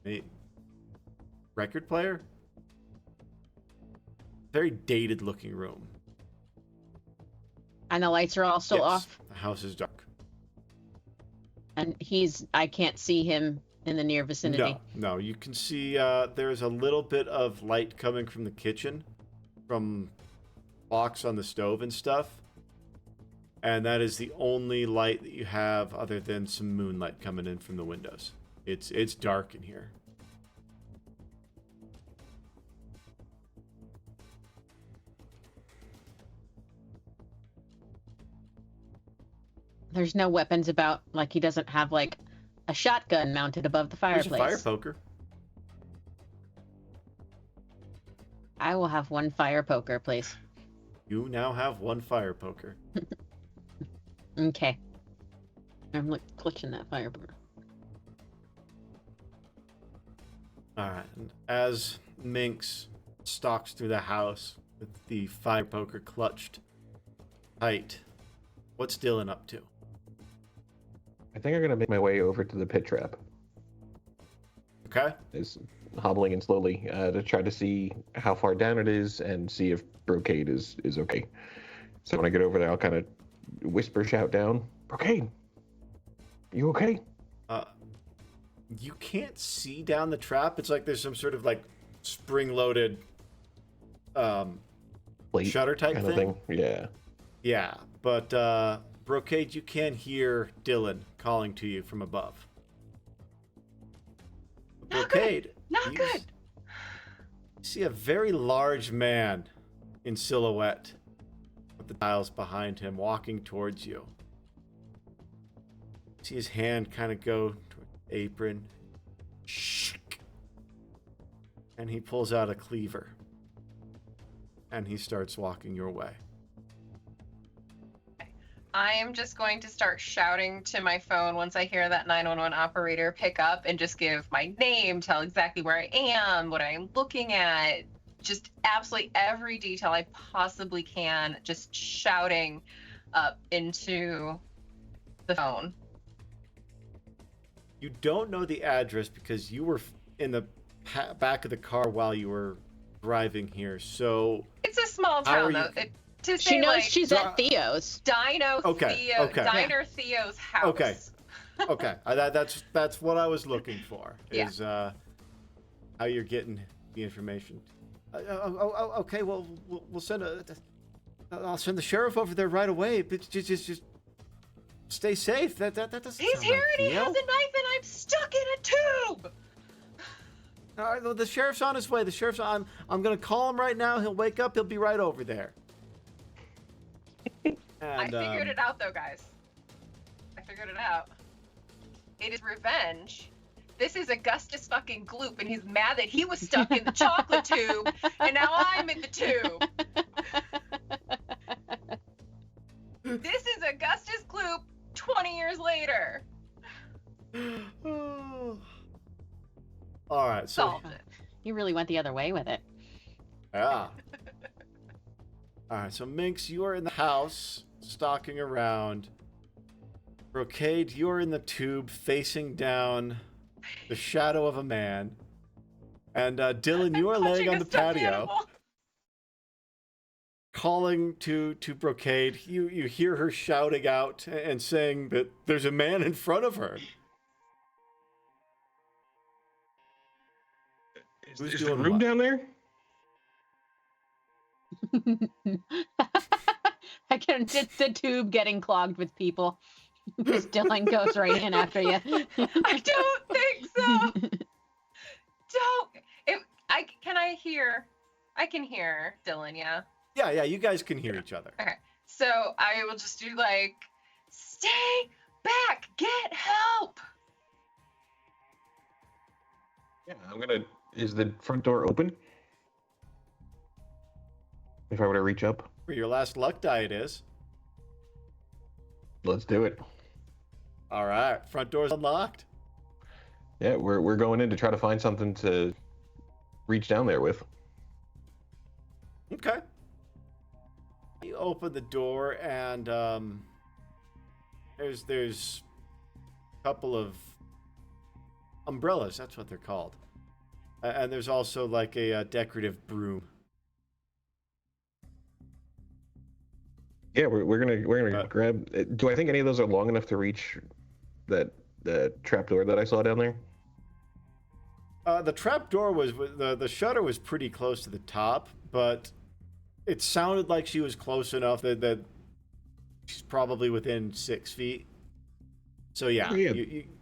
A: a record player. Very dated looking room.
B: And the lights are all still off?
A: The house is dark.
B: And I can't see him in the near vicinity.
A: No, you can see there's a little bit of light coming from the kitchen, from clocks on the stove and stuff. And that is the only light that you have other than some moonlight coming in from the windows. It's dark in here.
B: There's no weapons about, like he doesn't have like a shotgun mounted above the fireplace.
A: There's a fire poker.
B: I will have one fire poker, please.
A: You now have one fire poker.
B: Okay. I'm like clutching that fire poker.
A: Alright, and as Minx stalks through the house with the fire poker clutched tight, what's Dylan up to?
D: I think I'm gonna make my way over to the pit trap.
A: Okay.
D: Is hobbling in slowly to try to see how far down it is and see if Brocade is okay. So when I get over there, I'll kind of whisper shout down, Brocade, you okay?
A: You can't see down the trap. It's like there's some sort of like spring-loaded shutter type thing.
D: Yeah.
A: Yeah, but Brocade, you can hear Dylan calling to you from above. Brocade,
C: Not good.
A: You see a very large man in silhouette with the tiles behind him walking towards you. You see his hand kind of go toward the apron. And he pulls out a cleaver. And he starts walking your way.
C: I am just going to start shouting to my phone once I hear that 911 operator pick up and just give my name, tell exactly where I am, what I'm looking at, just absolutely every detail I possibly can, just shouting up into the phone.
A: You don't know the address because you were in the back of the car while you were driving here, so...
C: It's a small
A: How are
C: town, though.
A: you-
C: To say,
B: She knows
C: like,
B: she's at Theo's.
C: Diner Theo's house.
A: Okay. Okay, that's what I was looking for. Is how you're getting the information. Okay. Well, we'll send I'll send the sheriff over there right away. But just stay safe. That doesn't.
C: He's
A: sound
C: here
A: like
C: and he
A: Theo.
C: has a knife and I'm stuck in a tube.
A: All right, well, the sheriff's on his way. The sheriff's on. I'm gonna call him right now. He'll wake up. He'll be right over there.
C: I figured it out, though, guys. I figured it out. It is revenge. This is Augustus fucking Gloop, and he's mad that he was stuck in the chocolate tube, and now I'm in the tube. This is Augustus Gloop 20 years later.
A: All right, so
C: Solved it.
B: You really went the other way with it.
A: yeah. All right, so Minx, you are in the house, stalking around. Brocade, you are in the tube, facing down the shadow of a man. And Dylan, you are laying on the patio, calling to Brocade. You hear her shouting out and saying that there's a man in front of her. Who's
D: Is there
A: doing
D: room
A: what?
D: down there?
B: I can just the tube getting clogged with people. Dylan goes right in after you.
C: I don't think so. I can hear Dylan, yeah.
A: Yeah, you guys can hear each other.
C: Okay. So I will just do like, stay back, get help.
D: Yeah, is the front door open? If I were to reach up,
A: For your last luck die, it is.
D: let's do it.
A: All right, front door's unlocked.
D: Yeah, we're going in to try to find something to reach down there with.
A: Okay. You open the door and there's a couple of umbrellas. That's what they're called. And there's also like a decorative broom.
D: Yeah, we're gonna grab. Do I think any of those are long enough to reach the trapdoor that I saw down there?
A: The trap door was the shutter was pretty close to the top, but it sounded like she was close enough that she's probably within 6 feet. So yeah,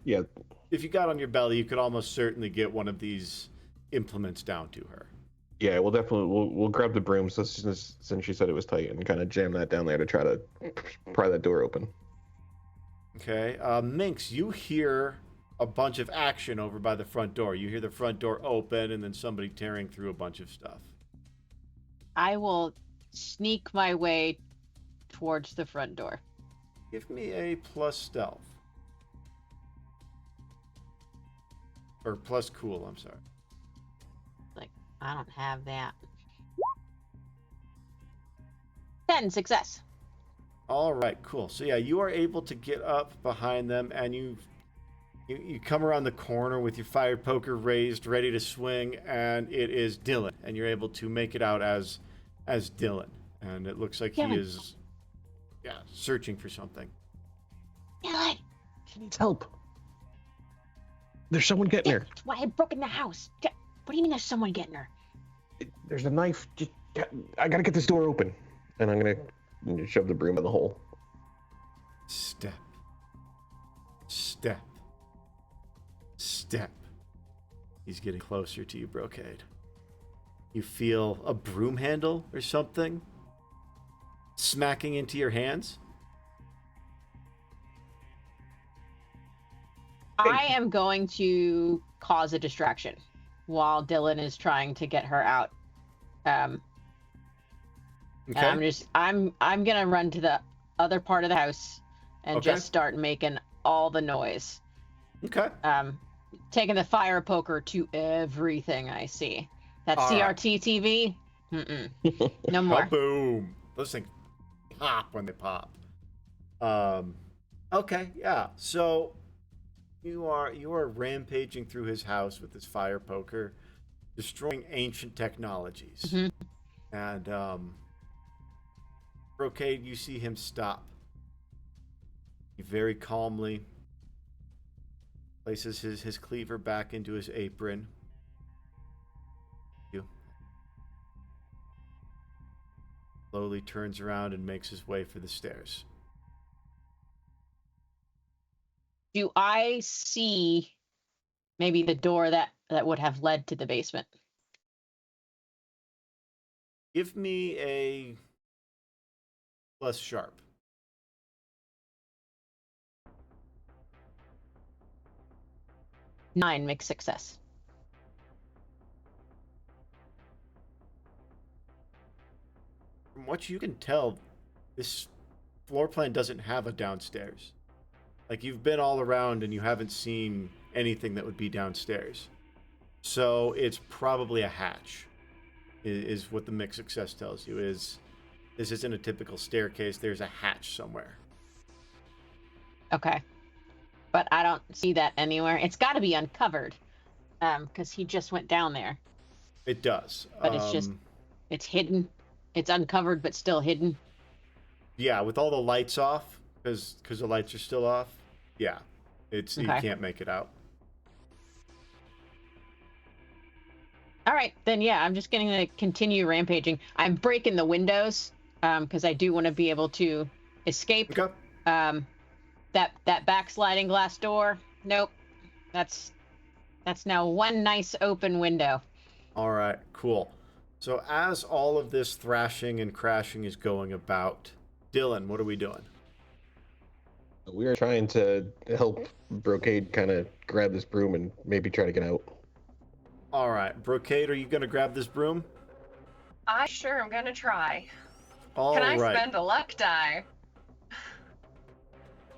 D: Yeah.
A: If you got on your belly, you could almost certainly get one of these implements down to her.
D: Yeah, we'll definitely we'll grab the broom since she said it was tight and kind of jam that down there to try to pry that door open.
A: Okay, Minx, you hear a bunch of action over by the front door. You hear the front door open and then somebody tearing through a bunch of stuff.
B: I will sneak my way towards the front door.
A: Give me a plus stealth. Or plus cool, I'm sorry.
B: Like, I don't have that. 10 success.
A: All right, cool. So yeah, you are able to get up behind them, and you come around the corner with your fire poker raised, ready to swing, and it is Dylan, and you're able to make it out as Dylan, and it looks like he is, searching for something.
B: Dylan!
D: She needs help. There's someone getting her.
B: That's why I broke in the house. What do you mean there's someone getting her?
D: There's a knife. I gotta get this door open, and I'm gonna shove the broom in the hole.
A: Step. Step. Step. He's getting closer to you, Brocade. You feel a broom handle or something smacking into your hands.
B: I am going to cause a distraction while Dylan is trying to get her out.
A: Okay.
B: And I'm gonna run to the other part of the house and
A: Okay.
B: just start making all the noise.
A: Okay.
B: Taking the fire poker to everything I see. That
A: All right.
B: CRT TV? No more.
A: Boom! Those things pop when they pop. Okay, yeah. So you are rampaging through his house with this fire poker, destroying ancient technologies.
B: Mhm.
A: And Brocade, you see him stop. He very calmly places his cleaver back into his apron. You slowly turns around and makes his way for the stairs.
B: Do I see maybe the door that would have led to the basement?
A: Give me a plus sharp.
B: Nine mixed success.
A: From what you can tell, this floor plan doesn't have a downstairs. Like, you've been all around and you haven't seen anything that would be downstairs. So it's probably a hatch, is what the mixed success tells you. Is this isn't a typical staircase, there's a hatch somewhere.
B: Okay. But I don't see that anywhere. It's got to be uncovered, because he just went down there.
A: It does.
B: But it's hidden. It's uncovered, but still hidden.
A: Yeah, with all the lights off, because the lights are still off. Yeah, you can't make it out.
B: All right, then yeah, I'm just going to continue rampaging. I'm breaking the windows, because I do want to be able to escape.
A: Okay.
B: That backsliding glass door. Nope. That's now one nice open window.
A: All right, cool. So as all of this thrashing and crashing is going about, Dylan, what are we doing?
D: We are trying to help Brocade kind of grab this broom and maybe try to get out.
A: All right, Brocade, are you going to grab this broom?
C: I sure am gonna try.
A: All
C: Can I
A: right.
C: spend a luck die?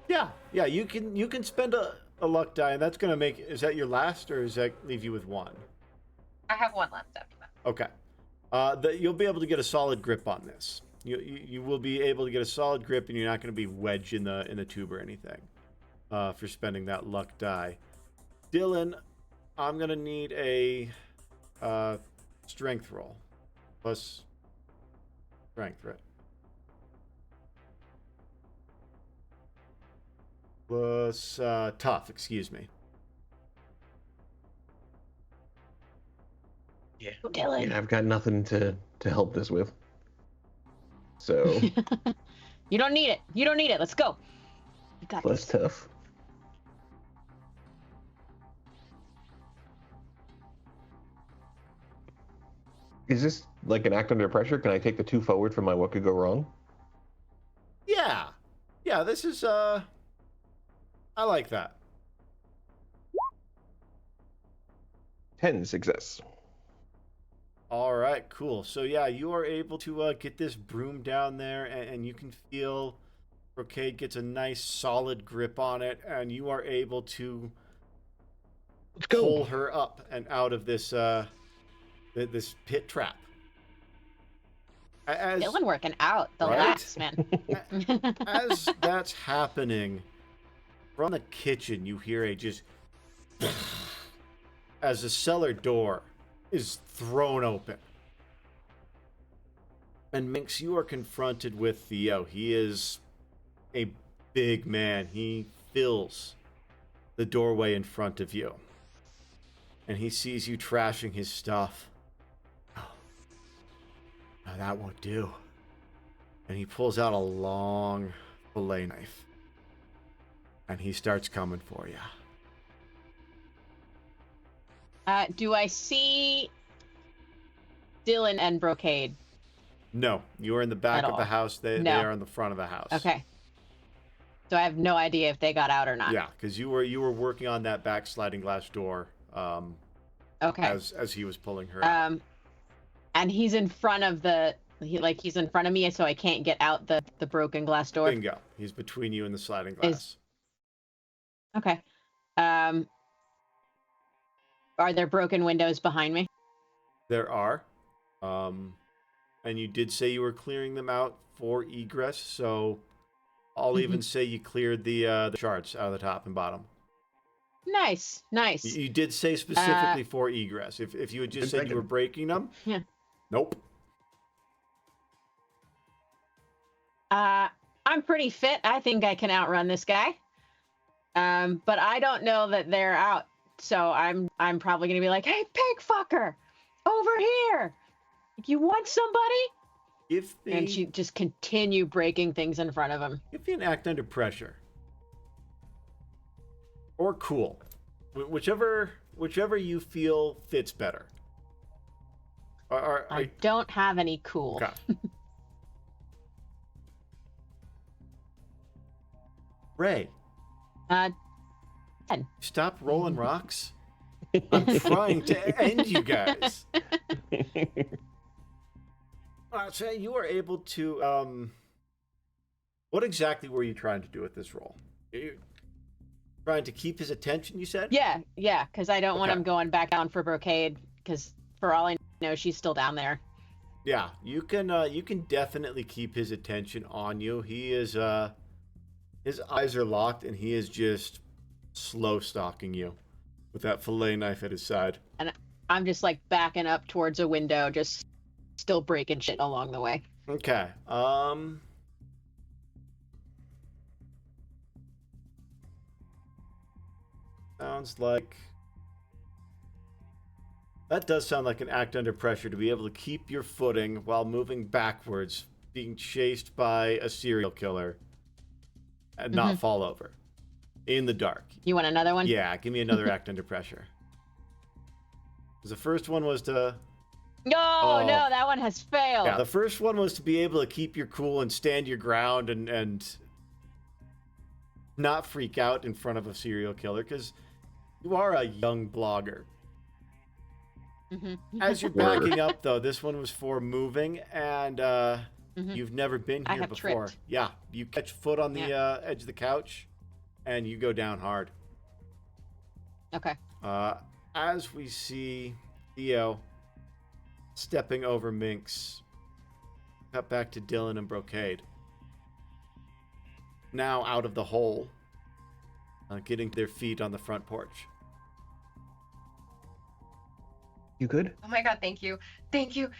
A: Yeah, you can spend a luck die, and that's going to make, is that your last, or does that leave you with one?
C: I have one left after that.
A: Okay. You'll be able to get a solid grip on this. You will be able to get a solid grip, and you're not going to be wedged in the tube or anything for spending that luck die. Dylan, I'm going to need a strength roll. Plus strength, right? Plus tough, excuse me.
D: Yeah.
B: Oh, Dylan.
D: Yeah, I've got nothing to help this with. So
B: You don't need it. You don't need it. Let's go. You got
D: plus
B: this.
D: tough. Is this like an act under pressure? Can I take the 2 forward from my what could go wrong?
A: Yeah, this is I like that.
D: 10 success.
A: All right, cool. So yeah, you are able to get this broom down there, and you can feel Brocade gets a nice solid grip on it, and you are able to
D: Let's go.
A: pull her up and out of this this pit trap. As,
B: Dylan working out the
A: Right?
B: lats, man.
A: as that's happening, from the kitchen, you hear a just as the cellar door is thrown open. And Minx, you are confronted with Theo. He is a big man. He fills the doorway in front of you. And he sees you trashing his stuff. Oh, now that won't do. And he pulls out a long fillet knife. And he starts coming for you.
B: Do I see Dylan and Brocade?
A: No, you are in the back
B: At
A: of the
B: all.
A: house. They are in the front of the house.
B: Okay. So I have no idea if they got out or not.
A: Yeah, because you were working on that backsliding glass door.
B: Okay.
A: As he was pulling her out.
B: And he's in front of the He's in front of me, so I can't get out the broken glass door.
A: Bingo. He's between you and the sliding glass.
B: Okay. Are there broken windows behind me?
A: There are. And you did say you were clearing them out for egress, so I'll even say you cleared the shards out of the top and bottom.
B: Nice.
A: You did say specifically for egress. If you had just said you were breaking them,
B: yeah.
A: Nope.
B: I'm pretty fit. I think I can outrun this guy. But I don't know that they're out. So I'm probably gonna be like, hey, pig fucker, over here. You want somebody? And she just continue breaking things in front of him.
A: Give me an act under pressure. Or cool. Whichever you feel fits better.
B: I don't have any cool.
A: Okay. Ray.
B: 10.
A: Stop rolling rocks. I'm trying to end you guys. So you were able to. What exactly were you trying to do with this roll? You trying to keep his attention, you said?
B: Yeah, because I don't want him going back down for Brocade, because for all I know, she's still down there.
A: Yeah, you can definitely keep his attention on you. He is his eyes are locked, and he is just slow stalking you with that fillet knife at his side.
B: And I'm just like backing up towards a window, just still breaking shit along the way.
A: Okay. Sounds like that does sound like an act under pressure to be able to keep your footing while moving backwards, being chased by a serial killer, and not fall over in the dark.
B: You want another one?
A: Yeah, give me another act under pressure. Because the first one was to...
B: No, that one has failed.
A: Yeah, the first one was to be able to keep your cool and stand your ground and not freak out in front of a serial killer, because you are a young blogger. As you're backing up, though, this one was for moving, and you've never been here before.
B: Tripped.
A: Yeah, you catch foot on the edge of the couch, and you go down hard.
B: Okay.
A: As we see Theo stepping over Minx, cut back to Dylan and Brocade. Now out of the hole, getting their feet on the front porch.
D: You good?
C: Oh my god, thank you. Thank you.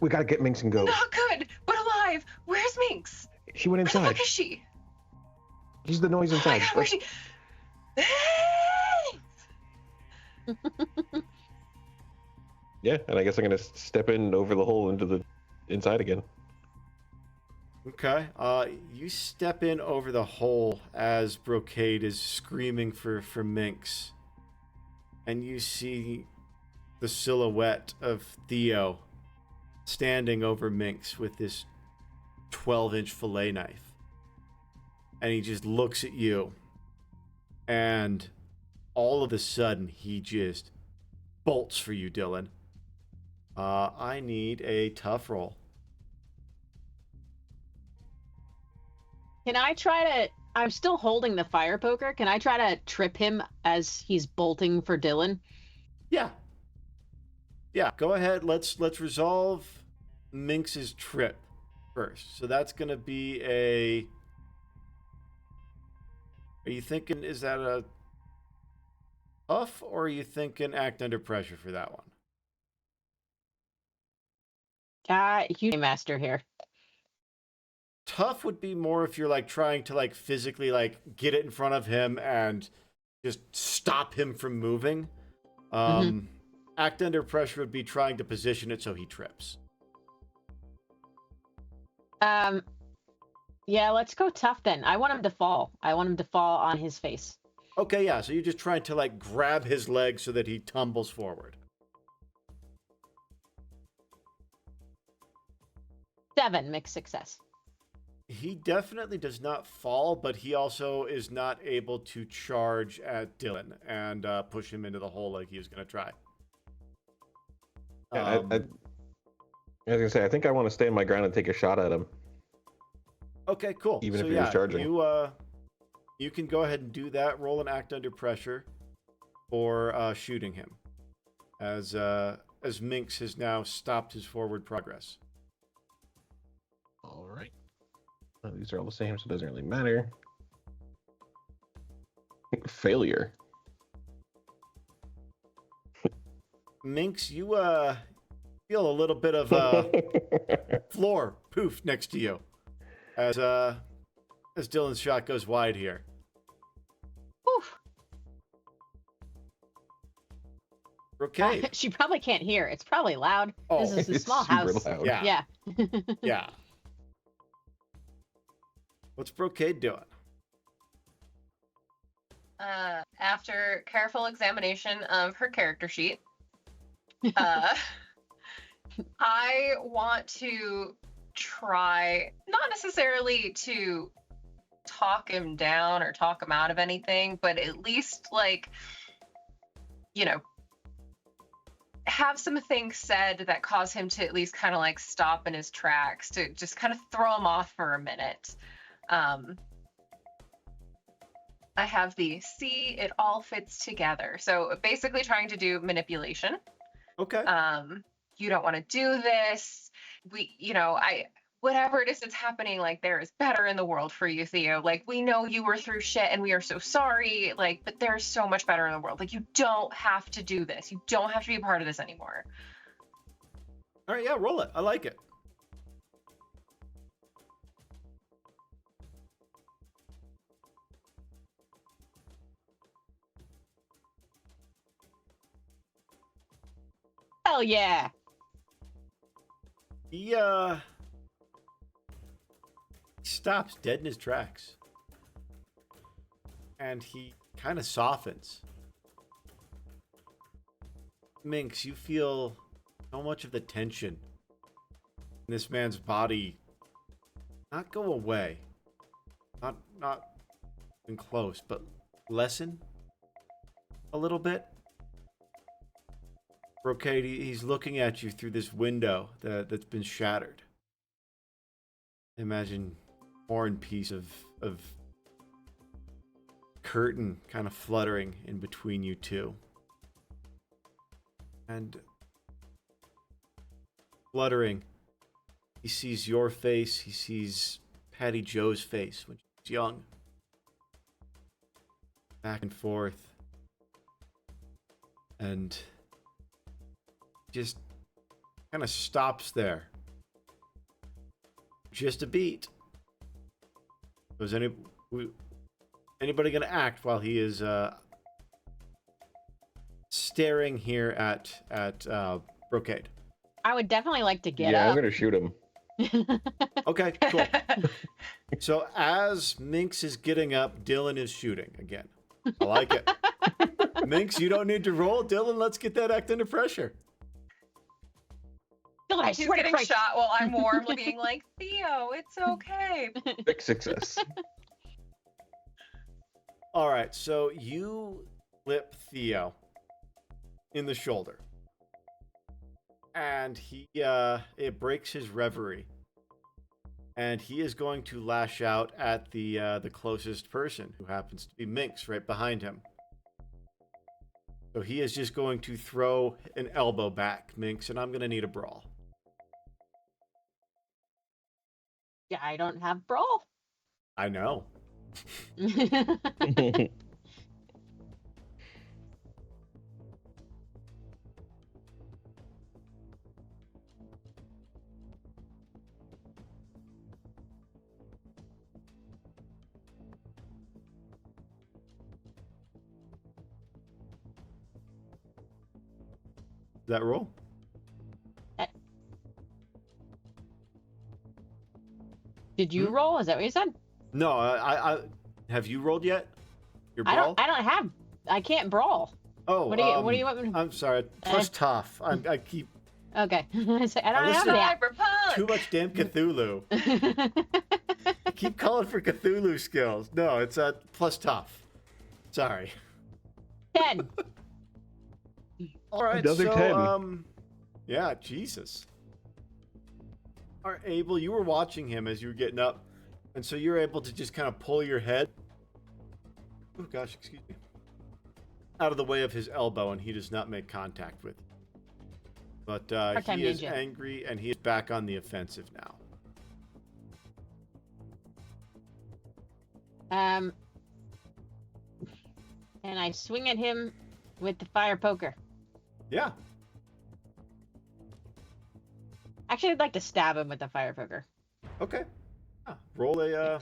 D: We gotta get Minx and go.
C: Not good, but alive. Where's Minx?
D: She went
C: Where the
D: inside.
C: fuck is she?
D: She's the noise
C: Oh my
D: inside.
C: god, where's she?
D: Yeah, and I guess I'm gonna step in over the hole into the inside again.
A: Okay. You step in over the hole as Brocade is screaming for Minx. And you see the silhouette of Theo standing over Minx with this 12-inch fillet knife. And he just looks at you. And all of a sudden, he just bolts for you, Dylan. I need a tough roll.
B: Can I try to... I'm still holding the fire poker. Can I try to trip him as he's bolting for Dylan?
A: Yeah. Yeah, go ahead. Let's resolve Minx's trip first. So that's going to be a... Are you thinking, is that a tough, or are you thinking act under pressure for that one?
B: You master here.
A: Tough would be more if you're like trying to like physically like get it in front of him and just stop him from moving. Act under pressure would be trying to position it so he trips.
B: Yeah, let's go tough then. I want him to fall. I want him to fall on his face.
A: Okay, yeah, so you're just trying to like grab his leg so that he tumbles forward.
B: 7, mixed success.
A: He definitely does not fall, but he also is not able to charge at Dylan and push him into the hole like he was going to try.
D: Yeah, I was gonna say, I think I want to stand my ground and take a shot at him,
A: Okay, cool.
D: even
A: So
D: if he was charging.
A: You can go ahead and do that. Roll an act under pressure for shooting him, as Minx has now stopped his forward progress.
D: All right. Well, these are all the same, so it doesn't really matter. Failure.
A: Minx, you feel a little bit of floor poof next to you, as Dylan's shot goes wide here.
B: Oof.
A: Brocade.
B: She probably can't hear. It's probably loud.
A: Oh,
B: This is a
D: It's
B: small
D: super
B: house.
D: loud.
A: Yeah.
B: Yeah.
A: Yeah. What's Brocade doing?
C: After careful examination of her character sheet, I want to try, not necessarily to talk him down or talk him out of anything, but at least, like, have some things said that cause him to at least kind of like stop in his tracks, to just kind of throw him off for a minute. I have the see it all fits together. So basically trying to do manipulation.
A: Okay.
C: You don't want to do this. Whatever it is that's happening, like, there is better in the world for you, Theo. Like, we know you were through shit and we are so sorry. Like, but there's so much better in the world. Like, you don't have to do this. You don't have to be a part of this anymore.
A: All right, yeah, roll it. I like it.
B: Hell yeah.
A: He stops dead in his tracks. And he kind of softens. Minx, you feel so much of the tension in this man's body not go away. Not even close, but lessen a little bit. Brocade, he's looking at you through this window that's been shattered. Imagine torn piece of curtain kind of fluttering in between you two. And fluttering, he sees your face, he sees Patty Joe's face when she was young. Back and forth. And just kind of stops there. Just a beat. Was anybody going to act while he is staring here at Brocade?
B: I would definitely like to get
D: I'm
B: up.
D: gonna shoot him.
A: Okay, cool. So as Minx is getting up, Dylan is shooting again. I like it. Minx, you don't need to roll. Dylan, let's get that act under pressure.
B: God, I
C: He's
B: swear to
C: getting
B: Christ.
C: shot while I'm warmly being like, Theo, it's okay.
D: Big success.
A: All right, so you clip Theo in the shoulder. And it breaks his reverie. And he is going to lash out at the closest person, who happens to be Minx, right behind him. So he is just going to throw an elbow back, Minx, and I'm going to need a brawl.
B: Yeah, I don't have brawl.
A: I know. That roll?
B: Did you roll? Is that what you said?
A: No, I have you rolled yet? Your brawl?
B: I can't brawl.
A: Oh,
B: What do you want me to?
A: I'm sorry. Plus tough. I keep
B: Okay. I don't
A: listen-
B: have that.
C: Cyberpunk!
A: too much damn Cthulhu. I keep calling for Cthulhu skills. No, it's plus tough. Sorry.
B: 10.
A: All right.
D: Another
A: so
D: 10.
A: yeah, Jesus. are able, you were watching him as you were getting up, and so you're able to just kind of pull your head, oh gosh, excuse me, out of the way of his elbow, and he does not make contact with you. But he is angry, and he is back on the offensive now.
B: And I swing at him with the fire poker.
A: Yeah.
B: Actually, I'd like to stab him with the fire poker.
A: Okay. Roll a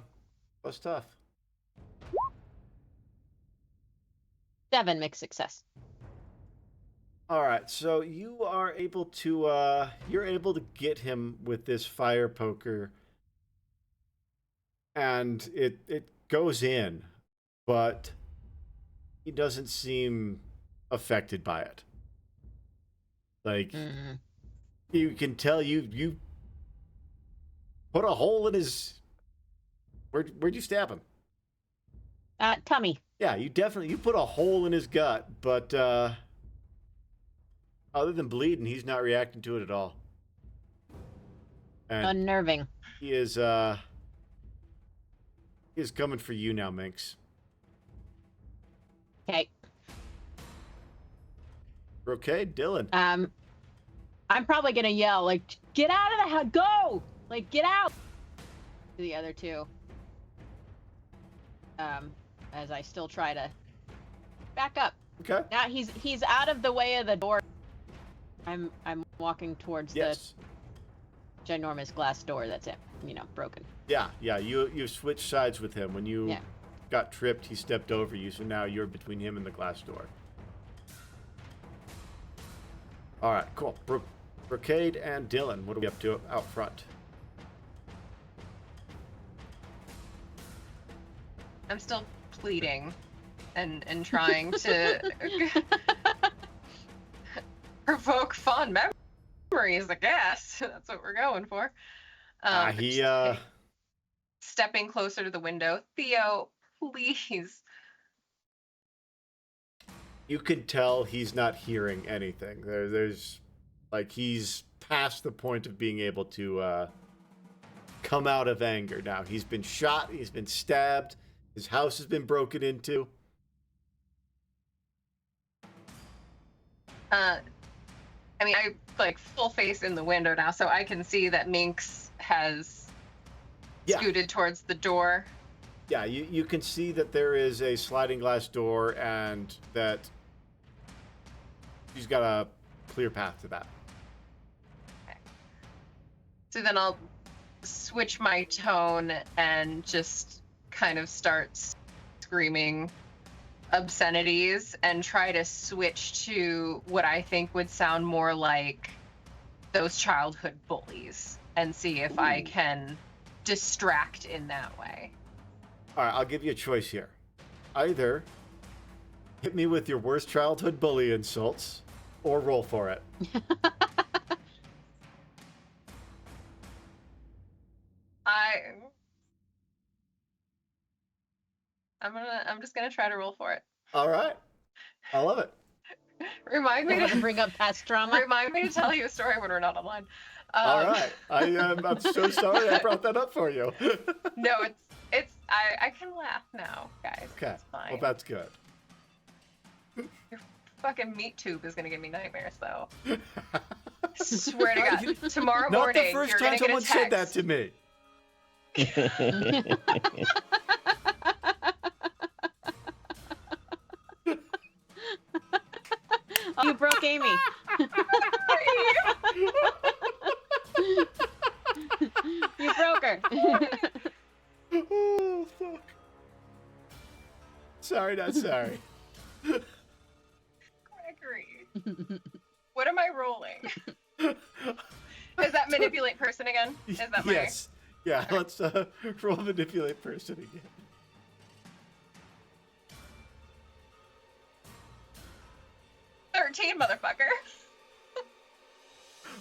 A: plus tough.
B: 7 mixed success.
A: All right, so you are able to you're able to get him with this fire poker, and it goes in, but he doesn't seem affected by it. Like you can tell you put a hole in his. Where'd you stab him?
B: Tummy.
A: Yeah, you put a hole in his gut, but other than bleeding, he's not reacting to it at all. And
B: unnerving.
A: He is coming for you now, Minx.
B: Okay.
A: Okay, Dylan.
B: I'm probably gonna yell like, "Get out of the house! Go! Like, get out!" To the other two. As I still try to back up.
A: Okay.
B: Now he's out of the way of the door. I'm walking towards the ginormous glass door that's broken.
A: Yeah. You switched sides with him when you got tripped. He stepped over you, so now you're between him and the glass door. All right, cool. Brocade and Dylan, what are we up to out front?
C: I'm still pleading and trying to provoke fond memories, I guess. That's what we're going for. Stepping closer to the window. Theo, please.
A: You can tell he's not hearing anything. There's like he's past the point of being able to come out of anger now. He's been shot, he's been stabbed, his house has been broken into.
C: I like full face in the window now, so I can see that Minx has scooted towards the door.
A: Yeah, you can see that there is a sliding glass door and that she's got a clear path to that.
C: Okay. So then I'll switch my tone and just kind of start screaming obscenities and try to switch to what I think would sound more like those childhood bullies and see if I can distract in that way.
A: All right, I'll give you a choice here. Either hit me with your worst childhood bully insults or roll for it.
C: I'm just gonna try to roll for it.
A: All right, I love it.
B: Remind me to bring up past trauma.
C: Remind me to tell you a story when we're not online.
A: All right, I'm so sorry I brought that up for you.
C: No, it's I can laugh now, guys.
A: Okay,
C: it's fine.
A: well that's good.
C: Your fucking meat tube is gonna give me nightmares, though. Swear to God, tomorrow morning
A: not the first
C: you're
A: time
C: gonna
A: someone
C: get a text.
A: said that to me.
B: Oh, you broke Amy. You broke her.
A: Oh, fuck. Sorry, not sorry.
C: Gregory. What am I rolling? Is that manipulate person again? Is that
A: Yes. Yeah, let's roll manipulate person again.
C: 13, motherfucker.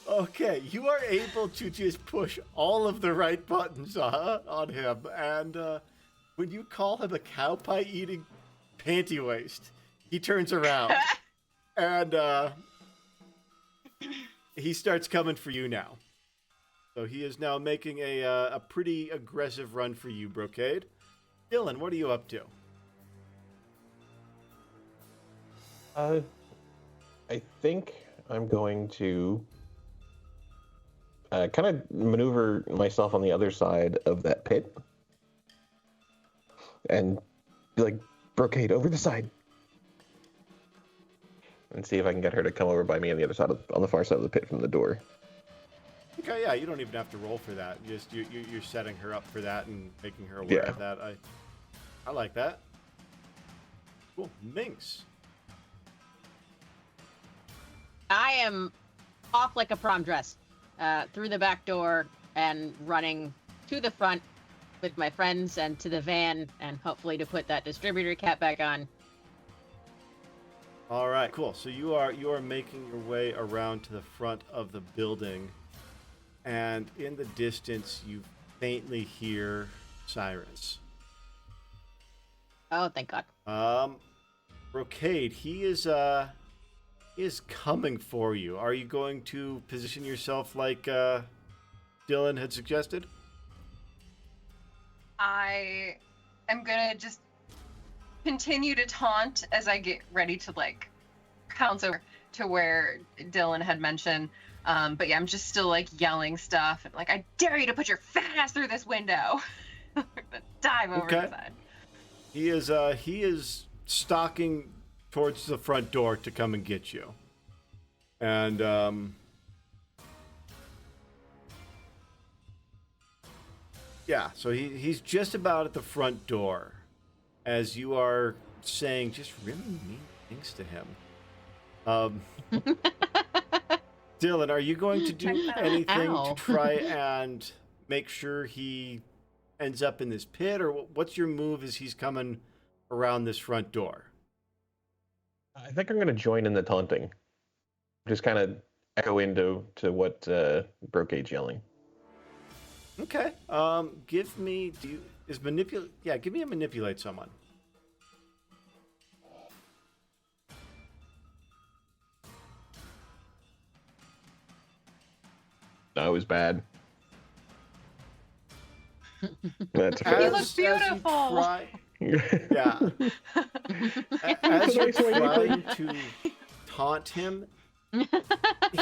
A: Okay, you are able to just push all of the right buttons on him, and when you call him a cow pie eating panty waste, he turns around and he starts coming for you now. So he is now making a pretty aggressive run for you, Brocade. Dylan, what are you up to?
D: I think I'm going to kind of maneuver myself on the other side of that pit and be like, Brocade, over the side. And see if I can get her to come over by me on the other side, on the far side of the pit from the door.
A: Okay, yeah, you don't even have to roll for that. You're setting her up for that and making her aware of that. I like that. Cool. Minx.
B: I am off like a prom dress, through the back door and running to the front with my friends and to the van, and hopefully to put that distributor cap back on.
A: All right, cool. So you are making your way around to the front of the building, and in the distance you faintly hear sirens.
B: Oh, thank God.
A: Brocade, he is coming for you. Are you going to position yourself like Dylan had suggested?
C: I am gonna just continue to taunt as I get ready to like pounce over to where Dylan had mentioned. But yeah, I'm just still like yelling stuff and like, I dare you to put your fat ass through this window. Dive over the side.
A: He is stalking towards the front door to come and get you. And yeah, so he's just about at the front door as you are saying just really mean things to him. Dylan, are you going to do anything to try and make sure he ends up in this pit, or what's your move as he's coming around this front door?
D: I think I'm going to join in the taunting. Just kind of echo into what Brocade's yelling.
A: Okay. Give me give me a manipulate someone.
D: That was bad. That's
C: You look beautiful.
A: Yeah. As you're trying to taunt him,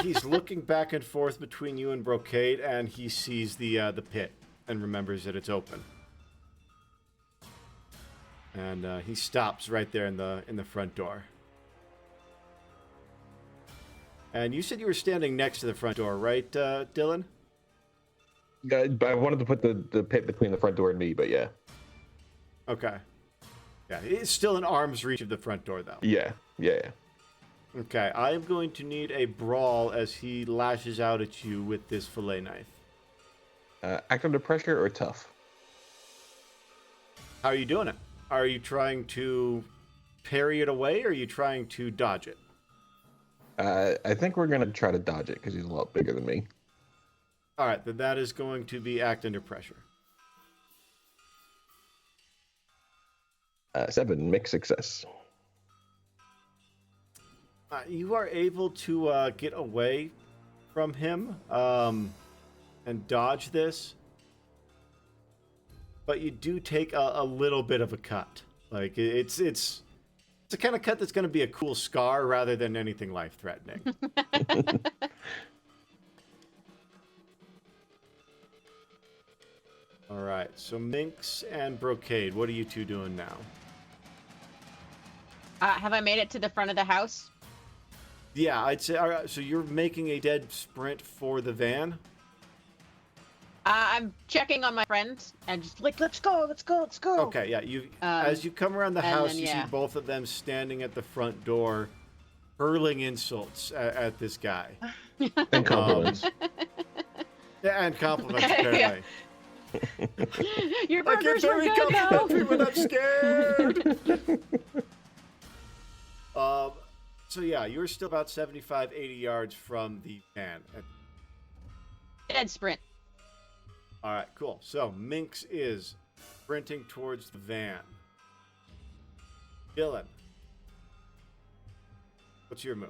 A: he's looking back and forth between you and Brocade, and he sees the pit and remembers that it's open. And he stops right there in the front door. And you said you were standing next to the front door, right, Dylan?
D: Yeah, I wanted to put the pit between the front door and me, but yeah.
A: Okay. Yeah, it's still in arm's reach of the front door, though.
D: Yeah.
A: Okay, I am going to need a brawl as he lashes out at you with this fillet knife.
D: Act under pressure or tough?
A: How are you doing it? Are you trying to parry it away, or are you trying to dodge it?
D: I think we're going to try to dodge it because he's a lot bigger than me.
A: All right, then that is going to be act under pressure.
D: 7, mixed success.
A: You are able to get away from him and dodge this, but you do take a little bit of a cut. Like it's the kind of cut that's going to be a cool scar rather than anything life-threatening. All right, so Minx and Brocade, what are you two doing now?
B: Have I made it to the front of the house?
A: Yeah, I'd say. All right, so you're making a dead sprint for the van?
B: I'm checking on my friends and just like, let's go.
A: Okay, yeah. As you come around the house, you see
B: yeah.
A: both of them standing at the front door, hurling insults at this guy.
D: And compliments.
A: Yeah, and compliments, apparently.
B: Your
A: I get
B: burgers were
A: very
B: good, though.
A: complimentary when I'm scared. So yeah, you're still about 75, 80 yards from the van.
B: Dead sprint.
A: All right, cool. So Minx is sprinting towards the van. Dylan, what's your move?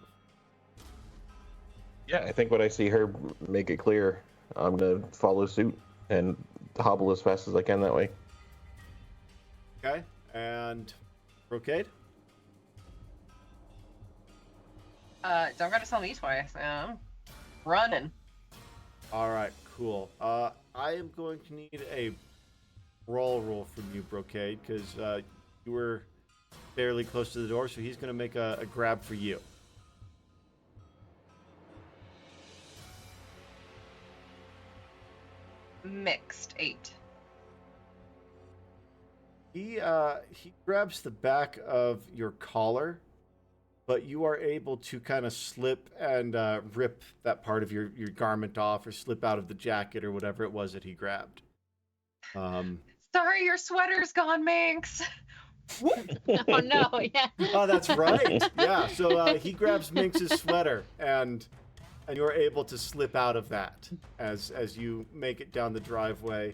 D: Yeah, I think when I see her make it clear I'm gonna follow suit and hobble as fast as I can that way.
A: Okay, and Brocade?
C: Don't gotta tell me twice. Running.
A: All right, cool. I am going to need a roll from you, Brocade, because you were fairly close to the door, so he's going to make a grab for you.
C: Mixed 8.
A: He grabs the back of your collar, but you are able to kind of slip and rip that part of your garment off, or slip out of the jacket or whatever it was that he grabbed.
C: Sorry, your sweater's gone, Minx.
B: Oh no, yeah.
A: Oh, that's right. Yeah. So he grabs Minx's sweater, and you're able to slip out of that as you make it down the driveway.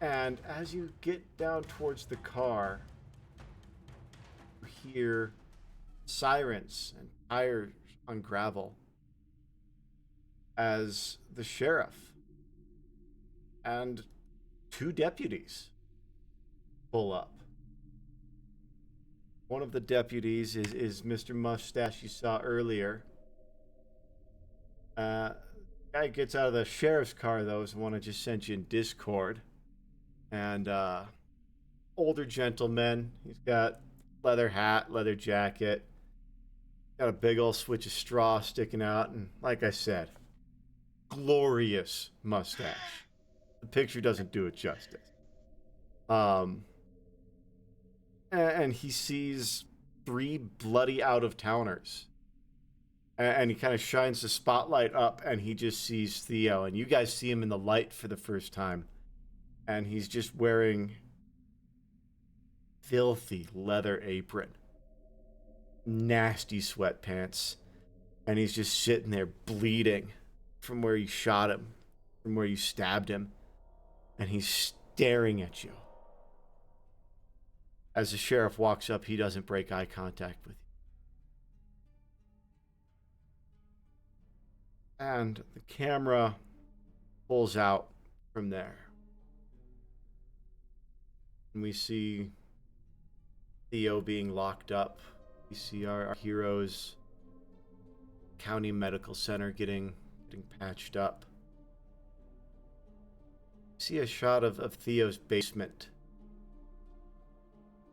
A: And as you get down towards the car, you hear sirens and tires unravel as the sheriff and 2 deputies pull up. One of the deputies is Mr. Mustache you saw earlier. Guy gets out of the sheriff's car, though, is the one I just sent you in Discord. And older gentleman. He's got leather hat, leather jacket. Got a big old switch of straw sticking out. And like I said, glorious mustache. The picture doesn't do it justice. And he sees 3 bloody out-of-towners. And he kind of shines the spotlight up, and he just sees Theo. And you guys see him in the light for the first time. And he's just wearing filthy leather apron, nasty sweatpants, and he's just sitting there bleeding from where you shot him, from where you stabbed him, and he's staring at you. As the sheriff walks up, he doesn't break eye contact with you. And the camera pulls out from there. And we see Theo being locked up. We see our heroes county medical center getting patched up. We see a shot of Theo's basement.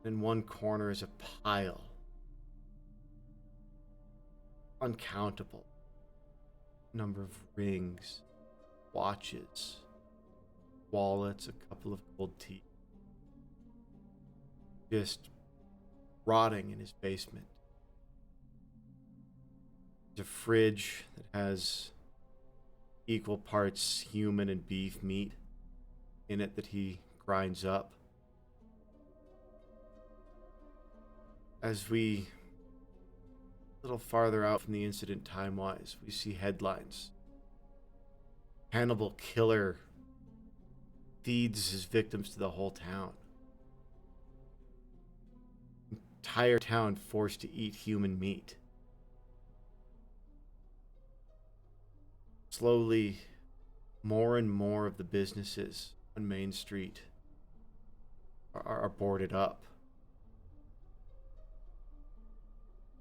A: In one corner is a pile. Uncountable number of rings, watches, wallets, a couple of gold teeth. Just rotting in his basement. There's a fridge that has equal parts human and beef meat in it that he grinds up. As we, a little farther out from the incident time-wise, we see headlines. Hannibal killer feeds his victims to the whole town. Entire town forced to eat human meat. Slowly, more and more of the businesses on Main Street are boarded up.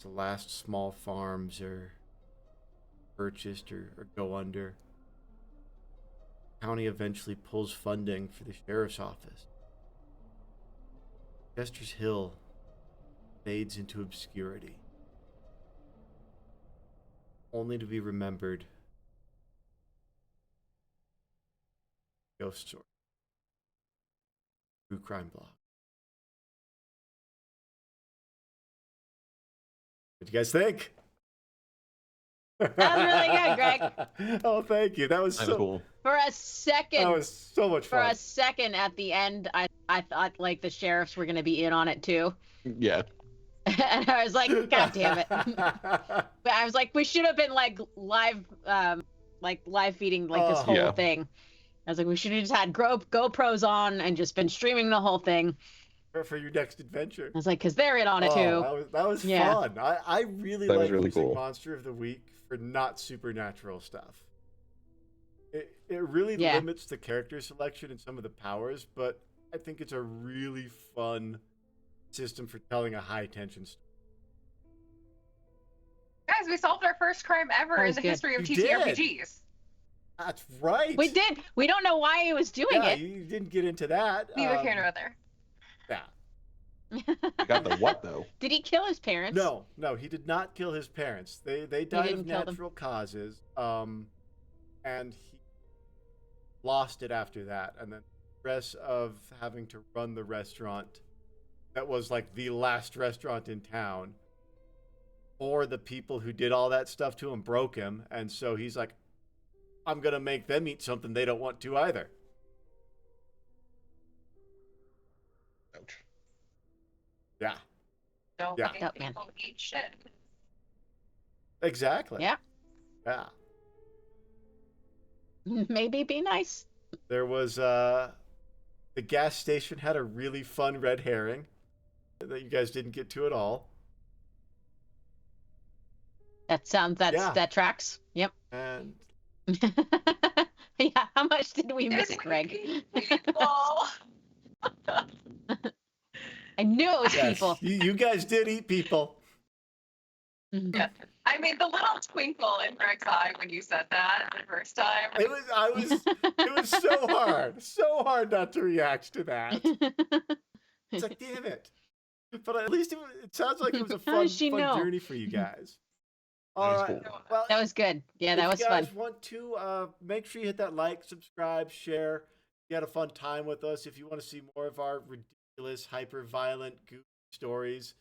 A: The last small farms are purchased or go under. The county eventually pulls funding for the sheriff's office. Jester's Hill fades into obscurity, only to be remembered ghost story. True crime blog. What do you guys think?
B: That was really good, Greg.
A: Oh, thank you. That was so
D: cool.
B: For a second,
A: That was so much
B: for
A: fun.
B: a second at the end, I thought like the sheriffs were gonna be in on it too.
D: Yeah.
B: And I was like, God damn it. But I was like, we should have been like live feeding like this whole
D: Yeah.
B: thing. I was like, we should have just had GoPros on and just been streaming the whole thing.
A: For your next adventure.
B: I was like, because they're in on it too.
A: That was
B: Yeah.
A: fun. I really
D: That was
A: like
D: really
A: using
D: cool.
A: Monster of the Week for not supernatural stuff. it really
B: Yeah.
A: limits the character selection and some of the powers, but I think it's a really fun system for telling a high tension story.
C: Guys, we solved our first crime ever
B: That
C: in
B: was
C: the
B: good.
C: history of
A: You did.
C: TTRPGs.
A: That's right.
B: We did. We don't know why he was doing
A: Yeah,
B: it.
A: you didn't get into that.
C: Neither here nor there.
A: Yeah.
D: You got the what though?
B: Did he kill his parents?
A: No, he did not kill his parents. They died of
B: didn't kill them.
A: natural causes. And he lost it after that. And then the rest of having to run the restaurant that was like the last restaurant in town, or the people who did all that stuff to him broke him, and so he's like, I'm gonna make them eat something they don't want to either.
D: Ouch.
A: Yeah,
C: Don't
A: Yeah.
C: make
B: Yep, man.
C: people eat shit.
A: exactly.
B: Yeah.
A: Yeah.
B: Maybe be nice.
A: There was the gas station had a really fun red herring that you guys didn't get to at all.
B: That tracks. Yep.
A: And
B: Yeah. How much did we miss, Greg?
C: People.
B: I knew it was
A: yes,
B: people.
A: you guys did eat people.
C: Yeah. I made the little twinkle in Greg's eye when you said that the first time.
A: It was so hard not to react to that. It's like, damn it. But at least it sounds like it was a
B: How
A: fun
B: does she know?
A: journey for you guys. All
D: That is
A: right.
D: cool.
A: Well,
B: That was good. Yeah, that was
A: if you guys
B: fun.
A: want to, make sure you hit that like, subscribe, share. You had a fun time with us. If you want to see more of our ridiculous, hyper-violent, goofy stories,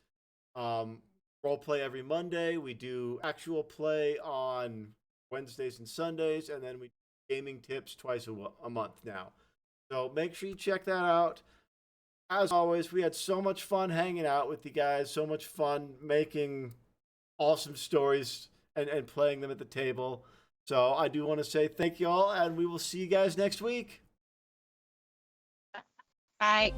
A: role play every Monday. We do actual play on Wednesdays and Sundays, and then we do gaming tips twice a month now. So make sure you check that out. As always, we had so much fun hanging out with you guys, so much fun making awesome stories and playing them at the table. So I do want to say thank you all, and we will see you guys next week.
B: Bye.